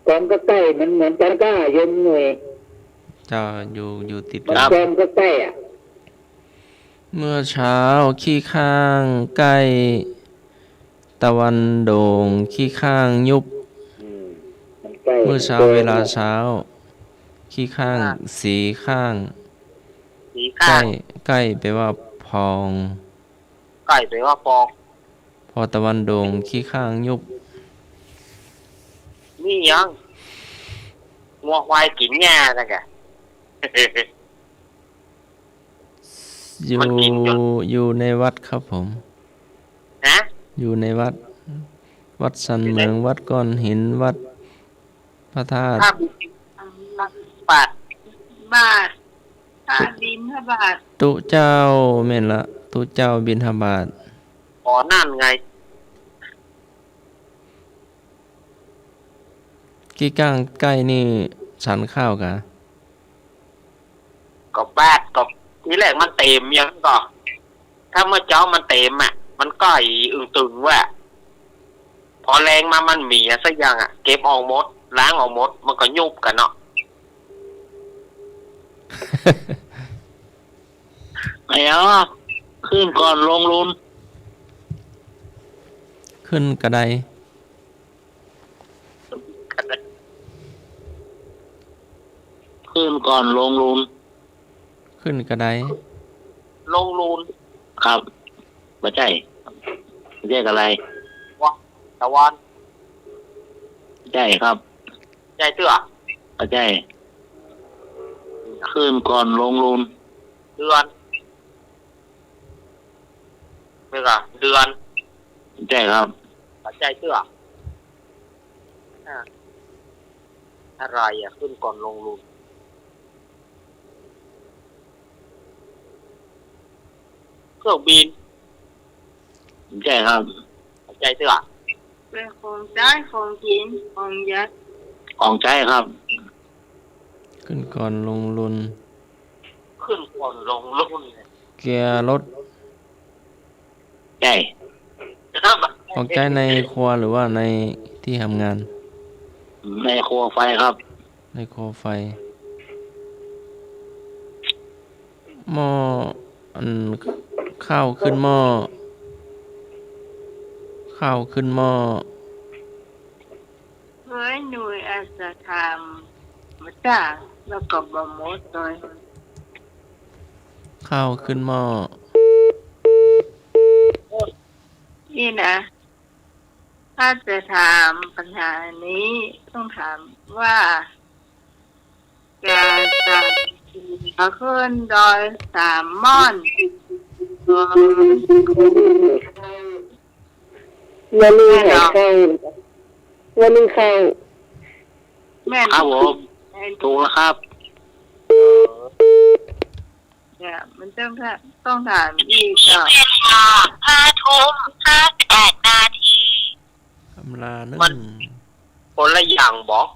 กองก็ใกล้มันเหมือนกันก้ายมหน่วย จะอยู่ติด มัน กัน กองก็ใกล้อ่ะ เมื่อเช้าขี้ข้างใกล้ ตะวันโด่งขี้ข้างยุบ มันใกล้ เมื่อเช้าเวลาเช้า ขี้ข้างสีข้าง สี ใก ข้า ล้ ง ใกล้ไปว่าพอง ใกล้ไปว่าฟอง พอตะวันโด่งขี้ข้างยุบ นี่ยังงัวควายกินหญ้านะแก อยู่ มันกินจน อยู่ในวัดครับผม นะ อยู่ในวัด วัดสันเมืองวัดก้อนหินวัดพระธาตุ ถ้าปาด บาทถ้าดินถ้าบาท ตุเจ้าแม่นละตุเจ้าบิณฑบาต ขอนั่นไง ขี้ข้างใกล้นี่ฉันข้าวกะ กับบาดกับกู ทีแรกมันเต็มยังก็ถ้าเมื่อเจ้ามันเต็มอ่ะมันก็อึงตึงว่าพอแรงมามันมีสักอย่างอ่ะเก็บออกหมดล้างออกหมดมันก็ยุบกันเนาะ ไอ้อ๋อขึ้นก่อนลงรุน ขึ้นกระไดขึ้นก่อนลงรุน ขึ้นกระได ลงรูน ครับไม่ใช่เรียกอะไร ตะวัน ใช่ครับ ใจเตื้อ ไม่ใช่ขึ้นก่อนลงรุน เดือนไม่ก็เดือน ใช่ครับ ใจเตื้ออะไรอ่ะขึ้นก่อนลงรูนเครื่องบิน ใช่ครับ ใจเตื้อ เป็นของใช้ของกินของยัด ของใช้ครับ ขึ้นก่อนลงรุน ขึ้นก่อนลงรูน เกียร์รถ ใช่ ออกใช้ในครัวหรือว่าในที่ทำงาน ในครัวไฟครับ ในโคมไฟหม้ออันข้าวขึ้นหม้อข้าวขึ้นหม้อ เฮ้ยหน่วยอาสาทำมาจ้าแล้วก็บะมดเลย ข้าวขึ้นหม้อ นี่นะถ้าจะถามปัญหานี้ต้องถามว่าการจัดขึ้นโดยสามม่อน วันนี้หายเข้าวันนี้เข้า แม่น ครับผมถูกแล้วครับ เนี่ยมันต้องถามอีกอ่ะ คำลานึ่ง คนละอย่างบอก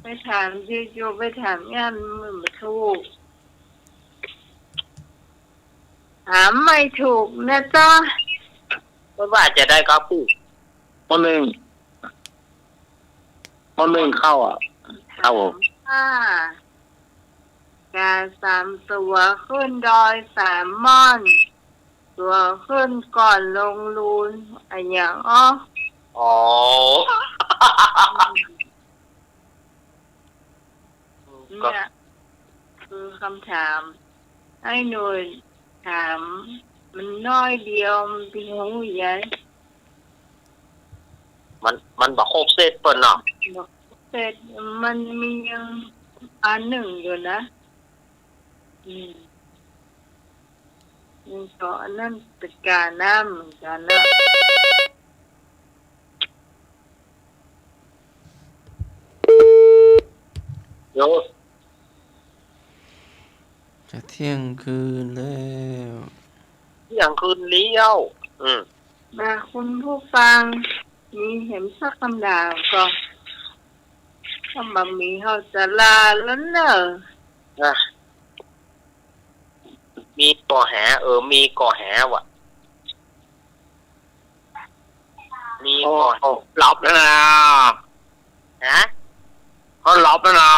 ไปถามอยู่ไปถามยันมันไม่ถูกถามไม่ถูกนะจ๊ะ ไม่ว่าจะได้ก็พูด คนหนึ่งเข้าอ่ะครับผม การสามตัวขึ้นดอยสามม่อน ตัวขึ้นก่อนลงรูนอะไรอย่างอ๋อ อ๋อ เนี่ยคือคำถามให้หน่วยถามมันน้อยเดียวมันเป็นหูใหญ่ มันบอกครบเซตเปิ่นเนาะ บอกเสร็จมันมียังอันหนึ่งอยู่นะยังก็อันนั้นเป็นการน้ำเหมือนกันนะ เดี๋ยว จะเที่ยงคืนแล้ว อย่างคืนเลี้ยว มาคุณผู้ฟังมีเห็นสักคำถามก็ถ้ามันมีเขาจะลาแล้วเนอะ มีก่อแหมีก่อแหว่ะ มีก่อแห หลับแล้วนะ ฮะ เขาหลับแล้วนะ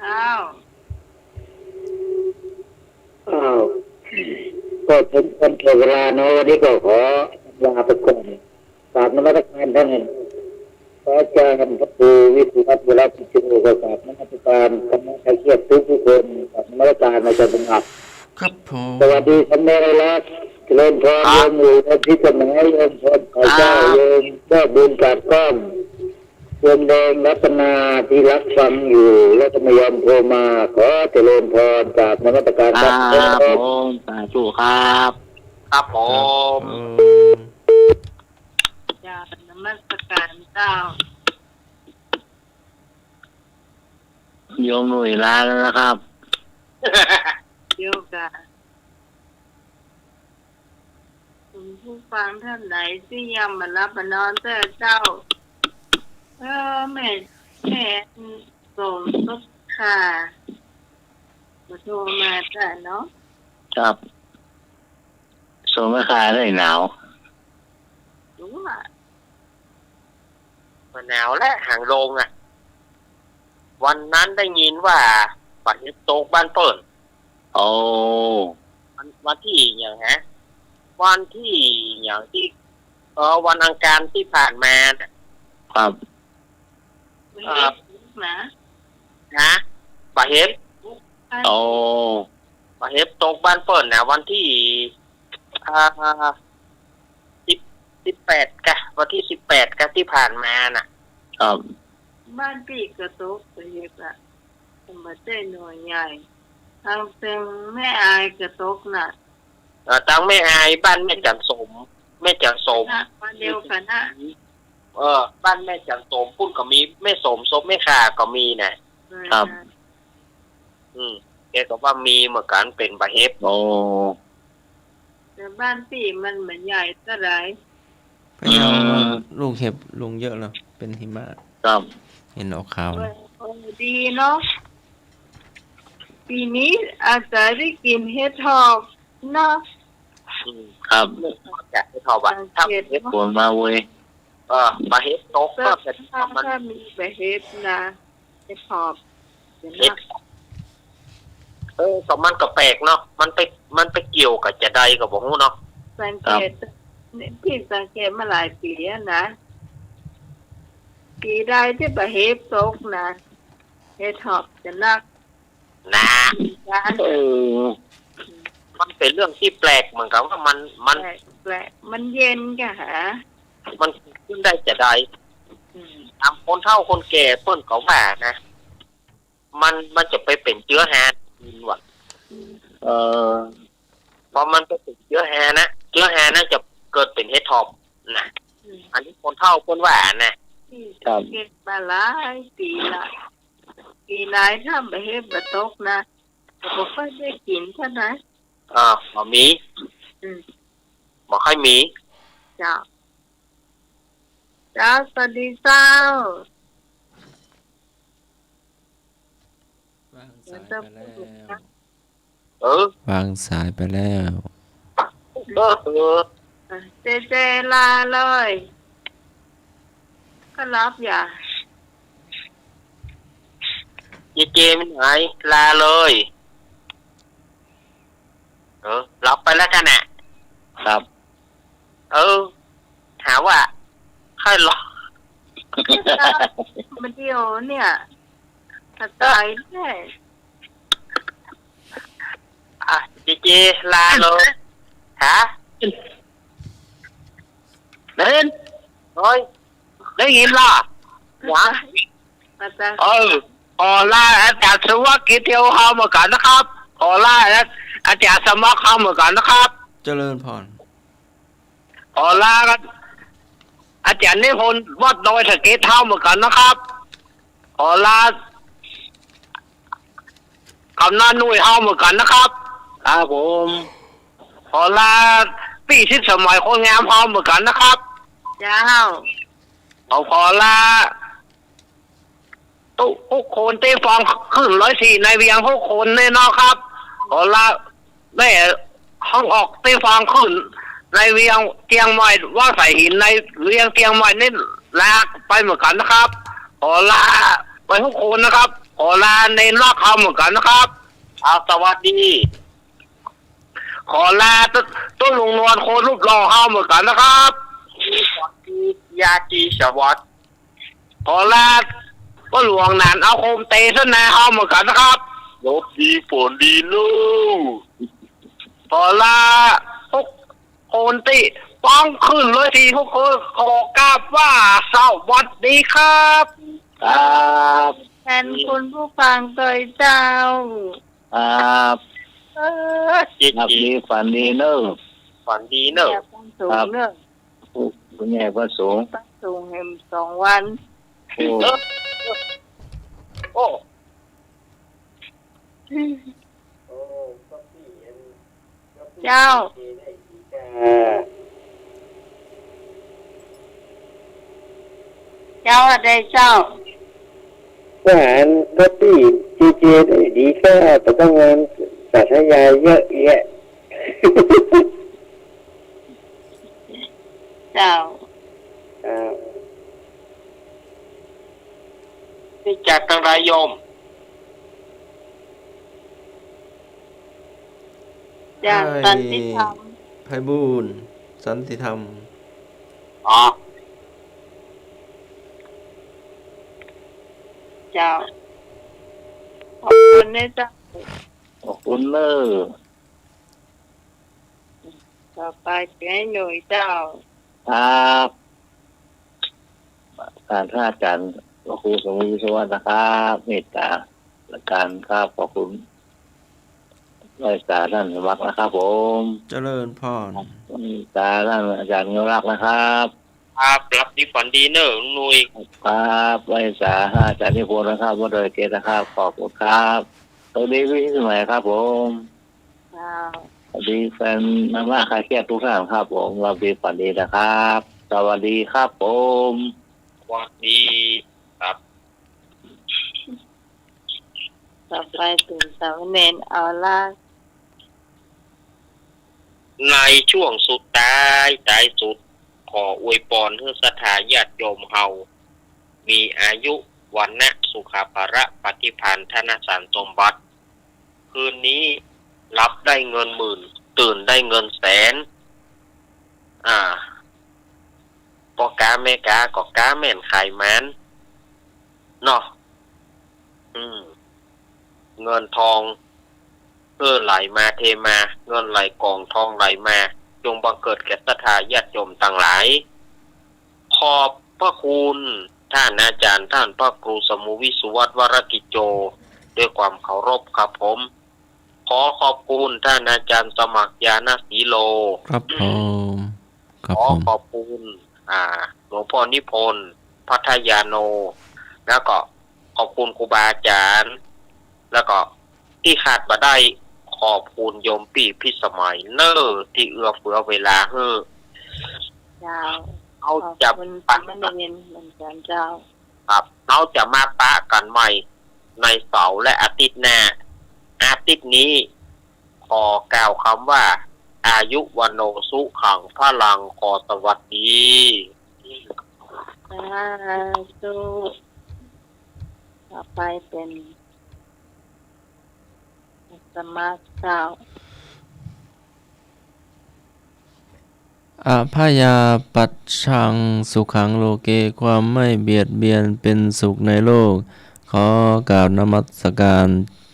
อ้าว ก็ถึงวันเวลาเนาะวันนี้ก็ขอลาไปก่อนกราบนมัสการท่านพระอาจารย์พระครูวิสุทธิ์เวลาพิจิตรก็กราบนมัสการคณะไทยเกียรติทุกคนกราบนมัสการอาจารย์บังคับ ครับผม สวัสดีท่านแม่รักเจริญพรโยมอยู่ท่านพิจารณาโยมพรขอเจ้าโยมก็บุญกัดก้อมโยมแดงรัตนาที่รับฟังอยู่แล้วก็ไม่ยอมโทรมาขอเจริญพรกราบนมัสการครับ ผมสาธุครับ ครับผม จารย์นมัสการเจ้า โยมหนุ่ยลาแล้วนะครับ เดียวกันคุณผู้ฟังท่านไหนที่ยังมารับมานอนเจ้าแม่ แม่ส่งก็ค่ะโทรมาจ้ะเนาะ ครับโซนไม่คายได้หนาว รู้ว่า มันหนาวและหางโรงอ่ะวันนั้นได้ยินว่าปัดเฮ็ดโตกบ้านเปิ่น โอ้ วันที่อย่างฮะวันที่อย่างที่วันอังคารที่ผ่านมาน่ะ ครับ ไม่ได้นะ นะปะเฮ็ด โอ้ ปะเฮ็ดโตกบ้านเปิ่นนะวันที่18กะวันที่18กะที่ผ่านมาน่ะ ครับ บ้านปีกระตกไปเฮ็ดอะสมบัติได้หน่วยใหญ่ทางเซ็งแม่อายกระตกน่ะ ตั้งแม่อายบ้านแม่จันสมแม่จันสม บ้านเดียวกันนะ บ้านแม่จันสมพุ่นก็มีแม่สมแม่ข่าก็มีน่ะแกก็ว่ามีเหมือนกันเป็นบะเฮ็บ โอ้ แต่บ้านปีมันเหมือนใหญ่เท่าไหร่ พะเยาลูกเห็บลงเยอะแล้วเป็นหิมะ ครับ เห็นออกข่าวนะ ดีเนาะปีนี้อาจจะได้กินเห็ดทอบเนาะ ครับ จากที่เขาว่าถ้าเฮ็ด ปวดมาเว้ย บะเฮ็บโตกก็จะมัน ถ้ามีแบบเห็ดนะเห็ดทอบเห็ด เฮ็ดก็มันก็แปลกเนาะมันไปเกี่ยวกับจะใดกับบ่ฮู้เนาะ สังเกตพี่สังเกตมาหลายปีแล้วนะปีใดที่แบบเห็ดตกนะเห็ดทอบจะนัก นะ การ มันเป็นเรื่องที่แปลกเหมือนกับว่ามัน แปลกมันเย็นกะหา มันขึ้นได้จะใดตามคนเฒ่าคนแก่เพิ่นก็ว่านะมันจะไปเป็นเชื้อแฮนว่ะพอมันไปเป็นเชื้อแฮนะเชื้อแฮน่ะจะเกิดเป็นเฮ็ดทอบนะอันนี้คนเฒ่าคนว่านะ ที่สังเกตมาหลายปีละปีไหนถ้าแบบเห็ดแบบตกนะก็บ่ค่อยได้กินเท่านั้น บ่มีบ่ค่อยมี เจ้าสวัสดีเจ้าว างสายไปแล้ว วางสายไปแล้ว เจลาเลยก็รับอย่า เจมันหายลาเลยรับไปแล้วกันน่ะ ครับ หาว่าค่อยรอ มันเดียวเนี่ยถ้าตายแน่ เจลาเลยฮะเดินเฮ้ยได้ยินล่ะหวะ อาจารย์ ขอลาอาจารย์สวัสดิ์กิจเที่ยวเข้ามากันนะครับขอลาอาจารย์สมัครเข้ามากันนะครับ เจริญพร ขอลากันอาจารย์นิพนธ์วัดดอยสะเก็ดเท่าเหมือนกันนะครับขอลากำนันนุ่ยเท่าเหมือนกันนะครับครับผมขอลาพี่ชิดสมัยคนงามเท่าเหมือนกันนะครับ เจ้า ขอลาทุกคนที่ฟังขึ้น104ในเวียงทุกคนเนี่ยนะครับขอลาแม่ห้องออกที่ฟังขึ้นในเวียงเตียงใหม่ว่าใส่หินในเวียงเตียงใหม่นี่ลากไปเหมือนกันนะครับขอลาไปทุกคนนะครับขอลาในนอกเขาเหมือนกันนะครับสวัสดี ขอลาต้นลุงนวลโคนรูปหล่อเขาเหมือนกันนะครับ ยาจีสวัสดิ์ ขอลาก็หลวงนานเอาโคมเตะเส้นนาเขาเหมือนกันนะครับ ลบดีฝนดีลูก ขอลาทุกคนที่ป้องขึ้นเลยทีทุกคนขอกราบว่าสวัสดีครับ ครับ แทนคุณผู้ฟังโดยเจ้า ครับ เจ หลับดีฝันดีเนอะ ฝันดีเนอะ แอบต้องสูงเนอะ คุณแม่พระสงฆ์ ต้องสูงเห็น2 วัน โอ้ โอ้ เจ้า เจ้าอะไรเจ้า ทหารก็ตีเจได้ดีก็แต่ต้องงานสาธยายเยอะแยะ เจ้า นี่จากทางรายโยม จากสันติธรรม ไพบูลย์สันติธรรม อ๋อ เจ้าขอบคุณนะเจ้า ขอบคุณเลย ต่อไปจะให้หน่วยเจ้า ครับการท่านอาจารย์พระครูสมุทรวิศวะนะครับเมตตาและการครับขอบคุณไว้ตาท่านสมัครนะครับผม เจริญพร เมตตาท่านอาจารย์เงารักนะครับ ครับรับดีฝันดีเนอะลุงนุย ครับไว้ตาอาจารย์นิพนธ์นะครับว่าโดยเกตนะครับขอบคุณครับสวัสดีพี่สมัยครับผม เจ้า สวัสดีแฟนน้ำมาคาเคียทุกท่านครับผมรับดีฝันดีนะครับสวัสดีครับผม สวัสดีครับ ต่อไปถึงสามเณรเอาละ ในช่วงสุดท้ายสุดขออวยพรให้ศรัทธาญาติโยมเฮามีอายุวันนะสุขภาระปฏิภาณธนสารสมบัติคืนนี้รับได้เงินหมื่นตื่นได้เงินแสนปอกาเมกาก็กาแม่นไข่มันเนาะเงินทองไหลมาเทมาเงินไหลกองทองไหลมาจงบังเกิดแก่ศรัทธาญาติโยมต่างหลายขอบพระคุณท่านอาจารย์ท่านพระครูสมุวิสุวัฒน์วรกิจโจด้วยความเคารพครับผมขอขอบคุณท่านอาจารย์สมัครยานาสีโล ครับผมครับ ขอ ผม ขอบคุณหลวงพ่อนิพนธ์พัทยาโนแล้วก็ขอบคุณครูบาอาจารย์แล้วก็ที่ขาดมาได้ขอบคุณโยมปีพิสมัยเนอร์ที่เอื้อเฟื้อเวลาเฮ้อ เจ้า เอา ขอบ จะ คุณสา ปะ มเณรเหมือนกันเจ้า ครับเราจะมาปะกันใหม่ในเสาร์และอาทิตย์หน้าอาทิตย์นี้ขอกล่าวคำว่าอายุวันโนสุขังพลังขอสวัสดี สาธุต่อไปเป็นสมาเจ้า อาพยาปัชชังสุขังโลเกความไม่เบียดเบียนเป็นสุขในโลก ขอกราบนมัสการ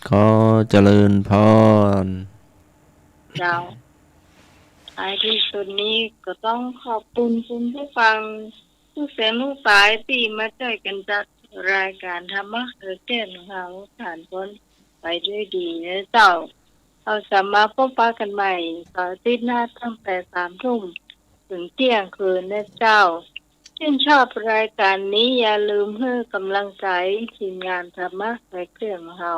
ขอเจริญพร เจ้าท้ายที่สุดนี้ก็ต้องขอบคุณคุณผู้ฟังผู้เสียงลูกสายที่มาช่วยกันจัดรายการธรรมะเกิดเกิดของเราผ่านพ้นไปด้วยดีนะเจ้าเราจะมาพบปะกันใหม่ต่อที่หน้าตั้งแต่3 ทุ่มถึงเที่ยงคืนนะเจ้าชื่นชอบรายการนี้อย่าลืมให้กำลังใจทีมงานธรรมะไปเครื่องของเรา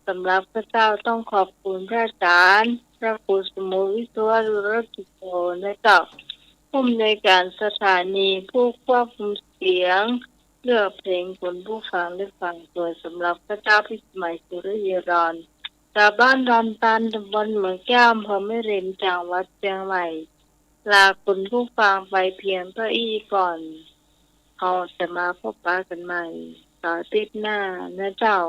สำหรับพระเจ้าต้องขอบคุณพระอาจารย์พระครูสมุวิศวะรุรกิจโตและเจ้าผู้อำนวยการสถานีผู้ควบคุมเสียงเลือกเพลงคนผู้ฟังได้ฟังตัวสำหรับพระเจ้าพิสมัยสุริยรอนชาวบ้านดอนตาลตำบลเมืองแก้วอำเภอแม่ริมจังหวัดเชียงใหม่ลาคุณผู้ฟังไปเพียงเท่าอี้ก่อนเราจะมาพบปะกันใหม่ต่อติดหน้านะเจ้า